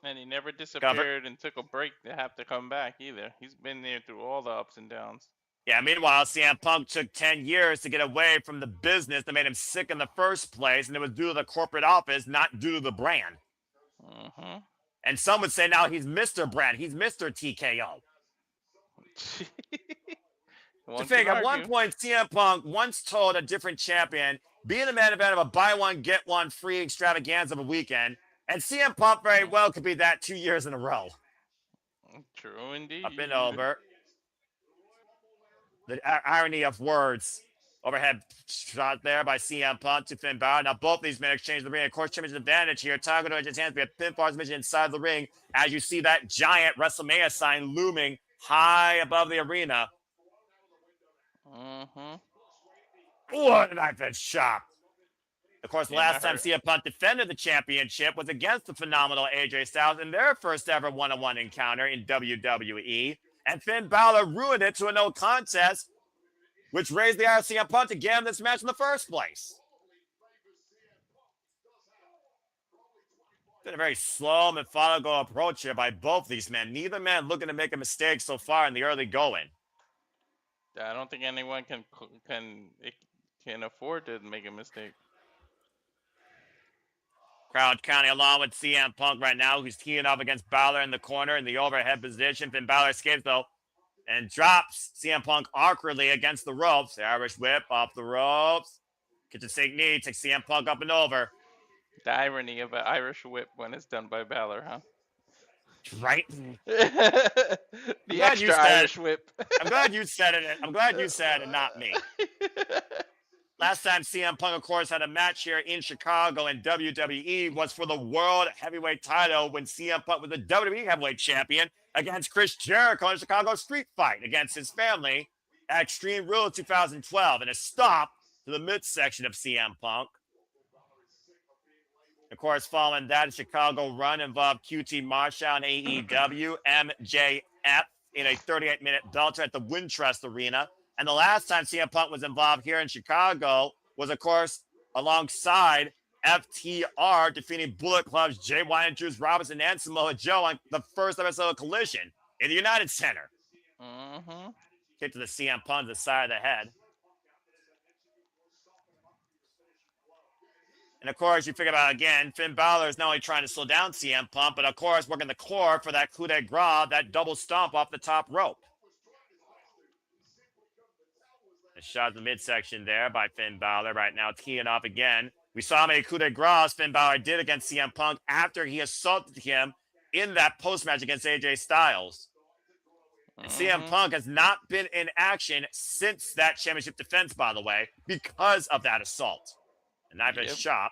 And he never disappeared and took a break to have to come back either. He's been there through all the ups and downs.
Yeah, meanwhile, CM Punk took 10 years to get away from the business that made him sick in the first place, and it was due to the corporate office, not due to the brand.
Mm-hmm.
And some would say now he's Mr. Brand. He's Mr. TKO. To think, at one point, CM Punk once told a different champion, be the main event of a buy one, get one free extravaganza of a weekend, and CM Punk very well could be that 2 years in a row.
True indeed.
Up and over. The irony of words. Overhead shot there by CM Punk to Finn Balor. Now both these men exchange the ring. Of course, championship advantage here. Tiger to his hands. We have Finn Balor's mission inside the ring as you see that giant WrestleMania sign looming high above the arena.
Mm-hmm.
What a knife shot. Of course, last time CM Punk defended the championship was against the phenomenal AJ Styles in their first ever one-on-one encounter in WWE. And Finn Balor ruined it to a no contest, which raised the ire CM Punk to get him this match in the first place. Been a very slow, methodical approach here by both these men. Neither man looking to make a mistake so far in the early going.
I don't think anyone can afford to make a mistake.
Crowd counting along with CM Punk right now, who's teeing up against Balor in the corner in the overhead position. Finn Balor escapes, though. and drops CM Punk awkwardly against the ropes. The Irish whip off the ropes. Kitchen sink knee, takes CM Punk up and over.
The irony of an Irish whip when it's done by Balor, huh?
Right?
The extra Irish whip.
I'm glad you said it. I'm glad you said it, not me. Last time CM Punk, of course, had a match here in Chicago in WWE was for the World Heavyweight title when CM Punk was the WWE Heavyweight Champion against Chris Jericho in a Chicago street fight against his family at Extreme Rules 2012, and a stop to the midsection of CM Punk. Of course, following that, Chicago run involved QT Marshall and AEW, MJF in a 38-minute belter at the Wintrust Arena. And the last time CM Punk was involved here in Chicago was, of course, alongside FTR, defeating Bullet Club's Jay White and Juice Robinson and Samoa Joe on the first episode of Collision in the United Center. Kick to the CM Punk to the side of the head. And of course, you figure out again, Finn Balor is not only trying to slow down CM Punk, but of course, working the core for that coup de grace, that double stomp off the top rope. A shot in the midsection there by Finn Balor. Right now, teeing off again. We saw how many coup de grace Finn Balor did against CM Punk after he assaulted him in that post-match against AJ Styles. And CM Punk has not been in action since that championship defense, by the way, because of that assault. A knife edge chop.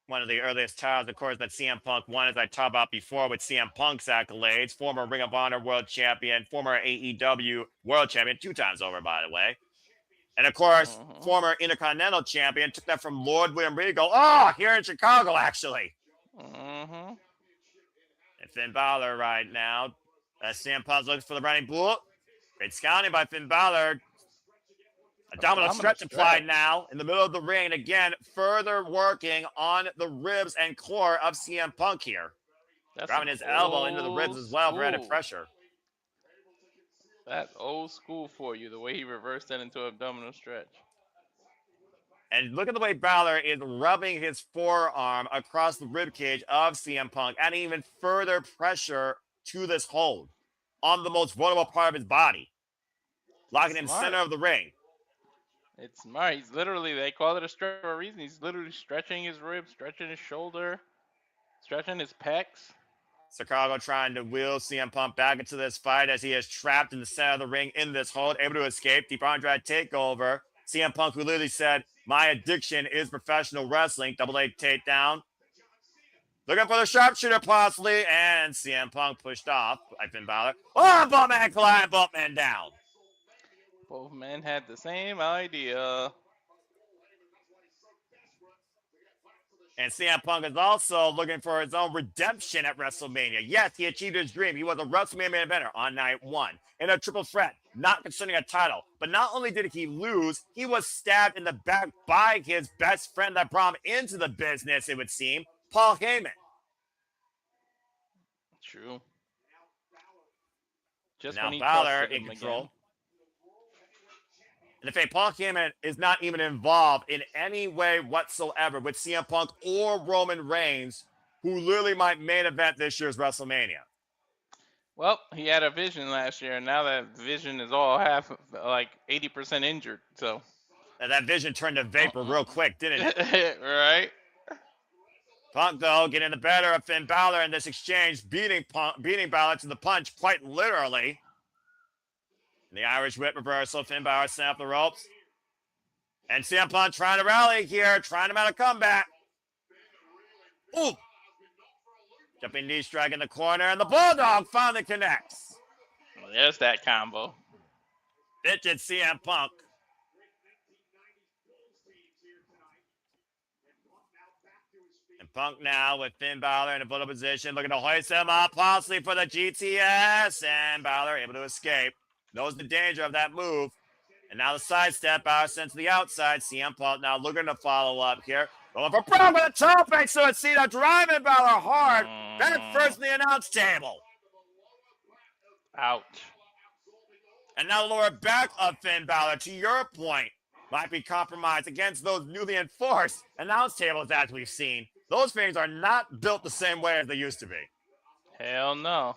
One of the earliest titles, of course, that CM Punk won, as I talked about before, with CM Punk's accolades. Former Ring of Honor World Champion, former AEW World Champion, 2 times over, by the way. And, of course, former Intercontinental Champion. Took that from Lord William Regal. Oh, here in Chicago, actually. And Finn Balor right now. CM Punk's looking for the running bull. Great scouting by Finn Balor. Abdominal stretch applied now in the middle of the ring. Again, further working on the ribs and core of CM Punk here. Driving his elbow into the ribs as well for added pressure.
That's old school for you, the way he reversed that into abdominal stretch.
And look at the way Balor is rubbing his forearm across the ribcage of CM Punk, adding even further pressure to this hold on the most vulnerable part of his body, locking him center of the ring.
It's smart. He's literally, they call it a stretch for a reason. He's literally stretching his ribs, stretching his shoulder, stretching his pecs.
Chicago trying to wheel CM Punk back into this fight as he is trapped in the center of the ring in this hold, able to escape. Deep Andrade takeover. CM Punk, who literally said, "My addiction is professional wrestling." Double leg takedown. Looking for the sharpshooter possibly, and CM Punk pushed off by Finn Balor. Oh, both men collide, both men down.
Both men had the same idea.
And CM Punk is also looking for his own redemption at WrestleMania. Yes, he achieved his dream. He was a WrestleMania main eventer on night 1 in a triple threat, not concerning a title. But not only did he lose, he was stabbed in the back by his best friend that brought him into the business, it would seem, Paul Heyman.
True. Just
now
when he
Balor in control.
Again.
And in fact, Paul Heyman is not even involved in any way whatsoever with CM Punk or Roman Reigns, who literally might main event this year's WrestleMania.
Well, he had a vision last year, and now that vision is all half, like 80% injured. So
and that vision turned to vapor real quick, didn't it?
Right.
Punk, though, getting the better of Finn Balor in this exchange, beating Balor to the punch quite literally. And the Irish whip reversal, Finn Balor set up the ropes. And CM Punk trying to rally here, trying to make a comeback. Ooh! Jumping knee strike in the corner, and the Bulldog finally connects.
Well, there's that combo.
Bitchin' CM Punk. And Punk now with Finn Balor in a bullet position, looking to hoist him up, possibly for the GTS. And Balor able to escape. Knows the danger of that move. And now the sidestep, Balor sent to the outside. CM Punk now looking to follow up here. Going for Brock with a toe fake, so it's Cena driving Balor hard. Back first in the announce table.
Ouch.
And now the lower back of Finn Balor, to your point. might be compromised against those newly enforced announce tables as we've seen. Those things are not built the same way as they used to be.
Hell no.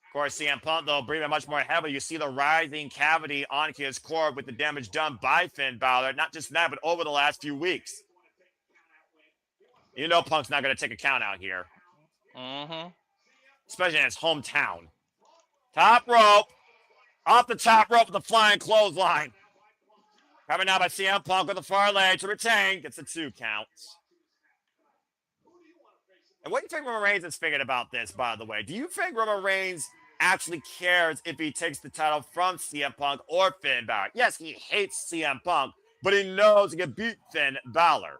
Of course, CM Punk, though, breathing much more heavily. You see the rising cavity on his core with the damage done by Finn Balor. Not just that, but over the last few weeks. You know Punk's not going to take a count out here.
Mm-hmm.
Especially in his hometown. Top rope. Off the top rope with the flying clothesline. Covered now by CM Punk with the far leg to retain. Gets the 2 counts. And what do you think Roman Reigns has figured about this, by the way? Do you think Roman Reigns actually cares if he takes the title from CM Punk or Finn Balor? Yes, he hates CM Punk, but he knows he can beat Finn Balor.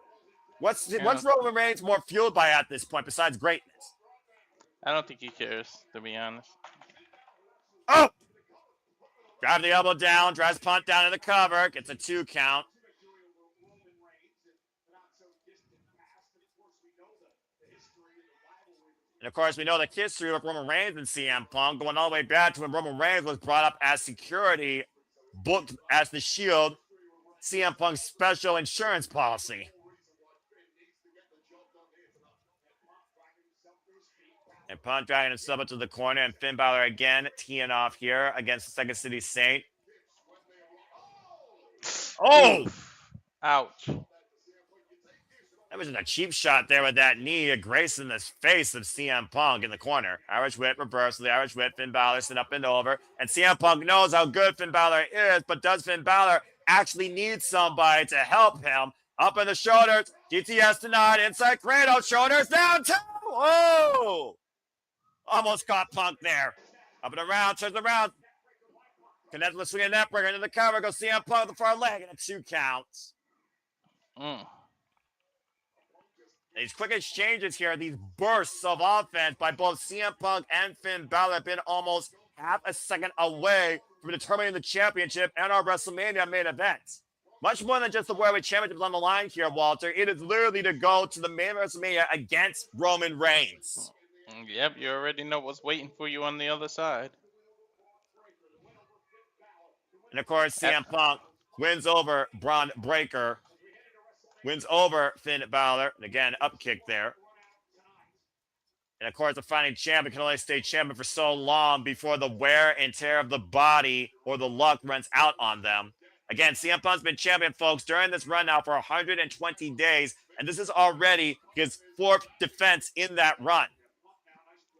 What's Roman Reigns more fueled by at this point besides greatness?
I don't think he cares, to be honest.
Oh! Drive the elbow down, drives Punk down in the cover, gets a 2 count. And of course, we know the history of Roman Reigns and CM Punk going all the way back to when Roman Reigns was brought up as security, booked as the Shield, CM Punk's special insurance policy. And Punk dragging himself into the corner, and Finn Balor again teeing off here against the Second City Saint. Oh!
Ouch.
That was just a cheap shot there with that knee grazing the face of CM Punk in the corner. Irish whip, reversal, the Irish whip, Finn Balor sit up and over. And CM Punk knows how good Finn Balor is, but does Finn Balor actually need somebody to help him? Up in the shoulders, GTS denied, inside cradle, shoulders down, 2! Oh! Almost caught Punk there. Up and around, turns around. Connects with swinging net breaker into the cover, goes CM Punk with the far leg, and a 2 counts. These quick exchanges here, these bursts of offense by both CM Punk and Finn Balor have been almost half a second away from determining the championship and our WrestleMania main event. Much more than just the World Championship on the line here, Walter. It is literally to go to the main WrestleMania against Roman Reigns.
Yep, you already know what's waiting for you on the other side.
And of course, CM Punk wins over Braun Breaker. Wins over Finn Balor. And again, up kick there. And of course, the fighting champion can only stay champion for so long before the wear and tear of the body or the luck runs out on them. Again, CM Punk's been champion, folks, during this run now for 120 days. And this is already his 4th defense in that run.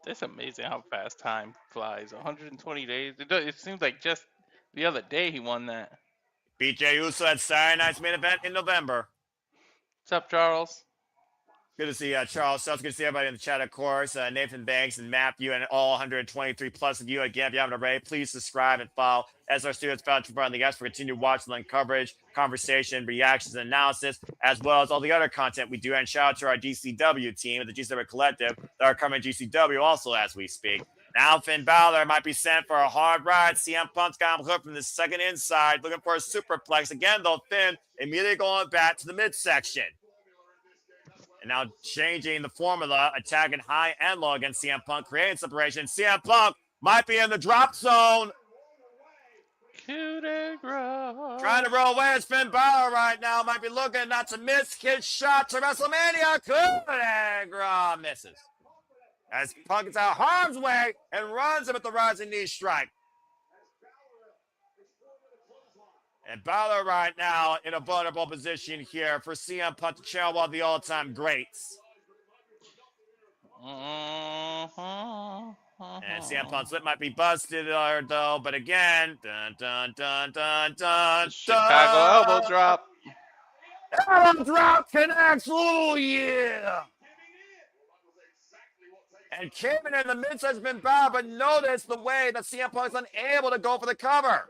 It's amazing how fast time flies. 120 days. It seems like just the other day he won that.
Beat Jey Uso at Saturday night's main event in November.
What's up, Charles?
Good to see Charles. So good to see everybody in the chat, of course. Nathan Banks and Matthew and all 123 plus of you. Again, if you haven't already, please subscribe and follow SR Studios Found for the guests for continued watching and coverage, conversation, reactions, and analysis, as well as all the other content we do. And shout out to our GCW team, the GCW Collective, that are covering GCW also as we speak. Now Finn Balor might be sent for a hard ride. CM Punk's got him hooked from the second inside, looking for a superplex. Again, though, Finn immediately going back to the midsection. And now changing the formula, attacking high and low against CM Punk, creating separation. CM Punk might be in the drop zone.
Trying
to roll away as Finn Balor right now. Might be looking not to miss his shot to WrestleMania. Coup de grace misses. As Punk is out harm's way and runs him with the rising knee strike. And Balor right now in a vulnerable position here for CM Punk to channel one of the all-time greats. And CM Punk's lip might be busted though, but again, dun dun dun dun dun.
Chicago elbow drop.
Elbow drop connects. Oh yeah. And Cayman in the midst has been bad, but notice the way that CM Punk's unable to go for the cover.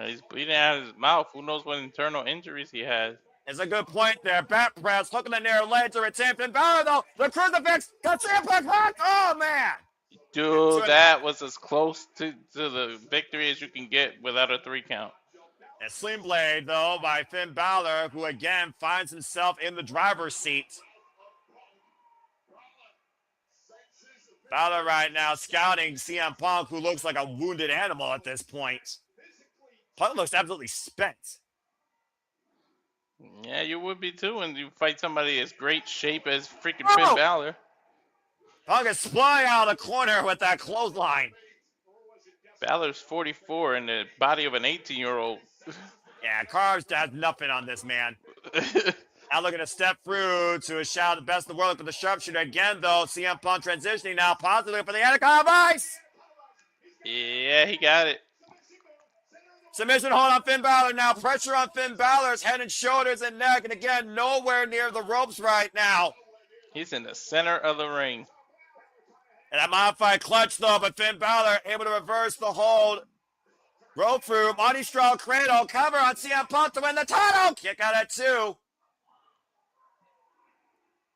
He's bleeding out of his mouth. Who knows what internal injuries he has?
It's a good point there. Back press, hooking the near leg to retain Finn Balor, though. The crucifix got CM Punk hooked. Oh, man.
Dude, that was as close to the victory as you can get without a 3 count.
A sling blade, though, by Finn Balor, who again finds himself in the driver's seat. Balor right now scouting CM Punk, who looks like a wounded animal at this point. Punk looks absolutely spent.
Yeah, you would be too when you fight somebody as great shape as freaking Finn Balor.
Punk is flying out of the corner with that clothesline.
Balor's 44 and the body of an 18-year-old.
Yeah, Carves has nothing on this man. Now looking to step through to a shot of the best in the world for the sharpshooter again, though. CM Punk transitioning now positively for the Anaconda Vice.
Yeah, he got it.
Submission hold on Finn Balor now. Pressure on Finn Balor's head and shoulders and neck. And again, nowhere near the ropes right now.
He's in the center of the ring.
And that modified clutch, though, but Finn Balor able to reverse the hold. Rope through, Monty Straw cradle, cover on CM Punk to win the title. Kick out at 2.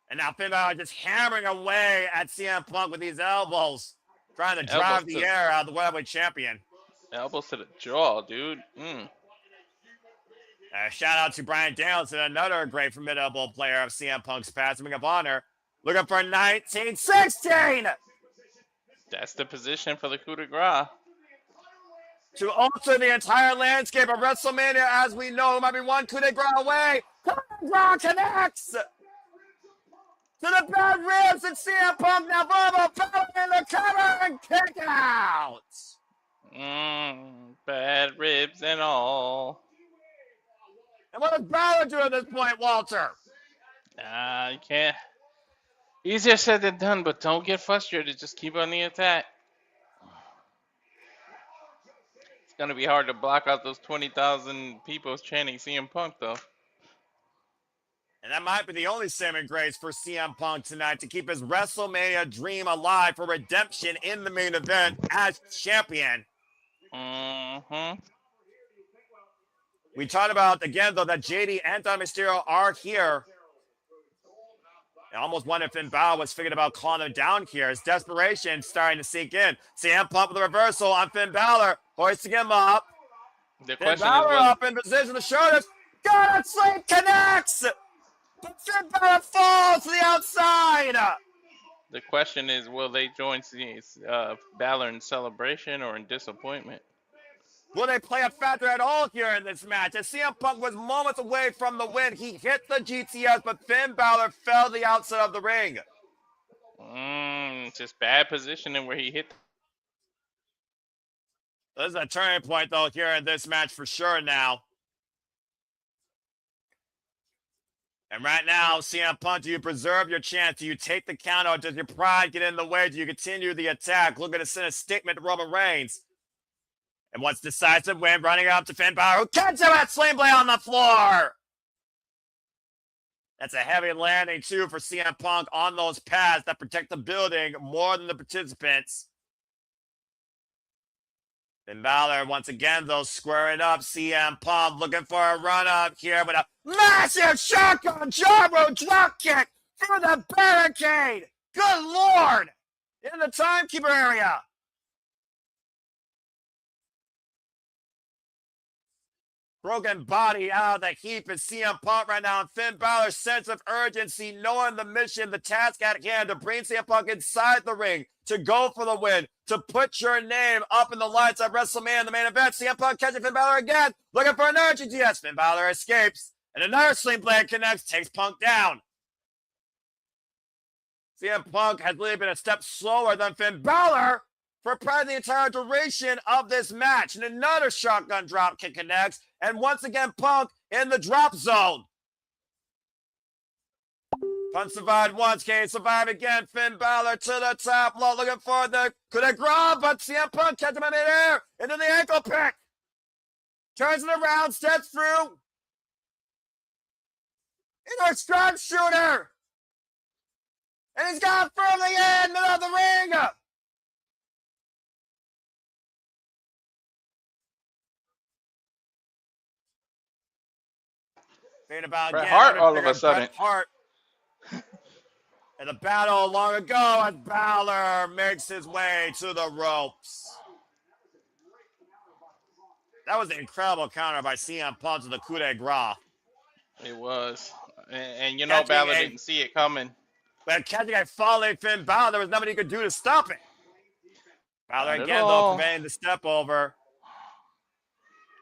And now Finn Balor just hammering away at CM Punk with these elbows. Trying to drive the air out of the World Heavyweight Champion.
Elbows to the jaw, dude.
Shout out to Brian Danielson, another great formidable player of CM Punk's past, Ring of Honor. Looking for 1916.
That's the position for the coup de grace.
To alter the entire landscape of WrestleMania as we know. It might be one coup de grace away. Coup de grace connects to the bad ribs and CM Punk now Volvo Balor in the cover and kick out.
Bad ribs and all.
And what does Balor do at this point, Walter?
You can't. Easier said than done, but don't get frustrated. Just keep on the attack. It's going to be hard to block out those 20,000 people chanting CM Punk, though.
And that might be the only saving grace for CM Punk tonight to keep his WrestleMania dream alive for redemption in the main event as champion. We talked about, again, though, that JD and Dom Mysterio are here. I almost wonder if Finn Balor was figured about calling him down here. His desperation starting to sink in. CM Punk with a reversal on Finn Balor, hoisting him up.
The
Finn
question
Balor
is,
up in position, the shoulders. Got it, sleep connects. But Finn Balor falls to the outside.
the question is, will they join Balor in celebration or in disappointment?
Will they play a factor at all here in this match? As CM Punk was moments away from the win, he hit the GTS, but Finn Balor fell to the outside of the ring.
Just bad positioning where he hit.
This is a turning point, though, here in this match for sure now. And right now, CM Punk, do you preserve your chance? Do you take the count, or does your pride get in the way? Do you continue the attack? Looking to send a statement to Roman Reigns. And what's decisive win, running up to Finn Balor, who catches him at Sling Blade on the floor. That's a heavy landing, too, for CM Punk on those pads that protect the building more than the participants. Finn Balor, once again, though, squaring up. CM Punk looking for a run-up here with a massive shotgun jawbone drop kick through the barricade. Good Lord! In the timekeeper area. Broken body out of the heap is CM Punk right now. And Finn Balor's sense of urgency, knowing the mission, the task at hand to bring CM Punk inside the ring, to go for the win, to put your name up in the lights at WrestleMania in the main event. CM Punk catching Finn Balor again, looking for an urgent GTS. Finn Balor escapes, and another Sling Blade connects, takes Punk down. CM Punk has really been a step slower than Finn Balor for probably the entire duration of this match. And another shotgun drop kick connects. And once again, Punk in the drop zone. Punk survived once, can he survive again? Finn Balor to the top, low, looking for the coup de grace, but CM Punk catches him in midair into the ankle pick. Turns it around, steps through. Into a strong shooter. And he's got firmly in, middle of the ring. About
Bret
again,
Hart all of a sudden.
Bret Hart. And the battle long ago as Balor makes his way to the ropes. That was an incredible counter by CM Punk to the coup de grace.
It was. And you know Balor didn't see it coming.
But catching a falling Finn Balor, there was nothing he could do to stop it. Balor again, though, preventing the step over.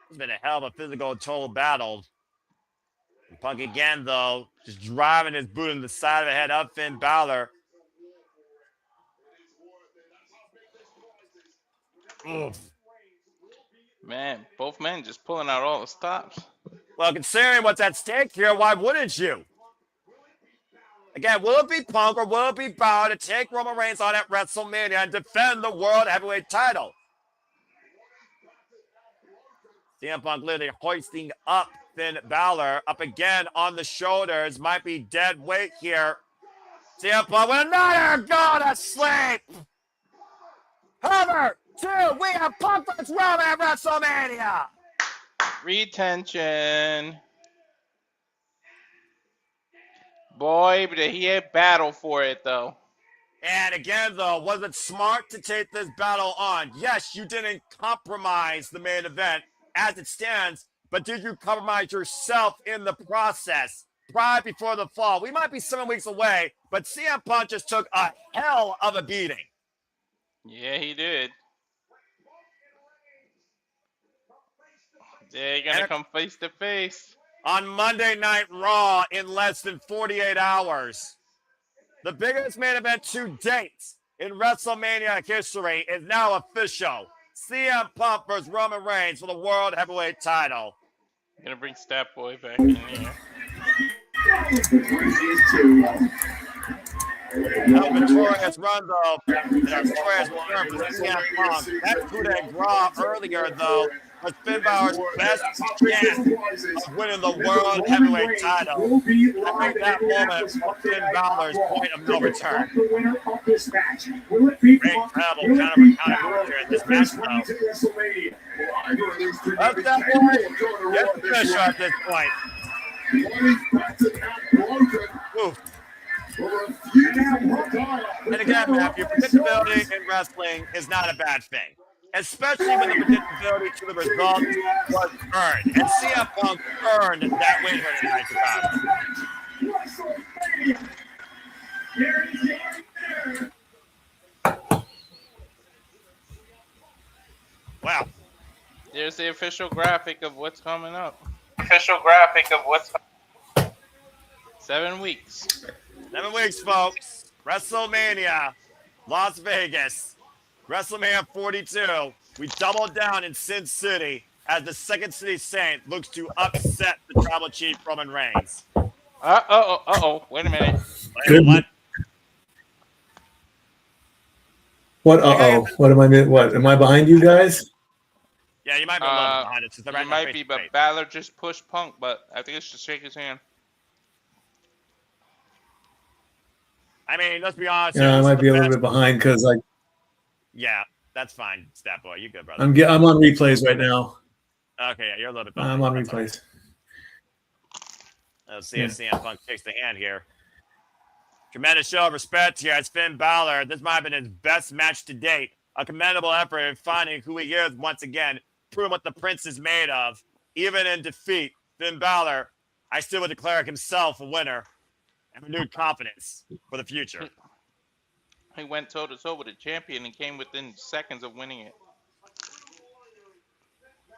It's been a hell of a physical total battle. And Punk again, though, just driving his boot in the side of the head of Finn Balor. Oof.
Man, both men just pulling out all the stops.
Well, considering what's at stake here, why wouldn't you? Again, will it be Punk or will it be Balor to take Roman Reigns on at WrestleMania and defend the World Heavyweight title? CM Punk literally hoisting up Finn Balor up again on the shoulders. Might be dead weight here. CM Punk with another go to sleep. Cover 2. We have Punk versus Roman at WrestleMania.
Retention. Boy, but he had battle for it, though.
And again, though, was it smart to take this battle on? Yes, you didn't compromise the main event as it stands, but did you compromise yourself in the process? Right before the fall. We might be 7 weeks away, but CM Punk just took a hell of a beating.
Yeah, he did. They're going to come face to face.
On Monday Night Raw in less than 48 hours. The biggest main event to date in WrestleMania history is now official. CM Punk versus Roman Reigns for the World Heavyweight title.
I'm going to bring Stat Boy back in here.
Now Victoria's run, though. Victoria's will earn for CM Punk. That coup de grace earlier, though, was Finn Balor's best chance of winning the World Heavyweight title. I think that moment was Finn Balor's point of no return. Great travel, counter move here in this match, though. That's that boy. Yes, the finisher at this point. Oof. And again, Matthew, predictability in wrestling is not a bad thing, especially when the predictability to the result was earned. And CM Punk earned that win here tonight, Chicago. Wow.
There's the official graphic of what's coming up. 7 weeks.
7 weeks, folks. WrestleMania, Las Vegas. WrestleMania 42. We doubled down in Sin City as the Second City Saint looks to upset the Tribal Chief Roman Reigns.
Wait a minute.
What?
What am I? What am I behind you guys?
Yeah, you might be a little behind it.
You might be, but Balor just pushed Punk, but I think it's just shake his hand.
I mean, let's be honest.
Yeah, I might be a little bit behind because like.
Yeah, that's fine, Stat Boy. You good, brother?
I'm on replays right now.
Okay, yeah, you're a little bit behind.
I'm on replays.
Let's see if CM Punk takes the hand here. Tremendous show of respect here as Finn Balor. This might have been his best match to date. A commendable effort in finding who he is once again, proving what the Prince is made of. Even in defeat, Finn Balor, I still would declare himself a winner and renewed confidence for the future.
He went toe-to-toe with a champion and came within seconds of winning it.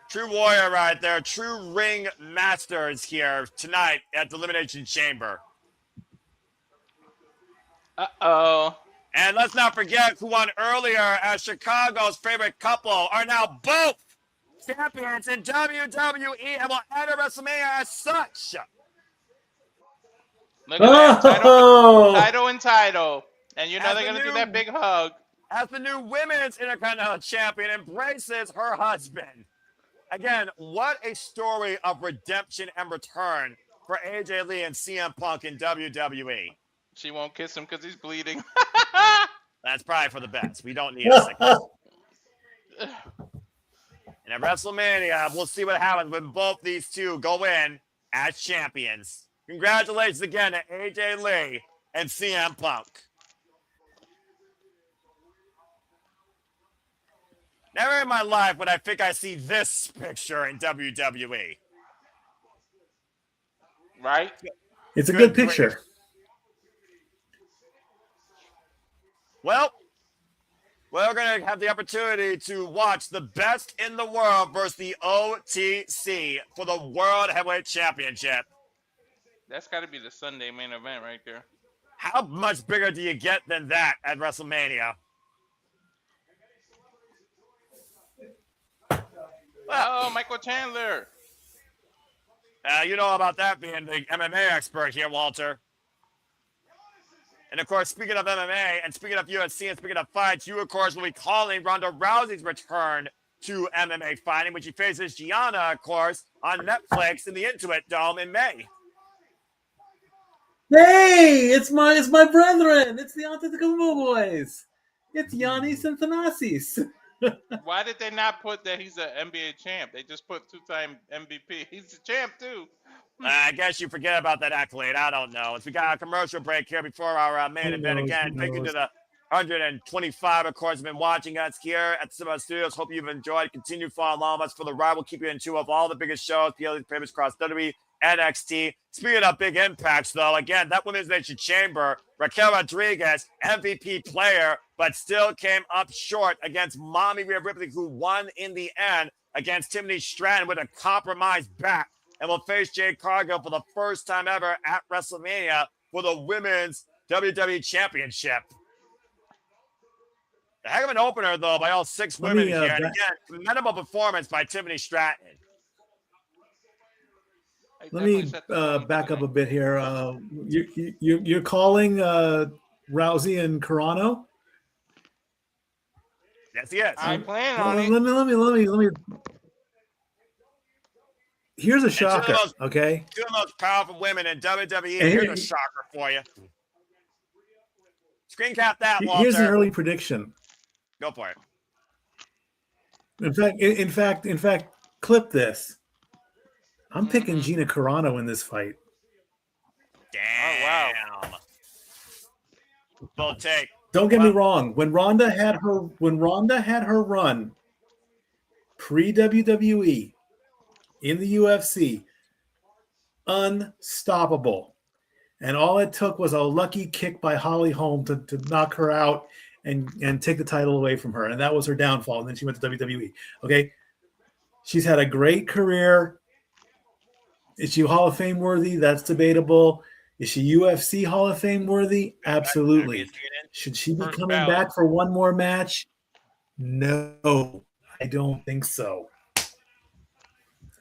True warrior right there. True ring masters here tonight at the Elimination Chamber.
Uh-oh.
And let's not forget who won earlier as Chicago's favorite couple are now both champions in WWE and will enter WrestleMania as such.
Look at that. Title and title. And you know they're going to do that big hug.
As the new women's Intercontinental champion embraces her husband. Again, what a story of redemption and return for AJ Lee and CM Punk in WWE.
She won't kiss him because he's bleeding.
That's probably for the best. We don't need a sickness. And at WrestleMania, we'll see what happens when both these two go in as champions. Congratulations again to AJ Lee and CM Punk. Never in my life would I think I see this picture in WWE.
Right?
It's a good picture.
Well, we're going to have the opportunity to watch the best in the world versus the OTC for the World Heavyweight Championship.
That's got to be the Sunday main event right there.
How much bigger do you get than that at WrestleMania?
Oh, Michael Chandler.
You know about that being the MMA expert here, Walter. And, of course, speaking of MMA and speaking of UFC and speaking of fights, you, of course, will be calling Ronda Rousey's return to MMA fighting, when she faces Kiana, of course, on Netflix in the Intuit Dome in May.
Hey, it's my brethren. It's the Antetokounmpo boys. It's Giannis and Thanasis.
Why did they not put that he's an NBA champ? They just put two-time MVP. He's a champ, too.
I guess you forget about that accolade. I don't know. As we got a commercial break here before our main event again. Thank you to the 125, of course, have been watching us here at Cinema Studios. Hope you've enjoyed. Continue following along with us for the ride. We'll keep you in tune of all the biggest shows, PLE's papers across WWE, NXT. Speaking of big impacts, though, again, that Women's Elimination Chamber, Raquel Rodriguez, MVP player, but still came up short against Mommy Rhea Ripley, who won in the end against Tiffany Stratton with a compromised back, and will face Jade Cargill for the first time ever at WrestleMania for the Women's WWE Championship. A heck of an opener, though, by all six women here. And again, commendable performance by Tiffany Stratton.
Let me back up a bit here. You're calling Rousey and Carano?
Yes, he is.
I plan on it.
Let me. Here's a shocker, okay?
Two of the most powerful women in WWE. And here's a shocker for you. Screen cap that, Walter.
Here's an early prediction.
Go for it.
In fact, clip this. I'm picking Gina Carano in this fight.
Damn. Oh, wow. Bold take.
Don't get me wrong. When Ronda had her run pre-WWE in the UFC, unstoppable. And all it took was a lucky kick by Holly Holm to knock her out and take the title away from her. And that was her downfall. And then she went to WWE. Okay. She's had a great career. Is she Hall of Fame worthy? That's debatable. Is she UFC Hall of Fame worthy? Absolutely. Should she be coming back for one more match? No, I don't think so.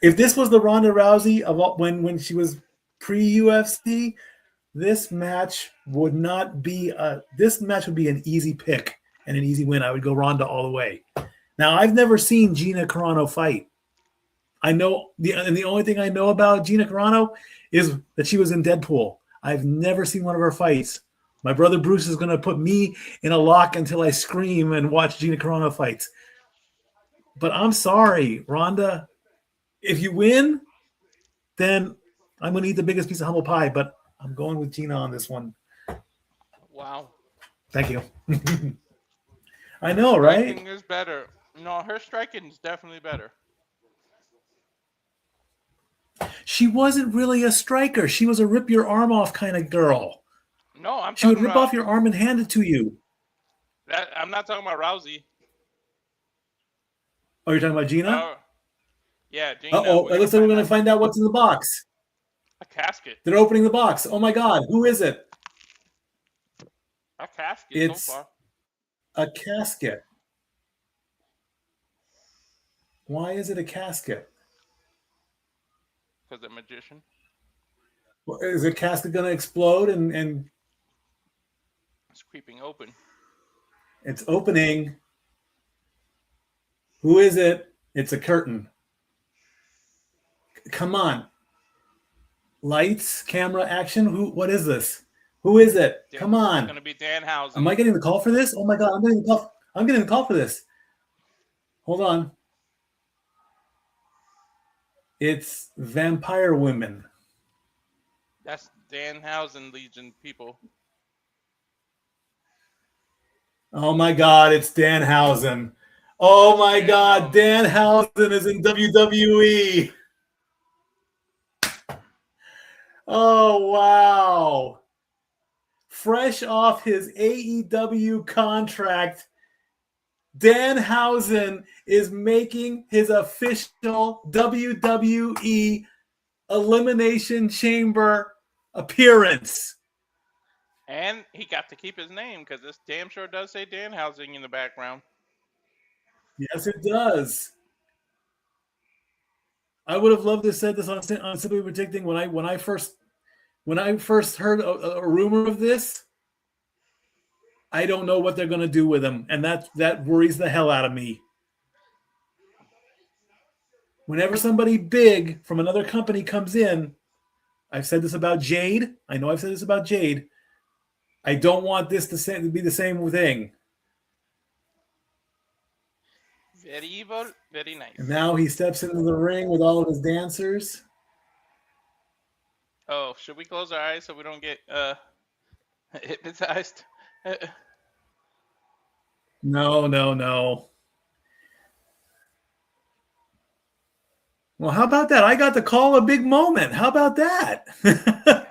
If this was the Ronda Rousey of when she was pre-UFC, this match would be an easy pick and an easy win. I would go Ronda all the way. Now, I've never seen Gina Carano fight. I know the only thing I know about Gina Carano is that she was in Deadpool. I've never seen one of her fights. My brother Bruce is going to put me in a lock until I scream and watch Gina Carano fights. But I'm sorry, Ronda. If you win, then I'm going to eat the biggest piece of humble pie. But I'm going with Gina on this one.
Wow.
Thank you. I know, right?
Striking is better. No, her striking is definitely better.
She wasn't really a striker. She was a rip your arm off kind of girl.
No,
she would rip off your arm and hand it to you.
I'm not talking about Rousey.
Oh, you're talking about Gina?
Yeah, Gina.
Uh-oh, it looks like we're going to find out what's in the box.
A casket.
They're opening the box. Oh, my God. Who is it?
A casket
it's
so far.
A casket. Why is it a casket?
Because the magician.
Well, is the casket going to explode and
it's creeping open?
It's opening. Who is it? It's a curtain. Come on. Lights, camera, action. What is this? Who is it? Come on.
It's going to be Danhausen.
Am I getting the call for this? Oh my God, I'm getting the call for this. Hold on. It's Vampire Women.
That's Danhausen Legion people.
Oh my God, it's Danhausen. Oh my God, Danhausen is in WWE. Oh, wow. Fresh off his AEW contract, Danhausen is making his official WWE Elimination Chamber appearance.
And he got to keep his name because this damn sure does say Danhausen in the background.
Yes, it does. I would have loved to have said this on Simply Predicting when I first heard a rumor of this. I don't know what they're going to do with him, and that worries the hell out of me. Whenever somebody big from another company comes in, I've said this about Jade. I know I've said this about Jade. I don't want this to be the same thing.
Very evil, very nice.
And now he steps into the ring with all of his dancers.
Oh, should we close our eyes so we don't get hypnotized?
No. Well, how about that? I got to call a big moment. How about that?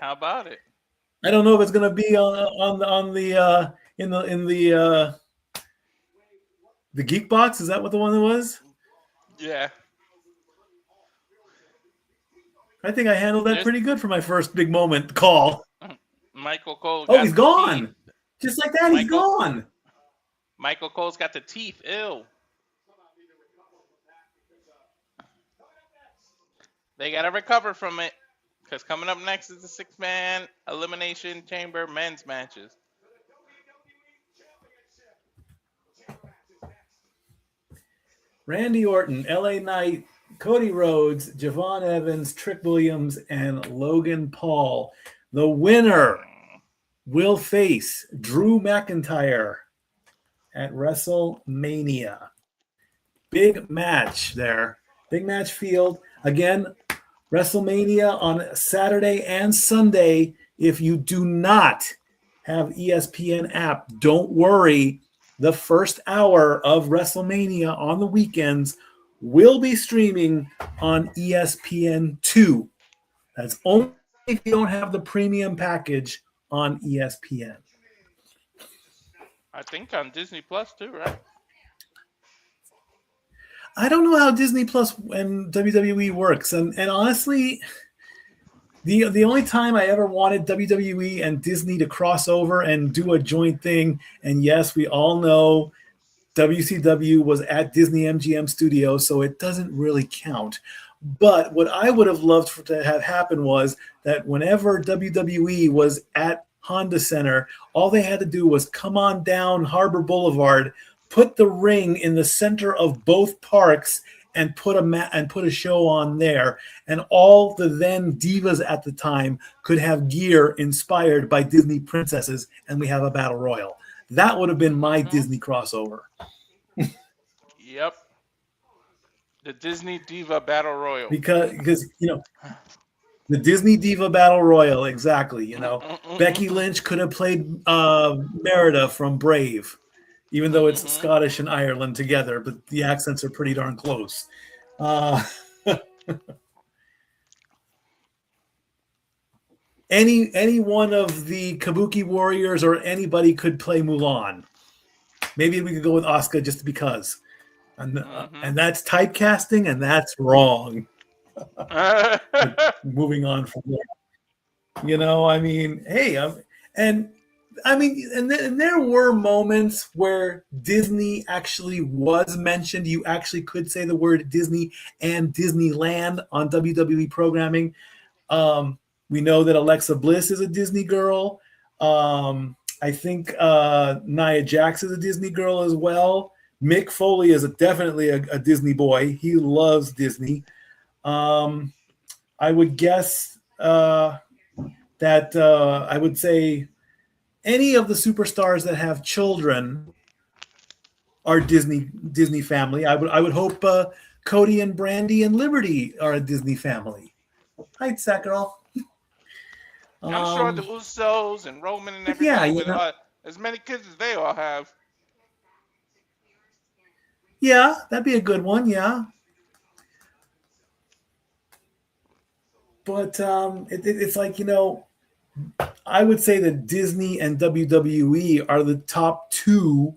How about it?
I don't know if it's going to be in the Geek Box. Is that what the one that was?
Yeah.
I think I handled that pretty good for my first big moment call.
Michael Cole.
Oh, he's gone. Just like that, he's gone.
Michael Cole's got the teeth. Ew. They got to recover from it. Because coming up next is the 6-man Elimination Chamber men's matches.
Randy Orton, LA Knight, Cody Rhodes, Javon Evans, Trick Williams, and Logan Paul. The winner will face Drew McIntyre at WrestleMania. Big match there. Big match field. Again, WrestleMania on Saturday and Sunday. If you do not have ESPN app, don't worry. The first hour of WrestleMania on the weekends will be streaming on ESPN2. That's only if you don't have the premium package on ESPN.
I think on Disney Plus too, right?
I don't know how Disney Plus and WWE works. And honestly, the only time I ever wanted WWE and Disney to cross over and do a joint thing, and yes, we all know WCW was at Disney MGM Studios, so it doesn't really count. But what I would have loved to have happen was that whenever WWE was at Honda Center, all they had to do was come on down Harbor Boulevard, put the ring in the center of both parks, and put a show on there, and all the then divas at the time could have gear inspired by Disney princesses, and we have a battle royal. That would have been my Disney crossover.
Yep. The Disney Diva Battle Royal.
Because the Disney Diva Battle Royal, exactly. Becky Lynch could have played Merida from Brave, even though it's Scottish and Ireland together, but the accents are pretty darn close. Any one of the Kabuki Warriors or anybody could play Mulan. Maybe we could go with Auska just because. And that's typecasting, and that's wrong. Moving on from there. And there were moments where Disney actually was mentioned. You actually could say the word Disney and Disneyland on WWE programming. We know that Alexa Bliss is a Disney girl. I think Nia Jax is a Disney girl as well. Mick Foley is definitely a Disney boy. He loves Disney. I would guess that I would say any of the superstars that have children are Disney family. I would hope Cody and Brandy and Liberty are a Disney family. Hi, Sakharov.
I'm sure the Usos and Roman and everybody with as many kids as they all have.
Yeah, that'd be a good one. Yeah. But it's like, I would say that Disney and WWE are the top two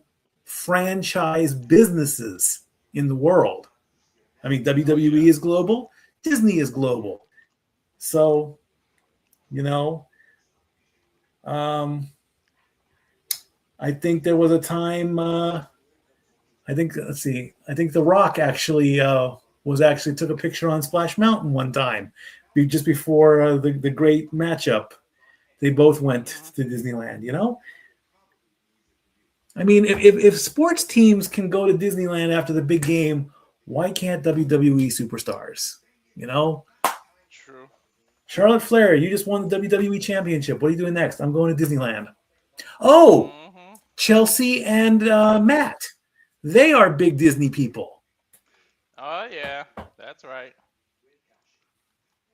franchise businesses in the world. I mean, WWE is global, Disney is global. So, I think there was a time. I think The Rock actually took a picture on Splash Mountain one time, just before the great matchup. They both went to Disneyland. I mean, if sports teams can go to Disneyland after the big game, why can't WWE superstars?
True.
Charlotte Flair, you just won the WWE Championship. What are you doing next? I'm going to Disneyland. Oh, Chelsea and Matt, they are big Disney people.
Oh yeah, that's right.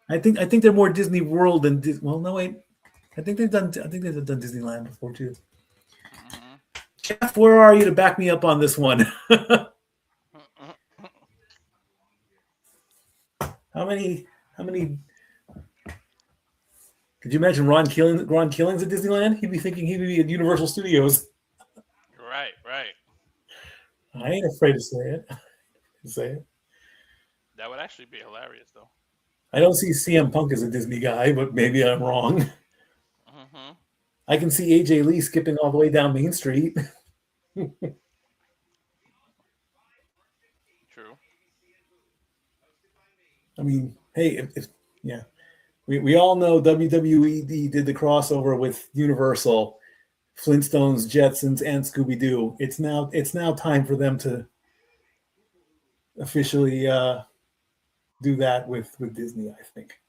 I think they're more Disney World than well, no wait. I think they've done Disneyland before too. Jeff, where are you to back me up on this one? How many? Could you imagine Ron Killings at Disneyland? He'd be thinking he'd be at Universal Studios.
Right.
I ain't afraid to say it.
That would actually be hilarious, though.
I don't see CM Punk as a Disney guy, but maybe I'm wrong. I can see AJ Lee skipping all the way down Main Street.
True.
I mean, hey, we all know WWE did the crossover with Universal, Flintstones, Jetsons, and Scooby-Doo. It's now time for them to officially do that with Disney, I think.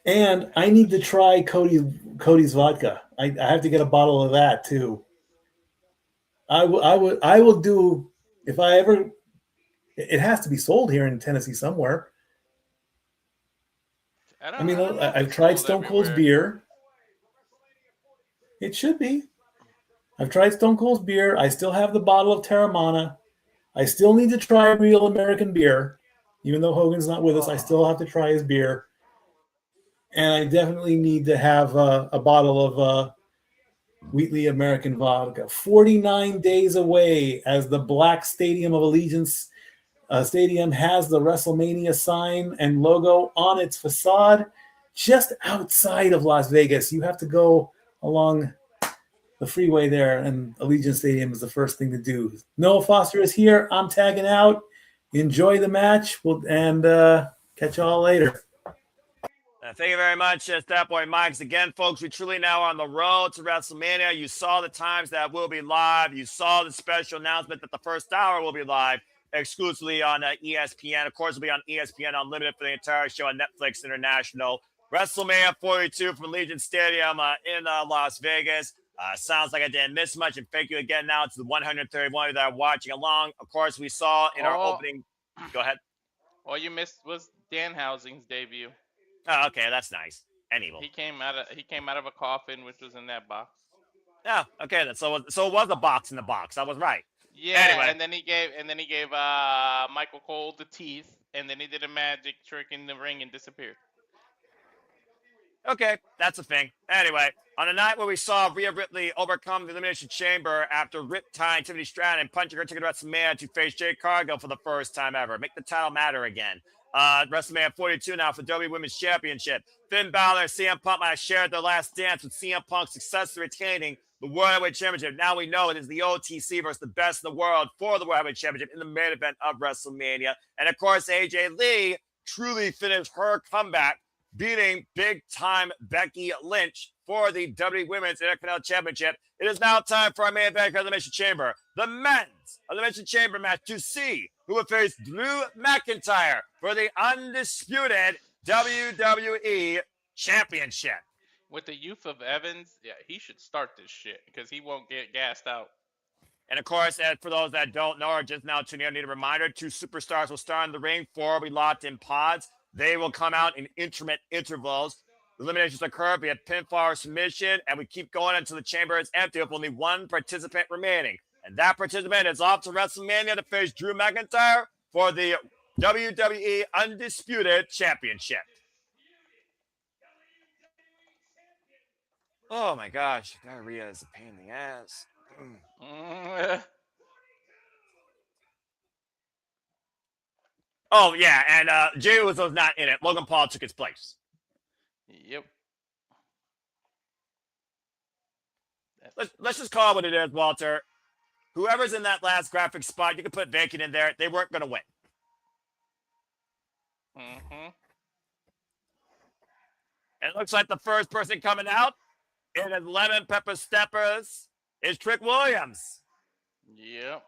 And I need to try Cody's vodka. I have to get a bottle of that too. I will do if I ever. It has to be sold here in Tennessee somewhere. I've tried Stone Cold's beer. It should be. I've tried Stone Cold's beer. I still have the bottle of Terramana. I still need to try real American beer. Even though Hogan's not with us, I still have to try his beer. And I definitely need to have a bottle of Wheatley American vodka. 49 days away as the Black Stadium of Allegiance Stadium has the WrestleMania sign and logo on its facade just outside of Las Vegas. You have to go along the freeway there, and Allegiant Stadium is the first thing to do. Noah Foster is here. I'm tagging out. Enjoy the match, and catch you all later.
Thank you very much, Stat Boy Mike's. Again, folks, we truly now are on the road to WrestleMania. You saw the times that will be live. You saw the special announcement that the first hour will be live exclusively on ESPN. Of course, it'll be on ESPN Unlimited for the entire show on Netflix International. WrestleMania 42 from Allegiant Stadium in Las Vegas. Sounds like I didn't miss much. And thank you again now to the 131 that are watching along. Of course, we saw in our opening. Go ahead.
All you missed was Danhausen's debut.
Oh, okay, that's nice. And evil.
He came out of a coffin, which was in that box.
Yeah, okay. So it was a box in the box. I was right.
Yeah, anyway. and then he gave Michael Cole the teeth, and then he did a magic trick in the ring and disappeared.
Okay, that's a thing. Anyway, on a night where we saw Rhea Ripley overcome the Elimination Chamber after rip-tying Tiffany Stratton and punching her ticket to WrestleMania to face Jade Cargill for the first time ever. Make the title matter again. WrestleMania 42 now for WWE Women's Championship. Finn Balor and CM Punk might have shared their last dance with CM Punk successfully retaining the World Heavyweight Championship. Now we know it is the OTC versus the best in the world for the World Heavyweight Championship in the main event of WrestleMania. And of course, AJ Lee truly finished her comeback, beating big-time Becky Lynch for the WWE Women's Intercontinental Championship. It is now time for our main event of Elimination Chamber, the men's Elimination Chamber match, to see who will face Drew McIntyre for the undisputed WWE Championship.
With the youth of Evans, yeah, he should start this shit because he won't get gassed out.
And of course, for those that don't know or just now tuning in, I need a reminder, 2 superstars will start in the ring, 4 will be locked in pods. They will come out in intermittent intervals. Eliminations occur via pinfall or submission, and we keep going until the chamber is empty with only 1 participant remaining. And that participant is off to WrestleMania to face Drew McIntyre for the WWE Undisputed Championship. Oh my gosh, diarrhea is a pain in the ass. Oh yeah, and Jey Uso's not in it. Logan Paul took his place.
Yep.
Let's just call it what it is, Walter. Whoever's in that last graphic spot, you can put Becky in there. They weren't going to win.
Mm-hmm.
It looks like the first person coming out in his lemon pepper steppers is Trick Williams.
Yep.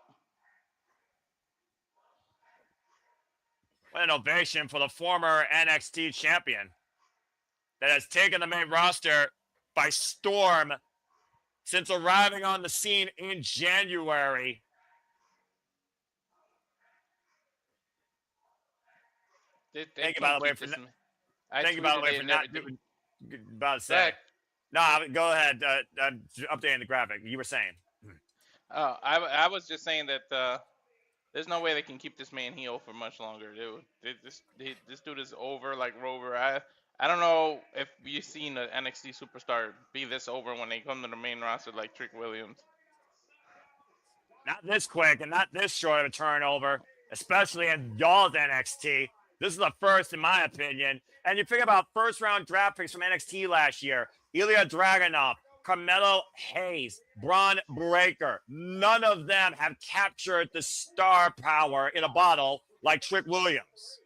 What an ovation for the former NXT champion that has taken the main roster by storm since arriving on the scene in January. Thank you, by the way, for not doing. About to say. No, go ahead. I'm updating the graphic. You were saying.
Oh, I was just saying that there's no way they can keep this man heel for much longer, dude. This dude is over like Rover. I don't know if you've seen an NXT superstar be this over when they come to the main roster like Trick Williams.
Not this quick and not this short of a turnover, especially in y'all's NXT. This is the first, in my opinion. And you think about first-round draft picks from NXT last year. Ilya Dragunov, Carmelo Hayes, Braun Breaker. None of them have captured the star power in a bottle like Trick Williams.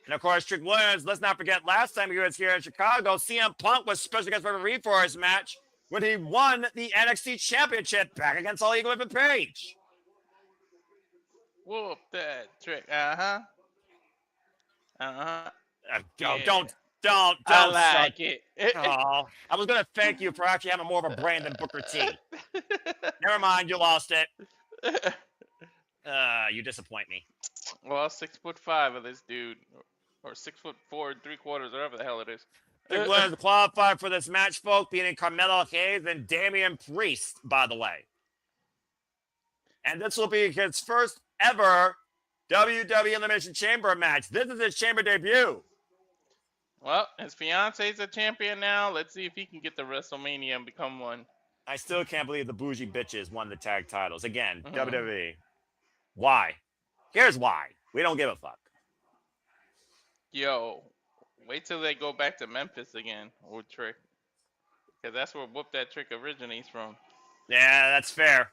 And, of course, Trick Williams, let's not forget, last time he was here in Chicago, CM Punk was special guest referee for his match when he won the NXT Championship back against All Eagle and Page.
Whoop that Trick. Uh-huh.
Don't.
I like it.
Oh, I was going to thank you for actually having more of a brain than Booker T. Never mind, you lost it. You disappoint me.
Well, 6'5" of this dude, or 6'4" 3/4, whatever the hell it is.
Trick Williams qualified for this match, folks, beating Carmelo Hayes and Damian Priest, by the way. And this will be his first ever WWE Elimination Chamber match. This is his Chamber debut.
Well, his fiance's a champion now. Let's see if he can get to WrestleMania and become one.
I still can't believe the bougie bitches won the tag titles. Again, WWE. Why? Here's why. We don't give a fuck.
Yo, wait till they go back to Memphis again with Trick. Because that's where Whoop That Trick originates from.
Yeah, that's fair.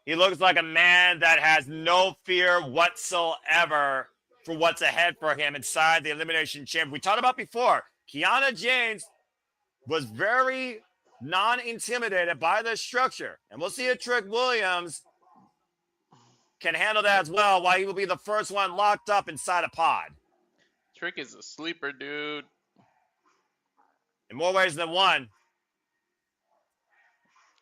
He looks like a man that has no fear whatsoever for what's ahead for him inside the Elimination Chamber. We talked about before, Kiana James was very non-intimidated by this structure. And we'll see if Trick Williams can handle that as well, while he will be the first one locked up inside a pod.
Trick is a sleeper, dude.
In more ways than one.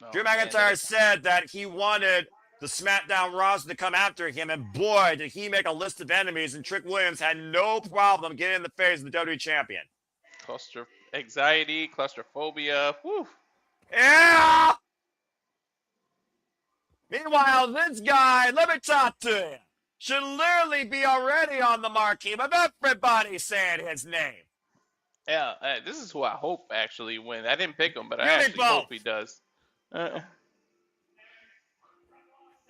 Oh,
Drew McIntyre said that he wanted the SmackDown roster to come after him, and boy, did he make a list of enemies, and Trick Williams had no problem getting in the face of the WWE champion.
Anxiety, claustrophobia. Whew.
Yeah! Meanwhile, this guy, let me talk to you, should literally be already on the marquee, but everybody's saying his name.
Yeah, this is who I hope actually wins. I didn't pick him, but I actually hope he does.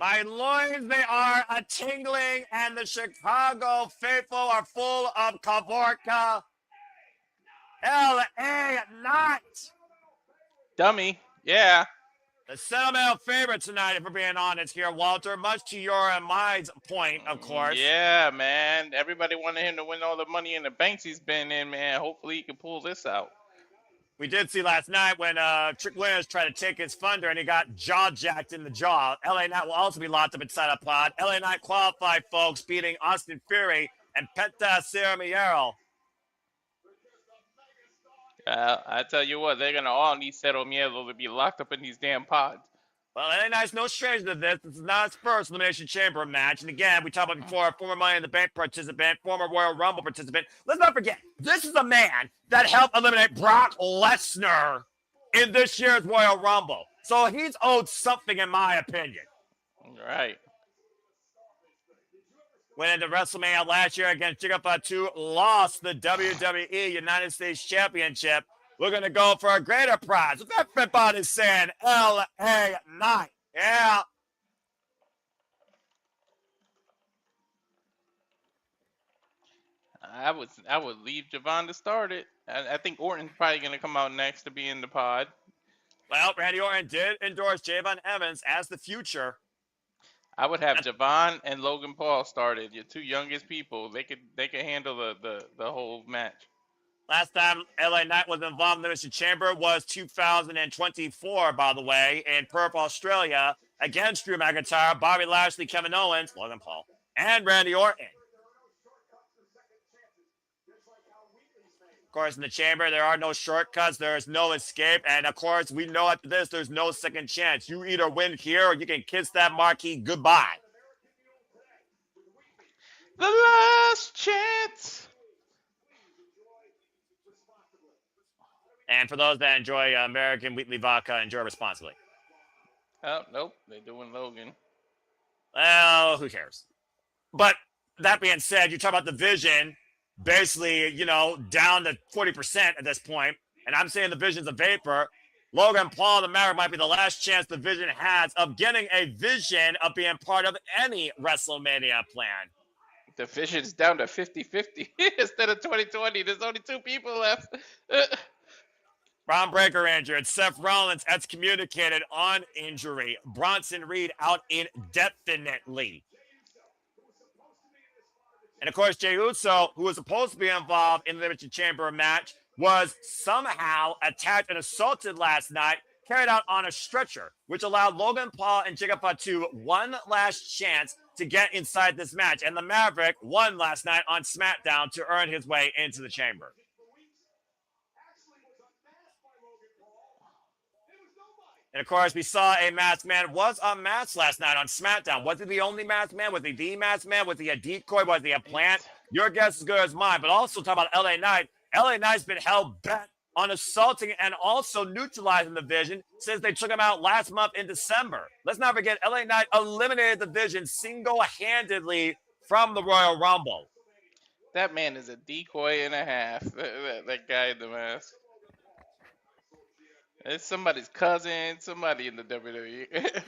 My loins, they are a-tingling, and the Chicago faithful are full of Kavorka. L.A. Knight.
Dummy, yeah.
The sentimental favorite tonight, if we're being honest here, Walter, much to your and my point, of course.
Yeah, man. Everybody wanted him to win all the money in the banks he's been in, man. Hopefully he can pull this out.
We did see last night when Trick Williams tried to take his thunder and he got jaw-jacked in the jaw. LA Knight will also be locked up inside a pod. LA Knight qualified, folks, beating Austin Fury and Penta Ceramiero.
I tell you what, they're going to all need Cero Miedo to be locked up in these damn pods.
Well, LA Knight's no stranger to this. This is not his first Elimination Chamber match. And again, we talked about before, former Money in the Bank participant, former Royal Rumble participant. Let's not forget, this is a man that helped eliminate Brock Lesnar in this year's Royal Rumble. So he's owed something, in my opinion.
Right.
went into WrestleMania last year against Jigga Fatu, lost the WWE United States Championship. We're going to go for a greater prize. What's that everybody's saying? LA Knight. Yeah.
I would leave Javon to start it. I think Orton's probably going to come out next to be in the pod.
Well, Randy Orton did endorse Javon Evans as the future.
I would have Javon and Logan Paul started. Your two youngest people. They could handle the whole match.
Last time LA Knight was involved in the Elimination Chamber was 2024, by the way, in Perth, Australia, against Drew McIntyre, Bobby Lashley, Kevin Owens, Logan Paul, and Randy Orton. Of course, in the chamber, there are no shortcuts. There is no escape. And, of course, we know after this, there's no second chance. You either win here or you can kiss that marquee goodbye.
The last chance.
And for those that enjoy American Wheatley Vodka, enjoy responsibly.
Oh, nope. They're doing Logan.
Well, who cares? But that being said, you talk about the vision, basically, down to 40% at this point, and I'm saying the vision's a vapor. Logan Paul, the Maverick, might be the last chance the vision has of getting a vision of being part of any WrestleMania plan.
The vision's down to 50-50 instead of 2020. There's only two people left.
Braun Breaker injured. Seth Rollins excommunicated on injury. Bronson Reed out indefinitely. And, of course, Jey Uso, who was supposed to be involved in the Elimination Chamber match, was somehow attacked and assaulted last night, carried out on a stretcher, which allowed Logan Paul and Jigga Fatu one last chance to get inside this match. And the Maverick won last night on SmackDown to earn his way into the chamber. And, of course, we saw a masked man was unmasked last night on SmackDown. Was he the only masked man? Was he the masked man? Was he a decoy? Was he a plant? Your guess is as good as mine. But also talk about LA Knight. LA Knight's been hell bent on assaulting and also neutralizing the Vision since they took him out last month in December. Let's not forget, LA Knight eliminated the Vision single-handedly from the Royal Rumble.
That man is a decoy and a half. That guy in the mask. It's somebody's cousin, somebody in the WWE.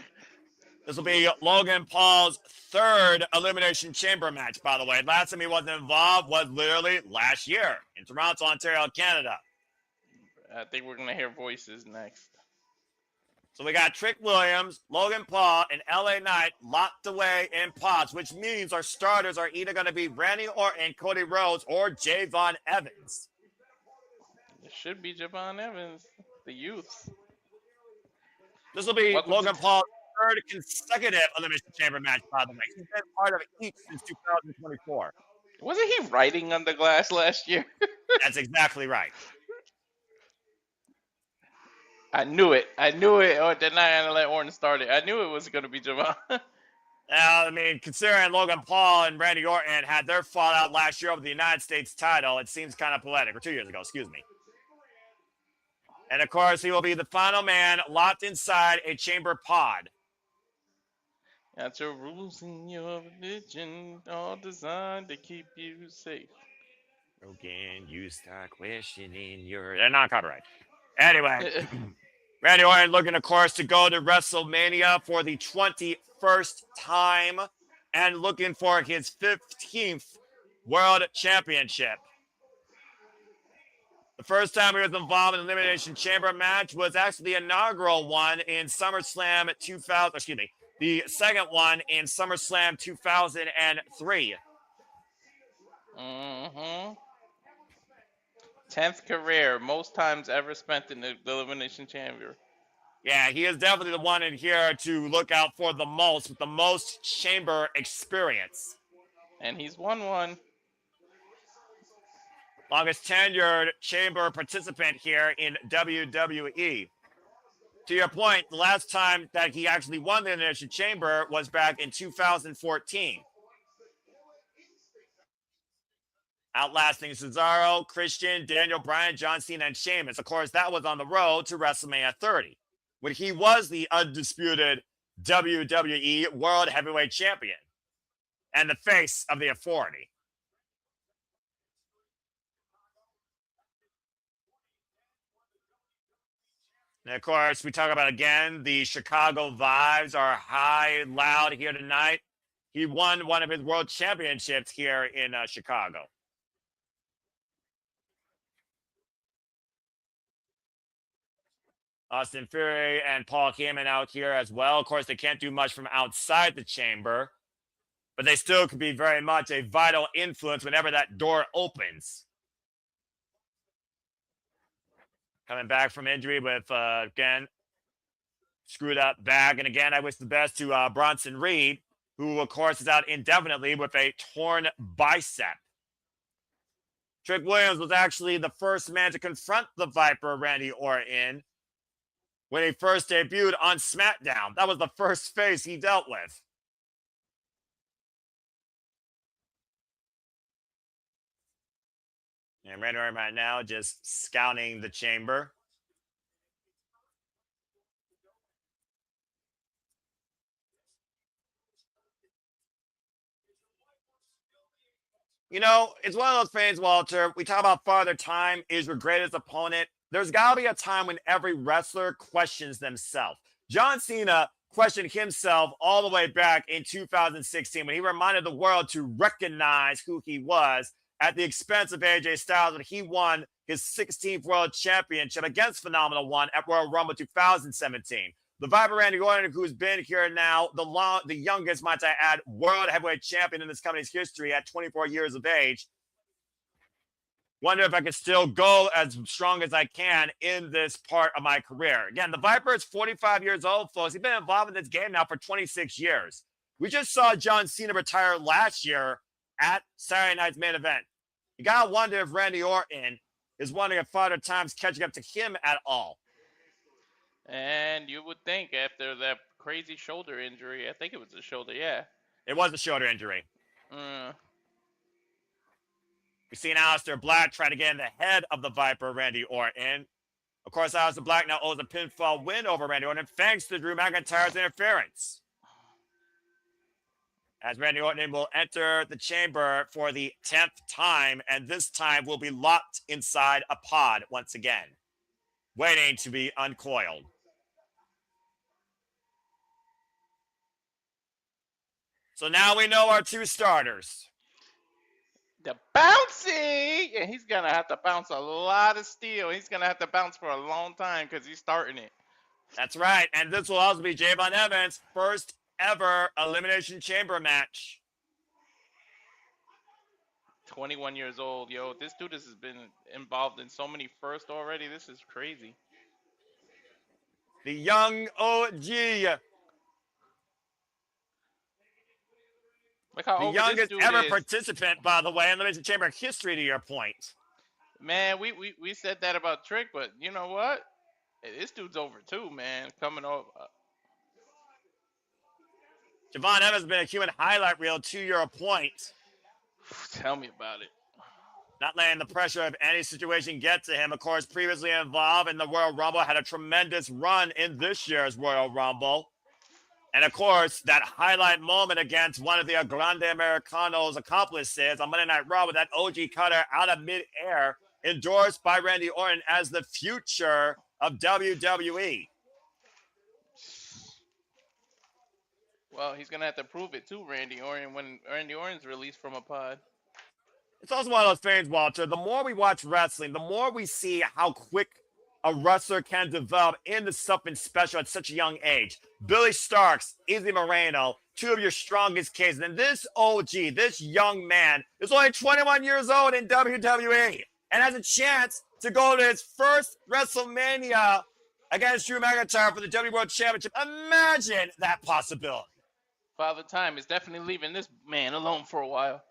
This will be Logan Paul's third Elimination Chamber match, by the way. Last time he wasn't involved was literally last year in Toronto, Ontario, Canada.
I think we're going to hear voices next.
So we got Trick Williams, Logan Paul, and LA Knight locked away in pods, which means our starters are either going to be Randy Orton, Cody Rhodes, or Javon Evans.
It should be Javon Evans, the youth.
This will be Logan Paul's third consecutive Elimination Chamber match, by the way. He's been part of each since 2024.
Wasn't he writing on the glass last year?
That's exactly right.
I knew it. Oh, they're not going to let Orton start it. I knew it was going to be Javon.
Considering Logan Paul and Randy Orton had their fallout last year over the United States title, it seems kind of poetic. Or 2 years ago, excuse me. And, of course, he will be the final man locked inside a chamber pod.
Got your rules in your religion, all designed to keep you safe.
Broken, you start questioning your... They're not copyright. Anyway, Randy Orton looking, of course, to go to WrestleMania for the 21st time and looking for his 15th World Championship. The first time he was involved in the Elimination Chamber match was actually the inaugural one in SummerSlam 2000. Excuse me, the second one in SummerSlam 2003.
10th career, most times ever spent in the Elimination Chamber.
Yeah, he is definitely the one in here to look out for the most, with the most chamber experience.
And he's won one.
Longest tenured chamber participant here in WWE. To your point, the last time that he actually won the Elimination Chamber was back in 2014. Outlasting Cesaro, Christian, Daniel Bryan, John Cena, and Sheamus. Of course, that was on the road to WrestleMania 30, when he was the undisputed WWE World Heavyweight Champion. and the face of the authority. And of course, we talk about again, the Chicago vibes are high and loud here tonight. He won one of his world championships here in Chicago. Austin Theory and Paul Heyman out here as well. Of course, they can't do much from outside the chamber, but they still could be very much a vital influence whenever that door opens. Coming back from injury with, again, screwed up back. And again, I wish the best to Bronson Reed, who, of course, is out indefinitely with a torn bicep. Trick Williams was actually the first man to confront the Viper, Randy Orton, when he first debuted on SmackDown. That was the first face he dealt with. And Randy Orton right now just scouting the chamber. You know, it's one of those things, Walter. We talk about Father Time is your greatest opponent. There's got to be a time when every wrestler questions themselves. John Cena questioned himself all the way back in 2016 when he reminded the world to recognize who he was at the expense of AJ Styles when he won his 16th World Championship against Phenomenal One at Royal Rumble 2017. The Viper Randy Orton, who's been here now, the youngest, might I add, world heavyweight champion in this company's history at 24 years of age. Wonder if I can still go as strong as I can in this part of my career. Again, the Viper is 45 years old, folks. He's been involved in this game now for 26 years. We just saw John Cena retire last year at Saturday Night's Main Event. You got to wonder if Randy Orton is wondering if Father Time's catching up to him at all.
And you would think after that crazy shoulder injury, I think it was a shoulder, yeah.
It was a shoulder injury.
Mm.
We've seen Aleister Black try to get in the head of the Viper, Randy Orton. Of course, Aleister Black now owes a pinfall win over Randy Orton thanks to Drew McIntyre's interference. As Randy Orton will enter the chamber for the 10th time, and this time will be locked inside a pod once again, waiting to be uncoiled. So now we know our two starters.
The bouncy! And he's going to have to bounce a lot of steel. He's going to have to bounce for a long time because he's starting it.
That's right. And this will also be Javon Evans' first ever Elimination Chamber match.
21 years old. Yo, this dude has been involved in so many firsts already. This is crazy.
The young OG.
Look how
the youngest ever participant, by the way, in the Elimination Chamber history, to your point.
Man, we said that about Trick, but you know what? This dude's over too, man. Coming over.
Javon Evans has been a human highlight reel to your point.
Tell me about it.
Not letting the pressure of any situation get to him. Of course, previously involved in the Royal Rumble, had a tremendous run in this year's Royal Rumble. And of course, that highlight moment against one of the Grande Americanos accomplices on Monday Night Raw with that OG cutter out of midair, endorsed by Randy Orton as the future of WWE.
Well, he's going to have to prove it too, Randy Orton, when Randy Orton's released from a pod.
It's also one of those things, Walter. The more we watch wrestling, the more we see how quick a wrestler can develop into something special at such a young age. Billy Starks, Izzy Moreno, two of your strongest cases. And this OG, this young man, is only 21 years old in WWE and has a chance to go to his first WrestleMania against Drew McIntyre for the WWE World Championship. Imagine that possibility.
Father Time is definitely leaving this man alone for a while.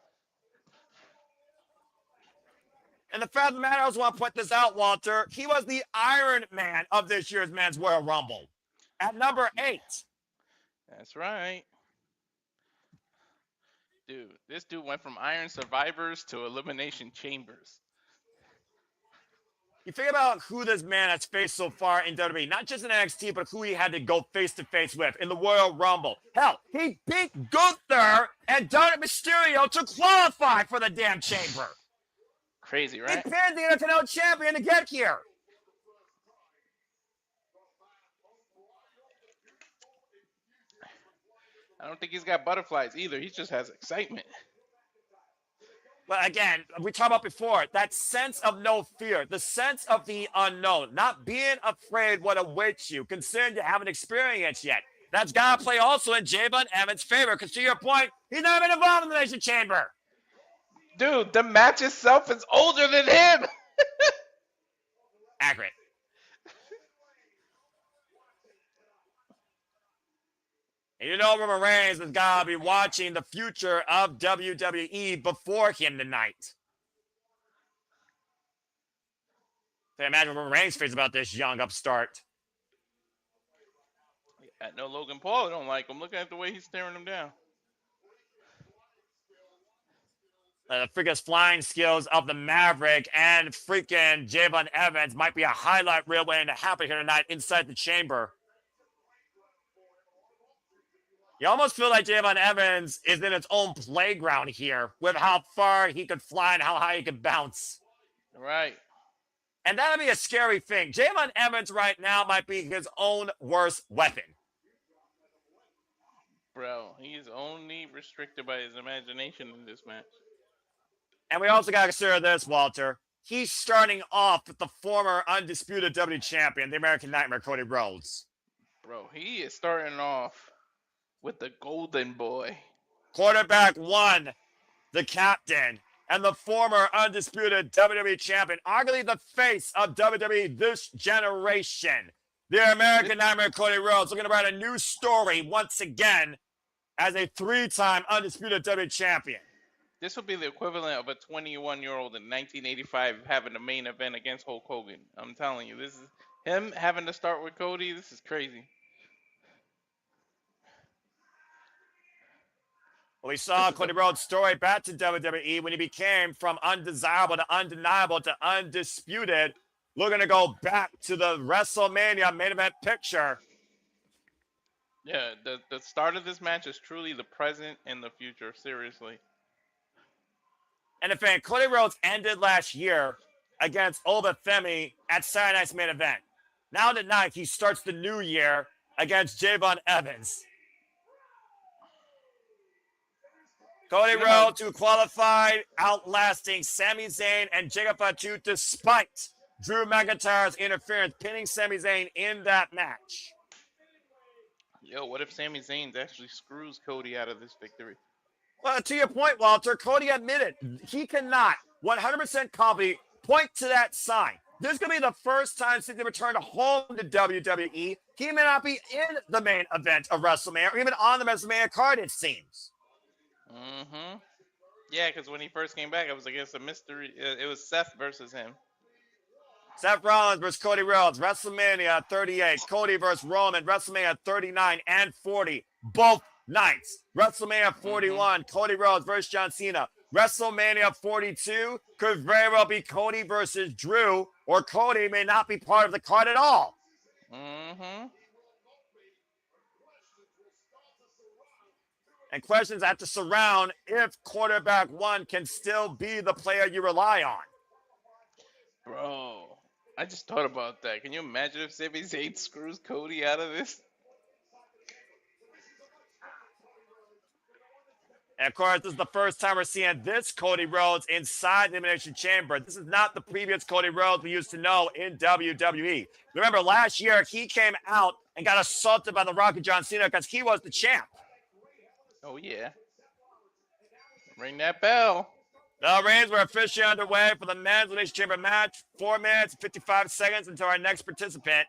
And the fact of the matter, I also want to point this out, Walter. He was the Iron Man of this year's Men's Royal Rumble at number 8.
That's right. Dude, this dude went from Iron Survivors to Elimination Chambers.
You think about who this man has faced so far in WWE, not just in NXT, but who he had to go face-to-face with in the Royal Rumble. Hell, he beat Gunther and Dominic Mysterio to qualify for the damn chamber.
Crazy,
He
right?
pinned the Intercontinental Champion to get here.
I don't think he's got butterflies either. He just has excitement.
But again, we talked about before, that sense of no fear, the sense of the unknown, not being afraid what awaits you, considering you haven't experienced yet. That's got to play also in Javon Evans' favor, because to your point, he's not been involved in the Elimination Chamber.
Dude, the match itself is older than him.
Accurate. And you know Roman Reigns has got to be watching the future of WWE before him tonight. Can you imagine what Roman Reigns feels about this young upstart?
I know Logan Paul don't like him. Look at the way he's staring him down.
The freaking flying skills of the Maverick and freaking Javon Evans might be a highlight reel waiting to happen here tonight inside the chamber. You almost feel like Javon Evans is in its own playground here with how far he could fly and how high he could bounce.
Right.
And that would be a scary thing. Javon Evans right now might be his own worst weapon.
Bro, he's only restricted by his imagination in this match.
And we also got to consider this, Walter. He's starting off with the former undisputed WWE champion, the American Nightmare, Cody Rhodes.
Bro, he is starting off with the golden boy.
Quarterback one, the captain, and the former undisputed WWE champion, arguably the face of WWE this generation. The American Nightmare, Cody Rhodes, looking to write a new story once again as a three-time undisputed WWE champion.
This would be the equivalent of a 21-year-old in 1985 having a main event against Hulk Hogan. I'm telling you, this is him having to start with Cody. This is crazy.
We saw Cody Rhodes' story back to WWE when he became from undesirable to undeniable to undisputed, looking to go back to the WrestleMania main event picture.
Yeah, the start of this match is truly the present and the future, seriously.
And in fact, Cody Rhodes ended last year against Obafemi at Saturday Night's main event. Now tonight, he starts the new year against Javon Evans. Cody Rhodes, who qualified, outlasting Sami Zayn and Jacob Fatu despite Drew McIntyre's interference, pinning Sami Zayn in that match.
Yo, what if Sami Zayn actually screws Cody out of this victory?
Well, to your point, Walter, Cody admitted he cannot 100% confidently point to that sign. This is going to be the first time since he returned home to WWE. He may not be in the main event of WrestleMania or even on the WrestleMania card, it seems.
Mm-hmm. Yeah, because when he first came back, it was against a mystery. It was Seth versus him.
Seth Rollins versus Cody Rhodes, WrestleMania 38. Cody versus Roman, WrestleMania 39 and 40, both nights. WrestleMania 41, Cody Rhodes versus John Cena. WrestleMania 42 could very well be Cody versus Drew, or Cody may not be part of the card at all.
Mm-hmm.
And questions have to surround if quarterback one can still be the player you rely on.
Bro, I just thought about that. Can you imagine if Sami Zayn screws Cody out of this?
And of course, this is the first time we're seeing this Cody Rhodes inside the Elimination Chamber. This is not the previous Cody Rhodes we used to know in WWE. Remember, last year, he came out and got assaulted by The Rock and John Cena because he was the champ.
Oh, yeah. Ring that bell.
The reigns were officially underway for the men's Elimination Chamber match. 4 minutes, 55 seconds until our next participant.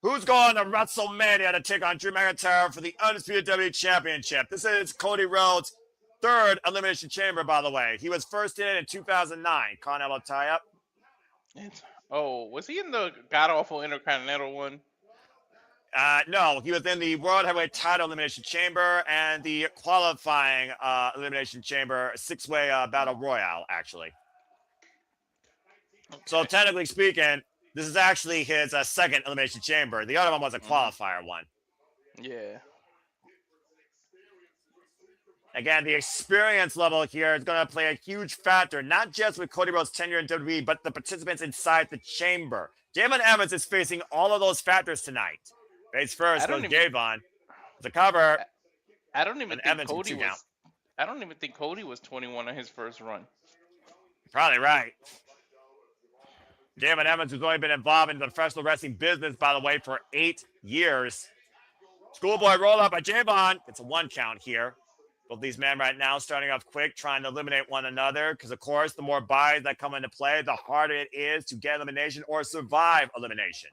Who's going to WrestleMania to take on Drew McIntyre for the Undisputed WWE Championship? This is Cody Rhodes' third Elimination Chamber, by the way. He was first in 2009. Canelo tie-up.
Oh, was he in the god-awful Intercontinental one?
No, he was in the World Heavyweight Title Elimination Chamber and the qualifying Elimination Chamber 6-way Battle Royale, actually. So technically speaking, this is actually his second Elimination Chamber. The other one was a qualifier one.
Yeah.
Again, the experience level here is going to play a huge factor, not just with Cody Rhodes' tenure in WWE, but the participants inside the chamber. Javon Evans is facing all of those factors tonight. Face first goes Javon. The cover.
I don't even think
Evans
Cody was. I don't even think Cody was 21 on his first run.
Probably right. Javon Evans, who's only been involved in the professional wrestling business, by the way, for 8 years. Schoolboy roll up by Javon. It's a 1 count here. Both these men right now starting off quick, trying to eliminate one another. Because, of course, the more buys that come into play, the harder it is to get elimination or survive elimination.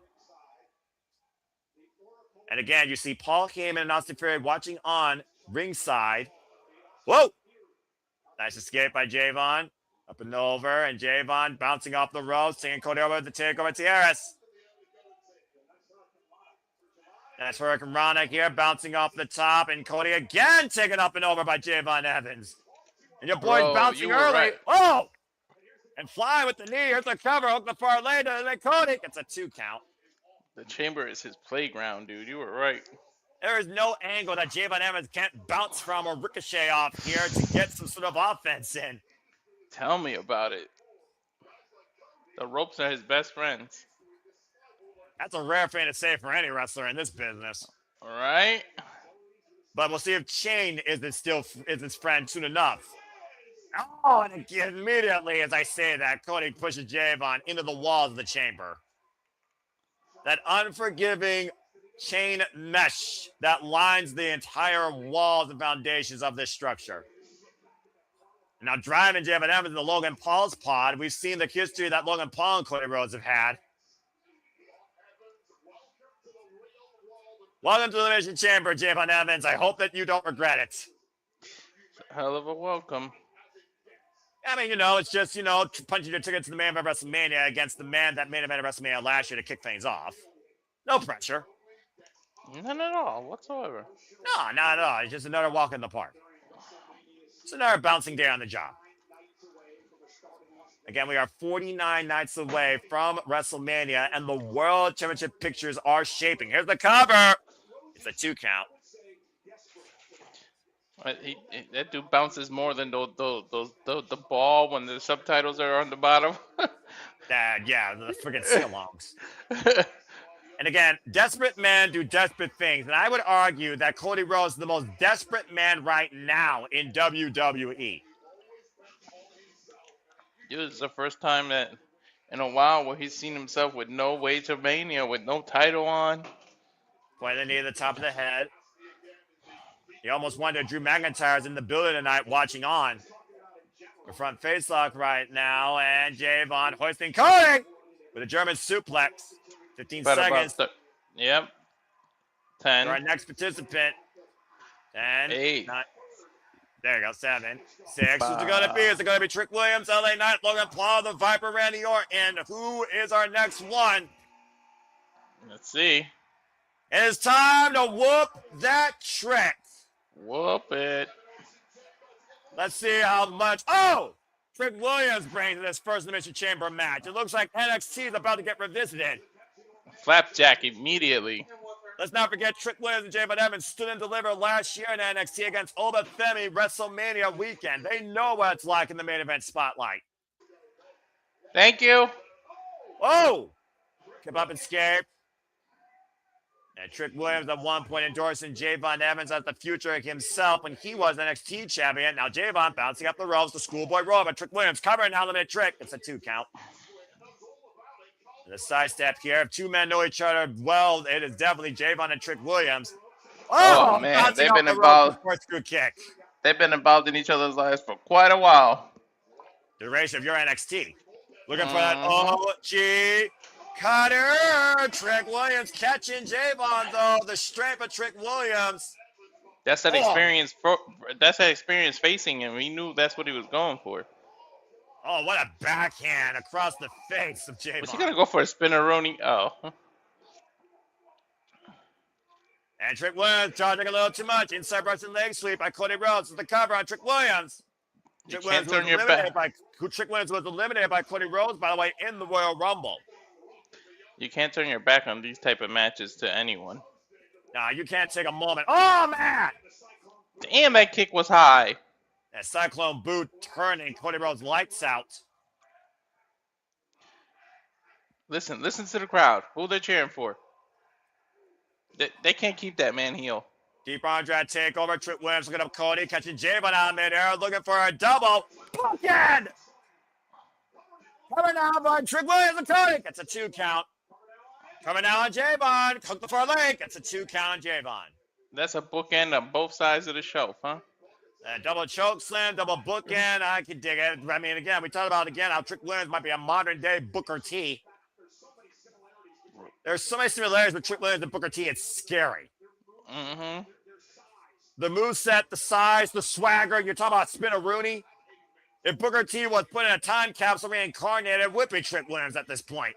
And again, you see Paul Heyman and Austin Theory watching on ringside. Whoa! Nice escape by Javon. Up and over, and Javon bouncing off the ropes, taking Cody over to take over Tierras. That's Hurricane Rana here, bouncing off the top, and Cody again taken up and over by Javon Evans. And your boy's bouncing early. Right. Whoa! And flying with the knee. Here's the cover, hook the far later, and then Cody gets a 2 count.
The chamber is his playground, dude. You were right.
There is no angle that Javon Evans can't bounce from or ricochet off here to get some sort of offense in.
Tell me about it. The ropes are his best friends.
That's a rare thing to say for any wrestler in this business.
All right.
But we'll see if Shane is his friend soon enough. Oh, and again, immediately as I say that, Cody pushes Javon into the walls of the chamber. That unforgiving chain mesh that lines the entire walls and foundations of this structure. Now driving Javon Evans into Logan Paul's pod. We've seen the history that Logan Paul and Cody Rhodes have had. Welcome to the Elimination Chamber, Javon Evans. I hope that you don't regret it.
Hell of a welcome.
I mean, it's just, punching your ticket to the main event of WrestleMania against the man that main event of WrestleMania last year to kick things off. No pressure.
None at all, whatsoever.
No, not at all. It's just another walk in the park. It's another bouncing day on the job. Again, we are 49 nights away from WrestleMania, and the World Championship pictures are shaping. Here's the cover. It's a 2 count.
That dude bounces more than the ball when the subtitles are on the bottom.
Yeah, the freaking sing-alongs. And again, desperate men do desperate things. And I would argue that Cody Rhodes is the most desperate man right now in WWE.
This is the first time that in a while where he's seen himself with no way to Mania, with no title on.
Point the knee at the top of the head. You almost wonder Drew McIntyre's in the building tonight watching on. The front face lock right now. And Javon hoisting Cody with a German suplex. 15 seconds.
Yep. 10.
For our next participant. 10.
8.
9. There you go. 7. 6. Who's it going to be? Is it going to be Trick Williams, LA Knight, Logan Paul, the Viper, Randy Orton? Who is our next one?
Let's see.
It is time to whoop that trick.
Whoop it.
Let's see how much. Oh! Trick Williams brings this first Elimination Chamber match. It looks like NXT is about to get revisited.
Flapjack immediately.
Let's not forget Trick Williams and Javon Evans stood and delivered last year in NXT against Oba Femi WrestleMania weekend. They know what it's like in the main event spotlight.
Thank you.
Oh! Keep up and escape. And Trick Williams at one point endorsing Javon Evans as the future of himself when he was NXT champion. Now Javon bouncing up the ropes, the schoolboy roll, but Trick Williams covering now limited Trick. It's a 2 count. And the side step here. If 2 men know each other well, it is definitely Javon and Trick Williams.
Oh man, they've been involved.
Screw kick.
They've been involved in each other's lives for quite a while.
Duration of your NXT. Looking for that OG cutter. Trick Williams catching Javon though. The strength of Trick Williams.
That's that experience. That's that experience facing him. He knew that's what he was going for.
Oh, what a backhand across the face of Javon.
Was he gonna go for a spinneroni? Oh.
And Trick Williams charging a little too much. Inside Russian leg sweep by Cody Rhodes with the cover on Trick Williams.
You can't turn your back.
Trick Williams was eliminated by Cody Rhodes, by the way, in the Royal Rumble.
You can't turn your back on these type of matches to anyone.
Nah, you can't take a moment. Oh, man!
Damn, that kick was high.
That Cyclone boot turning Cody Rhodes' lights out.
Listen to the crowd. Who they're cheering for? They can't keep that man heel.
Deep arm drag takeover. Trick Williams looking up Cody, catching Javon out midair, looking for a double. Bookend! Coming out by Trick Williams and Cody. Gets a 2 count. Coming out on Javon. Hook for a leg. Gets a 2 count on Javon.
That's a bookend on both sides of the shelf, huh?
Double choke slam, double bookend. I can dig it. I mean, again, we talked about how Trick Williams might be a modern day Booker T. There's so many similarities with Trick Williams and Booker T. It's scary.
Mm-hmm.
The moveset, the size, the swagger. You're talking about Spinaroonie. If Booker T was put in a time capsule reincarnated, would be Trick Williams at this point.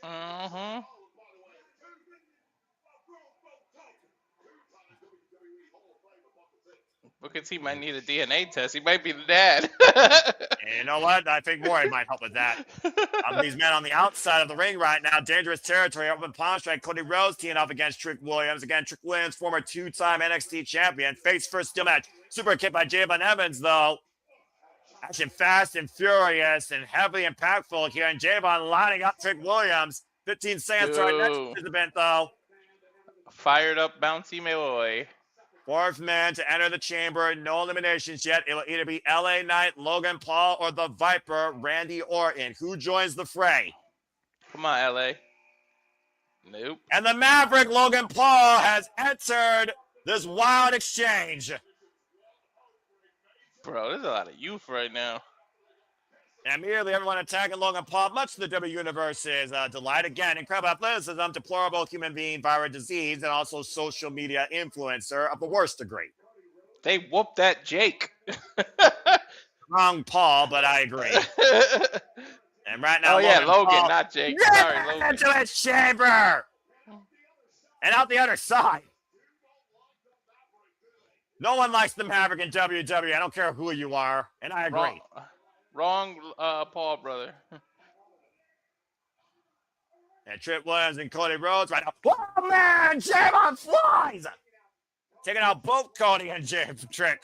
Mm-hmm. Booker T might need a DNA test. He might be the dad.
And you know what? I think Roy might help with that. These men on the outside of the ring right now. Dangerous territory. Open palm strike. Cody Rhodes teeing up against Trick Williams. Again, Trick Williams, former 2-time NXT champion. Face first steel match. Super kick by Javon Evans, though. Action fast and furious and heavily impactful here. And Javon lining up Trick Williams. 15 seconds to our next participant, though.
Fired up bouncy Malloy.
4th man to enter the chamber. No eliminations yet. It'll either be LA Knight, Logan Paul, or the Viper, Randy Orton. Who joins the fray?
Come on, LA. Nope.
And the Maverick, Logan Paul, has entered this wild exchange.
Bro, there's a lot of youth right now.
And immediately everyone attacking Logan Paul, much to the W Universe's delight. Again, incredible athleticism, deplorable human being, viral disease, and also social media influencer of the worst degree.
They whooped that Jake.
Wrong Paul, but I agree. And right now,
Logan,
Paul,
not Jake.
Yeah,
Sorry, Logan.
into his chamber. And out the other side. No one likes the Maverick in WWE. I don't care who you are. And I agree.
Wrong Paul, brother.
And Trick Williams and Cody Rhodes right now. Oh, man! Javon flies! Taking out both Cody and Trick.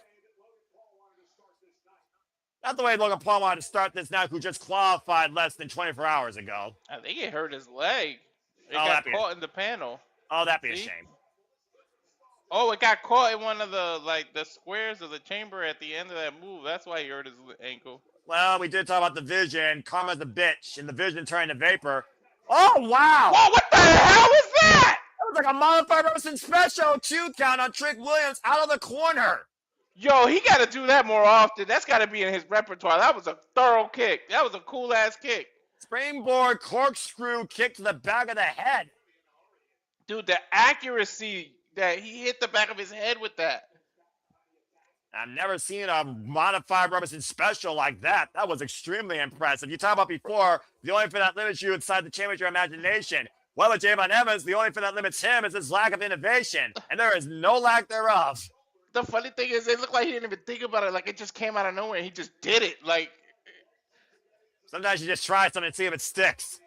Not the way Logan Paul wanted to start this now, who just qualified less than 24 hours ago.
I think it hurt his leg. It got caught in the panel.
Oh, that'd be a shame.
Oh, it got caught in one of the squares of the chamber at the end of that move. That's why he hurt his ankle.
Well, we did talk about the Vision. Karma's a bitch, and the Vision turned to vapor. Oh, wow!
Whoa, what the hell was that?
That was like a modified Robinson special 2 count on Trick Williams out of the corner.
Yo, he got to do that more often. That's got to be in his repertoire. That was a thorough kick. That was a cool-ass kick.
Springboard corkscrew kick to the back of the head.
Dude, the accuracy that he hit the back of his head with that.
I've never seen a modified Robinson special like that. That was extremely impressive. You talked about before, the only thing that limits you inside the chamber is your imagination. Well, with Javon Evans, the only thing that limits him is his lack of innovation, and there is no lack thereof.
The funny thing is, it looked like he didn't even think about it. Like, it just came out of nowhere, and he just did it. Like,
sometimes you just try something and see if it sticks.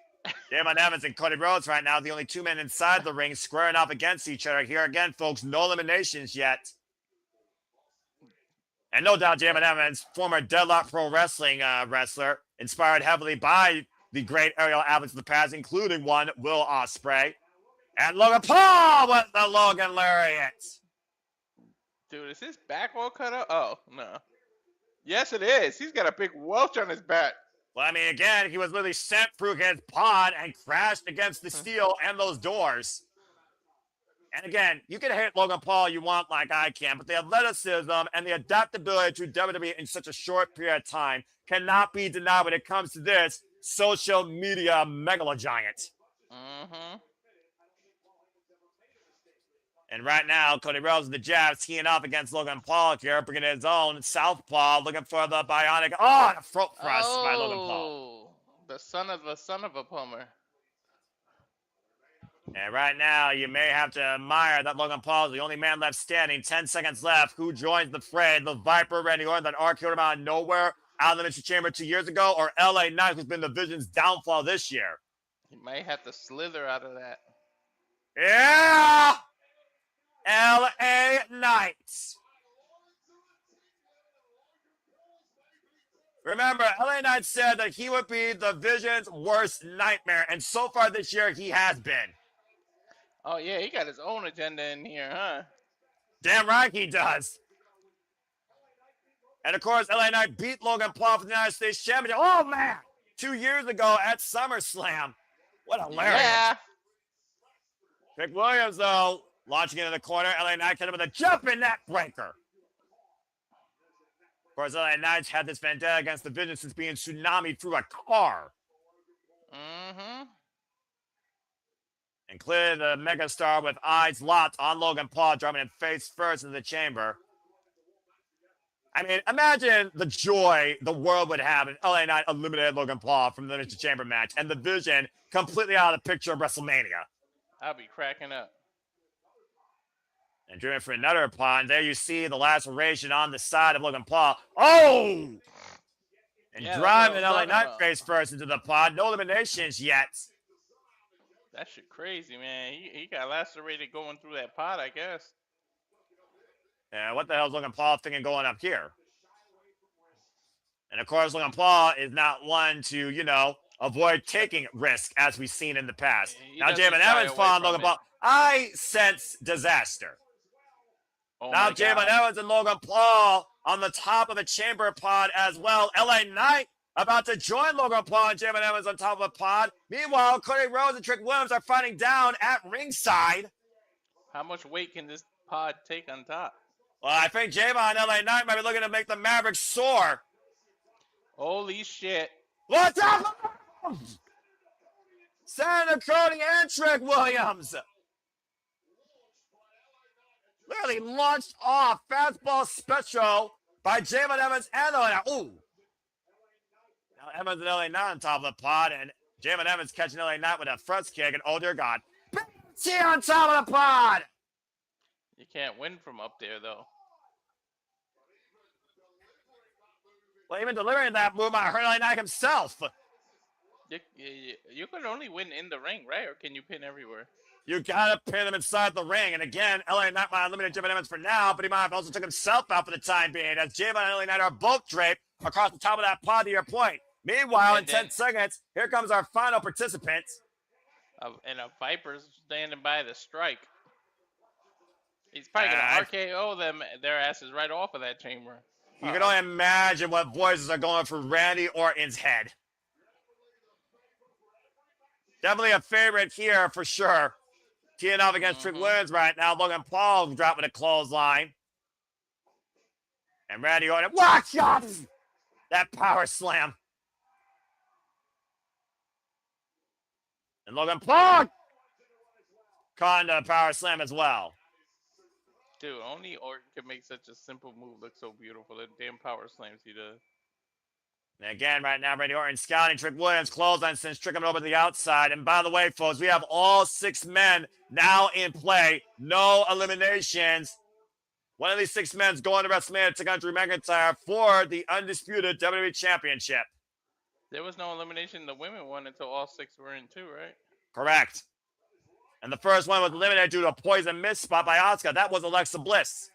Javon Evans and Cody Rhodes right now, the only 2 men inside the ring, squaring off against each other. Here again, folks, no eliminations yet. And no doubt, Javon Evans, former Deadlock Pro Wrestling wrestler, inspired heavily by the great aerial athletes of the past, including one, Will Ospreay. And Logan Paul with the Logan Lariat.
Dude, is his back all cut up? Oh, no. Yes, it is. He's got a big welch on his back.
Well, I mean, again, he was literally sent through his pod and crashed against the steel and those doors. And again, you can hate Logan Paul you want like I can, but the athleticism and the adaptability to WWE in such a short period of time cannot be denied when it comes to this social media megalogiant.
Mm-hmm.
And right now, Cody Rhodes and the Jabs teeing up against Logan Paul here, bringing his own southpaw, looking for the bionic. Oh, the throat thrust by Logan Paul.
The son of a plumber.
And right now, you may have to admire that Logan Paul is the only man left standing. 10 seconds left. Who joins the fray? The Viper, Randy Orton, that RKO'd him out of nowhere out of the Elimination Chamber 2 years ago, or LA Knight, who's been the Vision's downfall this year?
He might have to slither out of that.
Yeah! LA Knight. Remember, LA Knight said that he would be the Vision's worst nightmare, and so far this year, he has been.
Oh, yeah, he got his own agenda in here, huh?
Damn right he does. And of course, LA Knight beat Logan Paul for the United States Championship. Oh, man! 2 years ago at SummerSlam. What a hilarious.
Yeah.
Trick Williams, though, launching into the corner. LA Knight hit him with a jumping neck breaker. Of course, LA Knight's had this vendetta against the Vision since being tsunamied through a car.
Mm-hmm.
And clearly the megastar with eyes locked on Logan Paul, driving him face first into the chamber. I mean, imagine the joy the world would have if LA Knight eliminated Logan Paul from the Elimination Chamber match and the Vision completely out of the picture of WrestleMania.
I'll be cracking up.
And driven for another pawn. There you see the laceration on the side of Logan Paul. Oh! And
Yeah,
driving
that's what I was
LA
talking
Knight
about.
face first into the pod. No eliminations yet.
That shit crazy, man. He got lacerated going through that pod, I guess.
And what the hell is Logan Paul thinking going up here? And of course, Logan Paul is not one to, you know, avoid taking risk as we've seen in the past.
He
Now,
doesn't
Jamin
shy
Evans
away
following
from
Logan
it.
Paul. I sense disaster.
Oh
Now,
my
Jamin
God.
Evans and Logan Paul on the top of a chamber pod as well. LA Knight about to join Logan Paul and Jamin Evans on top of a pod. Meanwhile, Cody Rhodes and Trick Williams are fighting down at ringside.
How much weight can this pod take on top?
Well, I think Jamin and LA Knight might be looking to make the Mavericks soar.
Holy shit.
What's up? Senator Cody and Trick Williams. Literally launched off fastball special by Jamin Evans and LA Knight. Ooh. Now Evans and LA Knight on top of the pod, and Jamin Evans catching LA Knight with a front kick, and oh dear God. Becky on top of the pod.
You can't win from up there, though.
Well, even delivering that move might hurt LA Knight himself.
You can only win in the ring, right? Or can you pin everywhere?
You gotta pin him inside the ring. And again, LA Knight might eliminate Jamin Evans for now, but he might have also took himself out for the time being, as Jamin and LA Knight are both draped across the top of that pod to your point. Meanwhile, in 10 seconds, here comes our final participant.
And a Viper's standing by the strike. He's probably going to RKO them, their asses right off of that chamber.
You can only imagine what voices are going through Randy Orton's head. Definitely a favorite here for sure. Teeing off against Trick Williams right now. Logan Paul dropping a clothesline. And Randy Orton, watch out! That power slam. And Logan Paul caught into a power slam as well.
Dude, only Orton can make such a simple move look so beautiful. The damn power slams he does.
And again, right now, Randy Orton scouting Trick Williams, clothesline since Trick him over to the outside. And by the way, folks, we have all 6 men now in play. No eliminations. One of these 6 men is going to WrestleMania to take on Drew McIntyre for the undisputed WWE Championship.
There was no elimination in the women one until all 6 were in too, right?
Correct. And the first one was eliminated due to a poison mist spot by Auska. That was Alexa Bliss.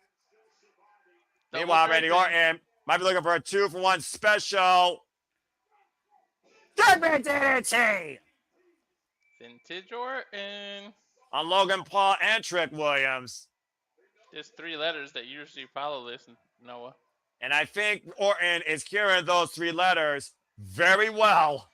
Meanwhile, Randy Orton might be looking for a 2-for-1 special. DDT
Vintage Orton.
on Logan Paul and Trick Williams.
There's 3 letters that usually follow this, Noah.
And I think Orton is hearing those 3 letters very well.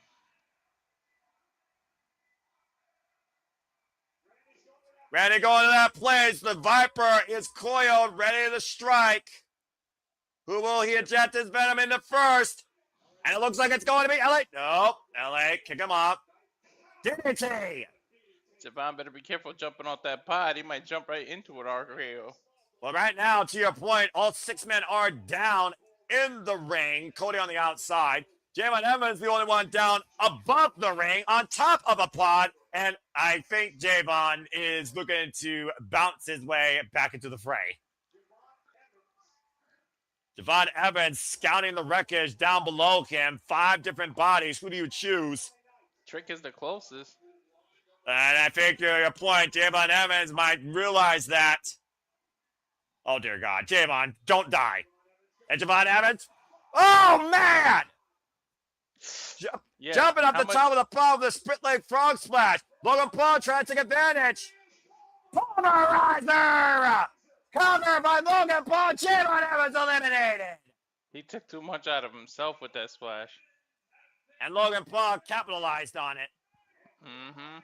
Randy going to that place. The Viper is coiled, ready to strike. Who will he eject his venom into first? And it looks like it's going to be LA. Nope. LA, kick him off. DDT.
Javon better be careful jumping off that pod. He might jump right into it, RKO.
Well, right now, to your point, all 6 men are down in the ring. Cody on the outside. Jamin Evans, the only one down above the ring, on top of a pod. And I think Javon is looking to bounce his way back into the fray. Javon Evans scouting the wreckage down below him. 5 different bodies. Who do you choose?
Trick is the closest.
And I think your point, Javon Evans might realize that. Oh, dear God. Javon, don't die. And Javon Evans. Oh, man!
Yeah.
Jumping up
How
the
much-
top of the pole with a split leg frog splash. Logan Paul trying to take advantage. Pulverizer! Cover by Logan Paul. Javon Evans eliminated.
He took too much out of himself with that splash.
And Logan Paul capitalized on it.
Mm-hmm.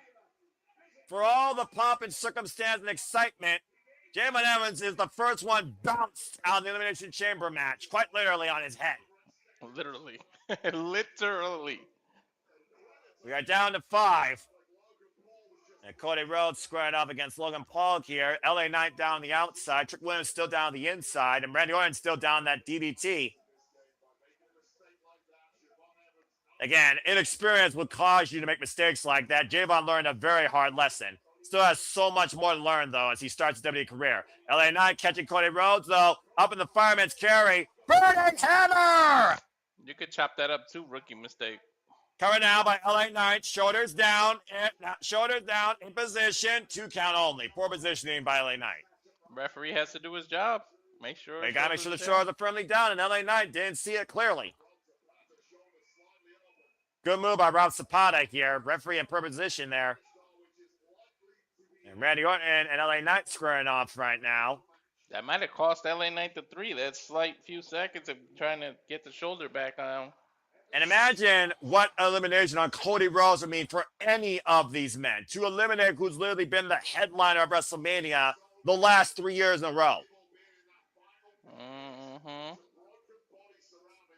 For all the pomp and circumstance and excitement, Javon Evans is the first one bounced out of the Elimination Chamber match, quite literally on his head.
Literally. Literally.
We are down to 5. And Cody Rhodes squaring off against Logan Paul here. LA Knight down the outside. Trick Williams still down the inside. And Randy Orton still down that DDT. Again, inexperience will cause you to make mistakes like that. Javon learned a very hard lesson. Still has so much more to learn, though, as he starts his WWE career. LA Knight catching Cody Rhodes, though, up in the fireman's carry. Burning hammer!
You could chop that up too, rookie mistake.
Covered now by LA Knight. Shoulders down. Shoulders down in position. 2 count only. Poor positioning by LA Knight.
Referee has to do his job. Make sure.
They gotta make sure the shoulders are firmly down, and LA Knight didn't see it clearly. Good move by Rob Zapata here. Referee in poor position there. And Randy Orton and LA Knight squaring off right now.
That might have cost LA Knight the 3. That slight few seconds of trying to get the shoulder back on.
And imagine what elimination on Cody Rhodes would mean for any of these men. To eliminate who's literally been the headliner of WrestleMania the last 3 years in a row.
Mm-hmm.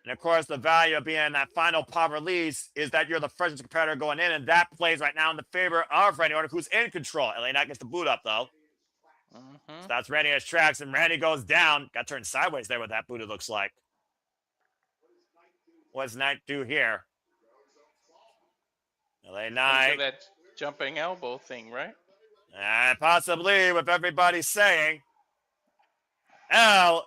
And of course, the value of being that final pop release is that you're the freshest competitor going in, and that plays right now in the favor of Randy Orton, who's in control. LA Knight gets the boot up, though.
Mm-hmm.
Stops Randy in his tracks, and Randy goes down. Got turned sideways there with that boot, it looks like. What does Knight do here? LA Knight.
That jumping elbow thing, right?
And possibly with everybody saying, LA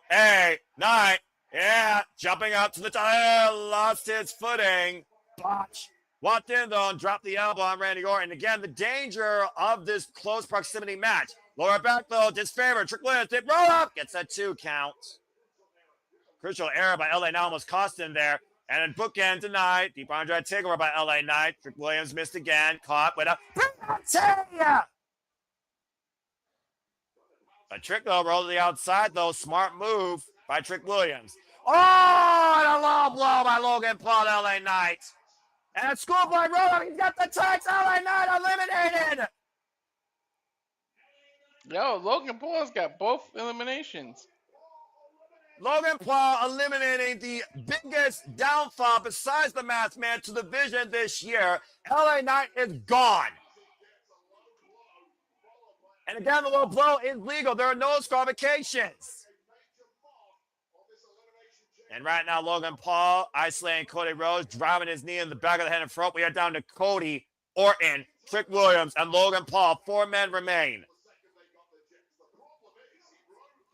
Knight. Yeah, jumping up to the top, lost his footing. Botch. Walked in, though, and dropped the elbow on Randy Orton. Again, the danger of this close proximity match. Lower back, though, disfavored. Trick Williams did roll up. Gets that 2 count. Crucial error by LA Knight almost cost him there. And then bookend tonight. Deep arm drag takeover by LA Knight. Trick Williams missed again. Caught with a A Trick, though, rolled to the outside, though. Smart move by Trick Williams. Oh, and a low blow by Logan Paul, LA Knight. And Schoolboy Roller, he's got the touch. LA Knight eliminated.
Yo, Logan Paul's got both eliminations.
Logan Paul eliminating the biggest downfall besides the Masked Man to the division this year. LA Knight is gone. And again, the low blow is legal. There are no disqualifications. And right now, Logan Paul isolating Cody Rhodes, driving his knee in the back of the head in front. We are down to Cody, Orton, Trick Williams, and Logan Paul. 4 men remain.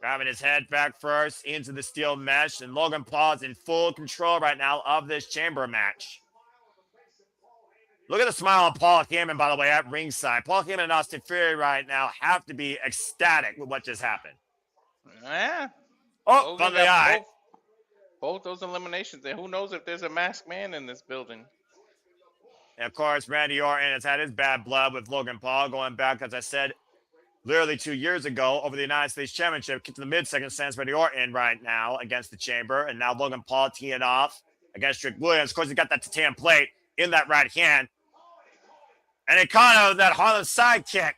Driving his head back first into the steel mesh, and Logan Paul is in full control right now of this chamber match. Look at the smile on Paul Heyman, by the way, at ringside. Paul Heyman and Austin Theory right now have to be ecstatic with what just happened.
Yeah.
Oh, from the eye.
Both those eliminations, and who knows if there's a masked man in this building.
And of course, Randy Orton has had his bad blood with Logan Paul going back, as I said, literally 2 years ago over the United States Championship. Kick to the mid-second stands Randy Orton right now against the Chamber. And now Logan Paul teeing off against Trick Williams. Of course, he got that titanium plate in that right hand. And it caught him that Harlem sidekick.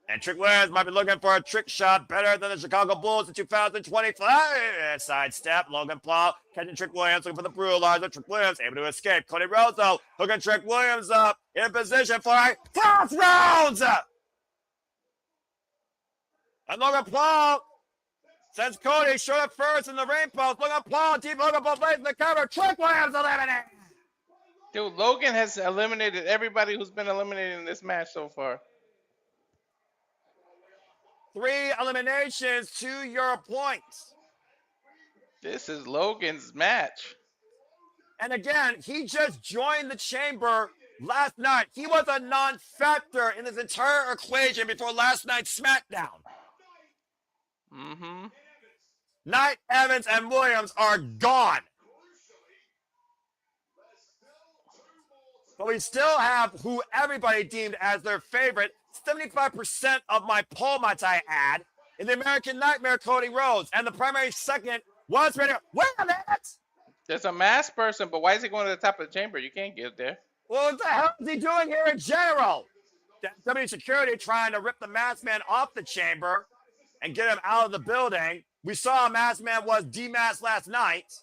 And Trick Williams might be looking for a trick shot better than the Chicago Bulls in 2025. Sidestep. Logan Paul catching Trick Williams, looking for the brutalizer. Trick Williams able to escape. Cody Rhodes, though, hooking Trick Williams up in position for a crossroads. And Logan Paul sends Cody short up first in the ring post. Logan Paul, deep Logan Paul plays in the cover. Trick Williams eliminated.
Dude, Logan has eliminated everybody who's been eliminated in this match so far.
3 eliminations to your points.
This is Logan's match.
And again, he just joined the chamber last night. He was a non-factor in this entire equation before last night's SmackDown.
Mm-hmm.
Knight, Evans, and Williams are gone. But we still have who everybody deemed as their favorite. 75% of my poll, might I add, in the American Nightmare, Cody Rhodes. And the primary second was ready. Wait a minute!
There's a masked person, but why is he going to the top of the chamber? You can't get there.
Well, what the hell is he doing here in general? WWE security trying to rip the masked man off the chamber and get him out of the building. We saw a masked man was demasked last night.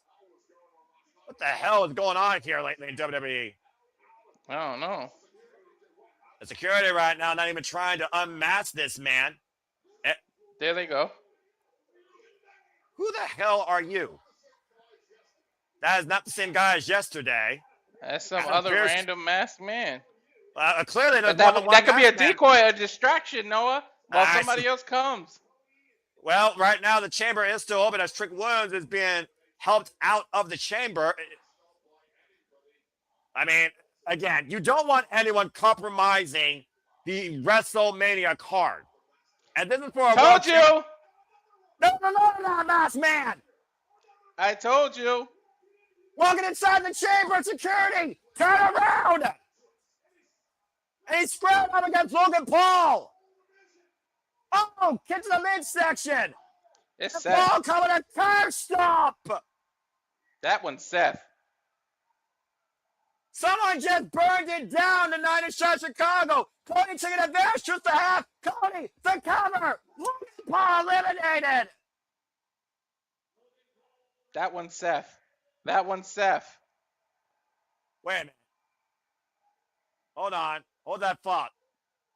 What the hell is going on here lately in WWE?
I don't know.
The security right now not even trying to unmask this man.
There they go.
Who the hell are you? That is not the same guy as yesterday.
That's some
Adam
other
Pearce.
random masked man.
Clearly,
But
there's more than one
that could be a
masked man.
decoy, a distraction, Noah, while
I
somebody
see.
else comes.
Well, right now the chamber is still open as Trick Williams is being helped out of the chamber. I mean, again, you don't want anyone compromising the WrestleMania card. And this is for a
Told you.
No, masked man.
I told you.
Walking inside the chamber, security, turn around. And he's squared up against Logan Paul. Oh, get to the midsection.
It's
The
Seth.
ball coming a curve stop.
That one's Seth.
Someone just burned it down tonight in Chicago. Cody taking advantage just a half. Cody, the cover. Logan Paul eliminated.
That one's Seth. That one's Seth.
Wait a minute. Hold on. Hold that thought.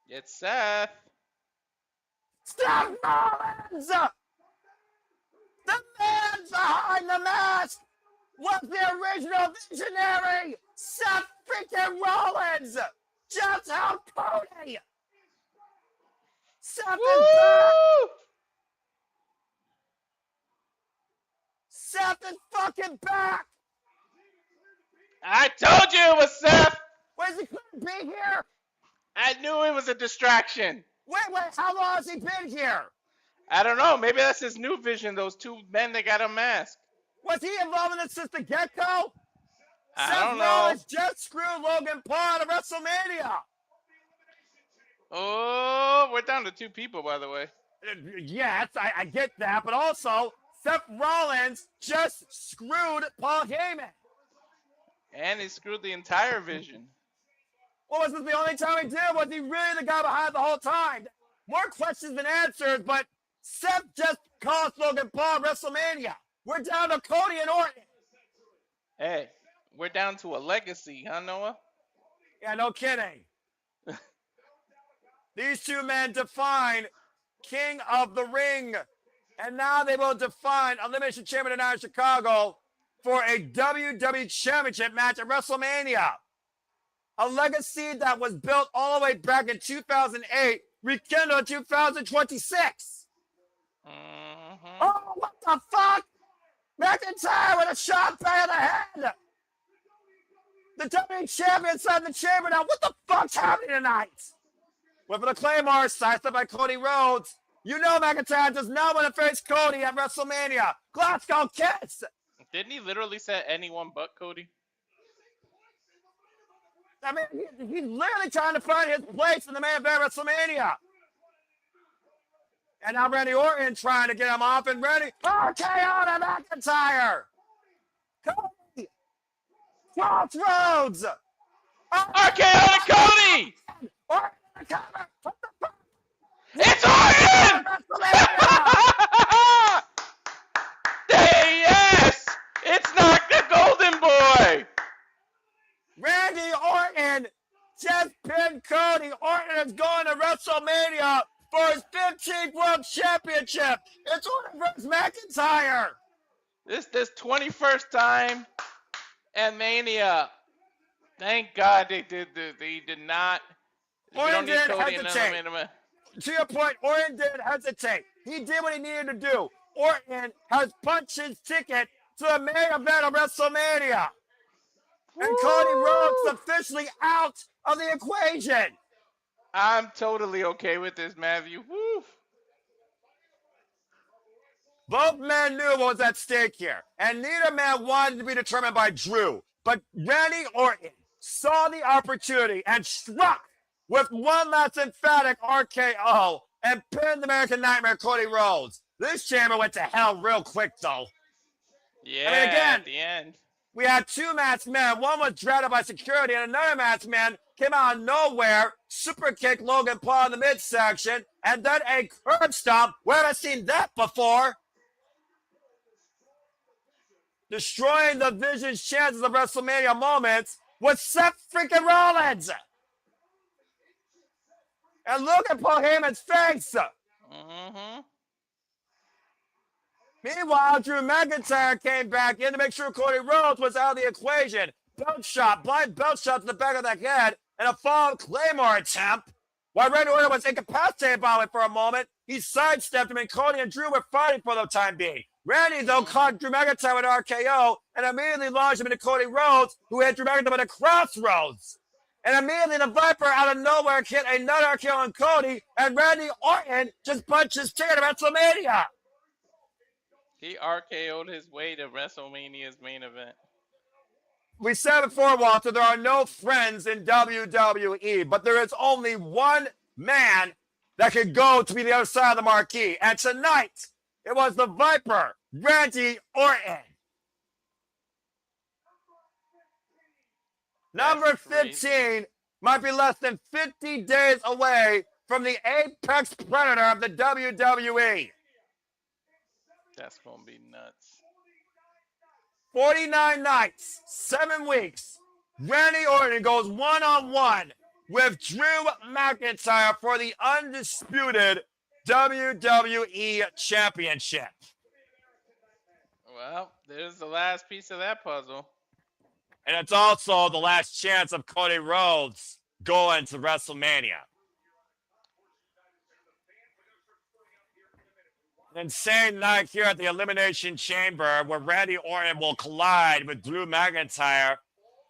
It's Seth.
Seth Rollins! The man behind the mask was the original visionary, Seth freaking Rollins! Just how Cody! Seth is back!
Woo!
Seth is fucking back!
I told you it was Seth.
Where's he gonna be here?
I knew it was a distraction.
Wait, how long has he been here?
I don't know. Maybe that's his new vision. Those two men that got unmasked.
Was he involved in this since the get-go?
I
Seth
don't know.
Rollins just screwed Logan Paul out of WrestleMania!
Oh, we're down to 2 people, by the way.
Yes, I get that, but also Seth Rollins just screwed Paul Heyman.
And he screwed the entire vision.
Well, was this the only time he did? Was he really the guy behind the whole time? More questions than answers, but Seth just cost Logan Paul WrestleMania. We're down to Cody and Orton.
Hey, we're down to a legacy, huh, Noah?
Yeah, no kidding. These two men define King of the Ring. And now they will define Elimination Chamber tonight in Chicago for a WWE Championship match at WrestleMania. A legacy that was built all the way back in 2008, rekindled in 2026.
Mm-hmm.
Oh, what the fuck? McIntyre with a shot by the head. The WWE Champion inside the chamber now. What the fuck's happening tonight? Went for the Claymore, sized up by Cody Rhodes. You know McIntyre does not want to face Cody at WrestleMania. Glasgow Kiss.
Didn't he literally say anyone but Cody?
I mean, he's literally trying to find his place in the main event of WrestleMania. And now Randy Orton trying to get him off and ready. Oh, Kiana McIntyre. Cody. Crossroads.
RKO to Cody!
Orton the cover. What the fuck?
It's Orton!
WrestleMania.
Hey, yes! It's not the Golden Boy!
Randy Orton just pinned Cody. Orton is going to WrestleMania for his 15th World Championship. It's Orton versus McIntyre.
This 21st time and Mania Thank God they did. They did not. We
Orton
don't need
did
Cody in the
hesitate.
main event.
To your point, Orton did hesitate. He did what he needed to do. Orton has punched his ticket to the main event of WrestleMania. And Cody Rhodes is officially out of the equation.
I'm totally okay with this, Matthew. Woo.
Both men knew what was at stake here, and neither man wanted to be determined by Drew. But Randy Orton saw the opportunity and struck with one last emphatic RKO and pinned the American Nightmare Cody Rhodes. This chamber went to hell real quick, though.
Yeah,
again,
at the end.
We had two masked men. One was drafted by security, and another masked man came out of nowhere, super kicked Logan Paul in the midsection, and then a curb stomp. We haven't seen that before. Destroying the Vision's chances of WrestleMania moments with Seth freaking Rollins. And look at Paul Heyman's face.
Mm-hmm.
Meanwhile, Drew McIntyre came back in to make sure Cody Rhodes was out of the equation. Belt shot, blind belt shot to the back of the head, and a fall Claymore attempt. While Randy Orton was incapacitated by it for a moment, he sidestepped him, and Cody and Drew were fighting for the time being. Randy, though, caught Drew McIntyre with RKO and immediately launched him into Cody Rhodes, who hit Drew McIntyre with a crossroads. And immediately the Viper out of nowhere hit another RKO on Cody, and Randy Orton just punched his ticket to WrestleMania.
He RKO'd his way to WrestleMania's main event.
We said before, Walter, there are no friends in WWE, but there is only one man that could go to be the other side of the marquee. And tonight, it was the Viper, Randy Orton. Number 15 might be less than 50 days away from the apex predator of the WWE.
That's going to be nuts.
49 nights, 7 weeks. Randy Orton goes one-on-one with Drew McIntyre for the undisputed WWE Championship.
Well, there's the last piece of that puzzle.
And it's also the last chance of Cody Rhodes going to WrestleMania. An insane night here at the Elimination Chamber where Randy Orton will collide with Drew McIntyre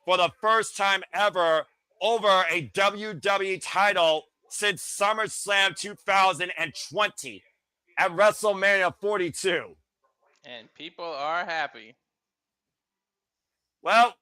for the first time ever over a WWE title since SummerSlam 2020 at WrestleMania 42.
And people are happy.
Well,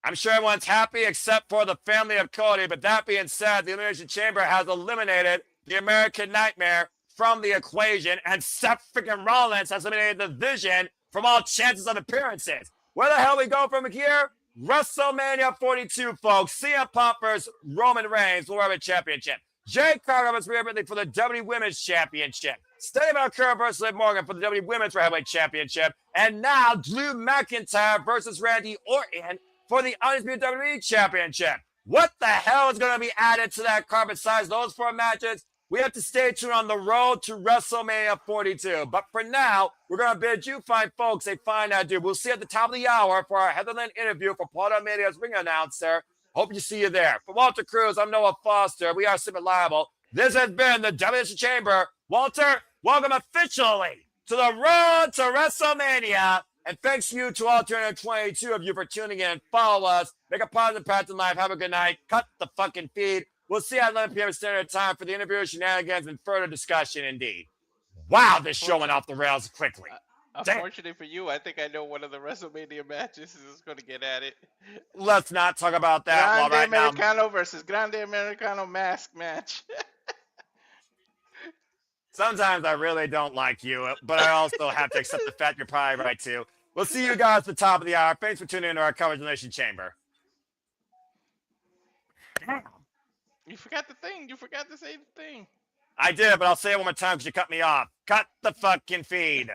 I'm sure everyone's happy except for the family of Cody. But that being said, the Elimination Chamber has eliminated the American Nightmare from the equation, and Seth freaking Rollins has eliminated the Vision from all chances of appearances. Where the hell we go from here? WrestleMania 42, folks. CM Punk versus Roman Reigns for the championship. Jay Carter versus Rhea Ripley for the WWE Women's Championship. Stephanie McMahon versus Liv Morgan for the WWE Women's Heavyweight Championship. And now Drew McIntyre versus Randy Orton for the Undisputed WWE Championship. What the hell is going to be added to that card besides those 4 matches? We have to stay tuned on the road to WrestleMania 42. But for now, we're going to bid you fine folks a fine adieu. We'll see you at the top of the hour for our Heatherland interview for Paul Media's ring announcer. Hope you see you there. For Walter Cruz, I'm Noah Foster. We are Super Liable. This has been the Elimination Chamber. Walter, welcome officially to the road to WrestleMania. And thanks you to all 222 of you for tuning in. Follow us. Make a positive impact in life. Have a good night. Cut the fucking feed. We'll see you at 11 p.m. Standard Time for the interview, shenanigans, and further discussion indeed. Wow, this show went off the rails quickly.
Unfortunately for you, I think I know one of the WrestleMania matches is going to get at it.
Let's not talk about that.
Grande Americano versus Grande Americano mask match.
Sometimes I really don't like you, but I also have to accept the fact you're probably right too. We'll see you guys at the top of the hour. Thanks for tuning into our coverage Elimination Chamber. Damn.
You forgot the thing. You forgot to say the thing.
I did, but I'll say it one more time because you cut me off. Cut the fucking feed.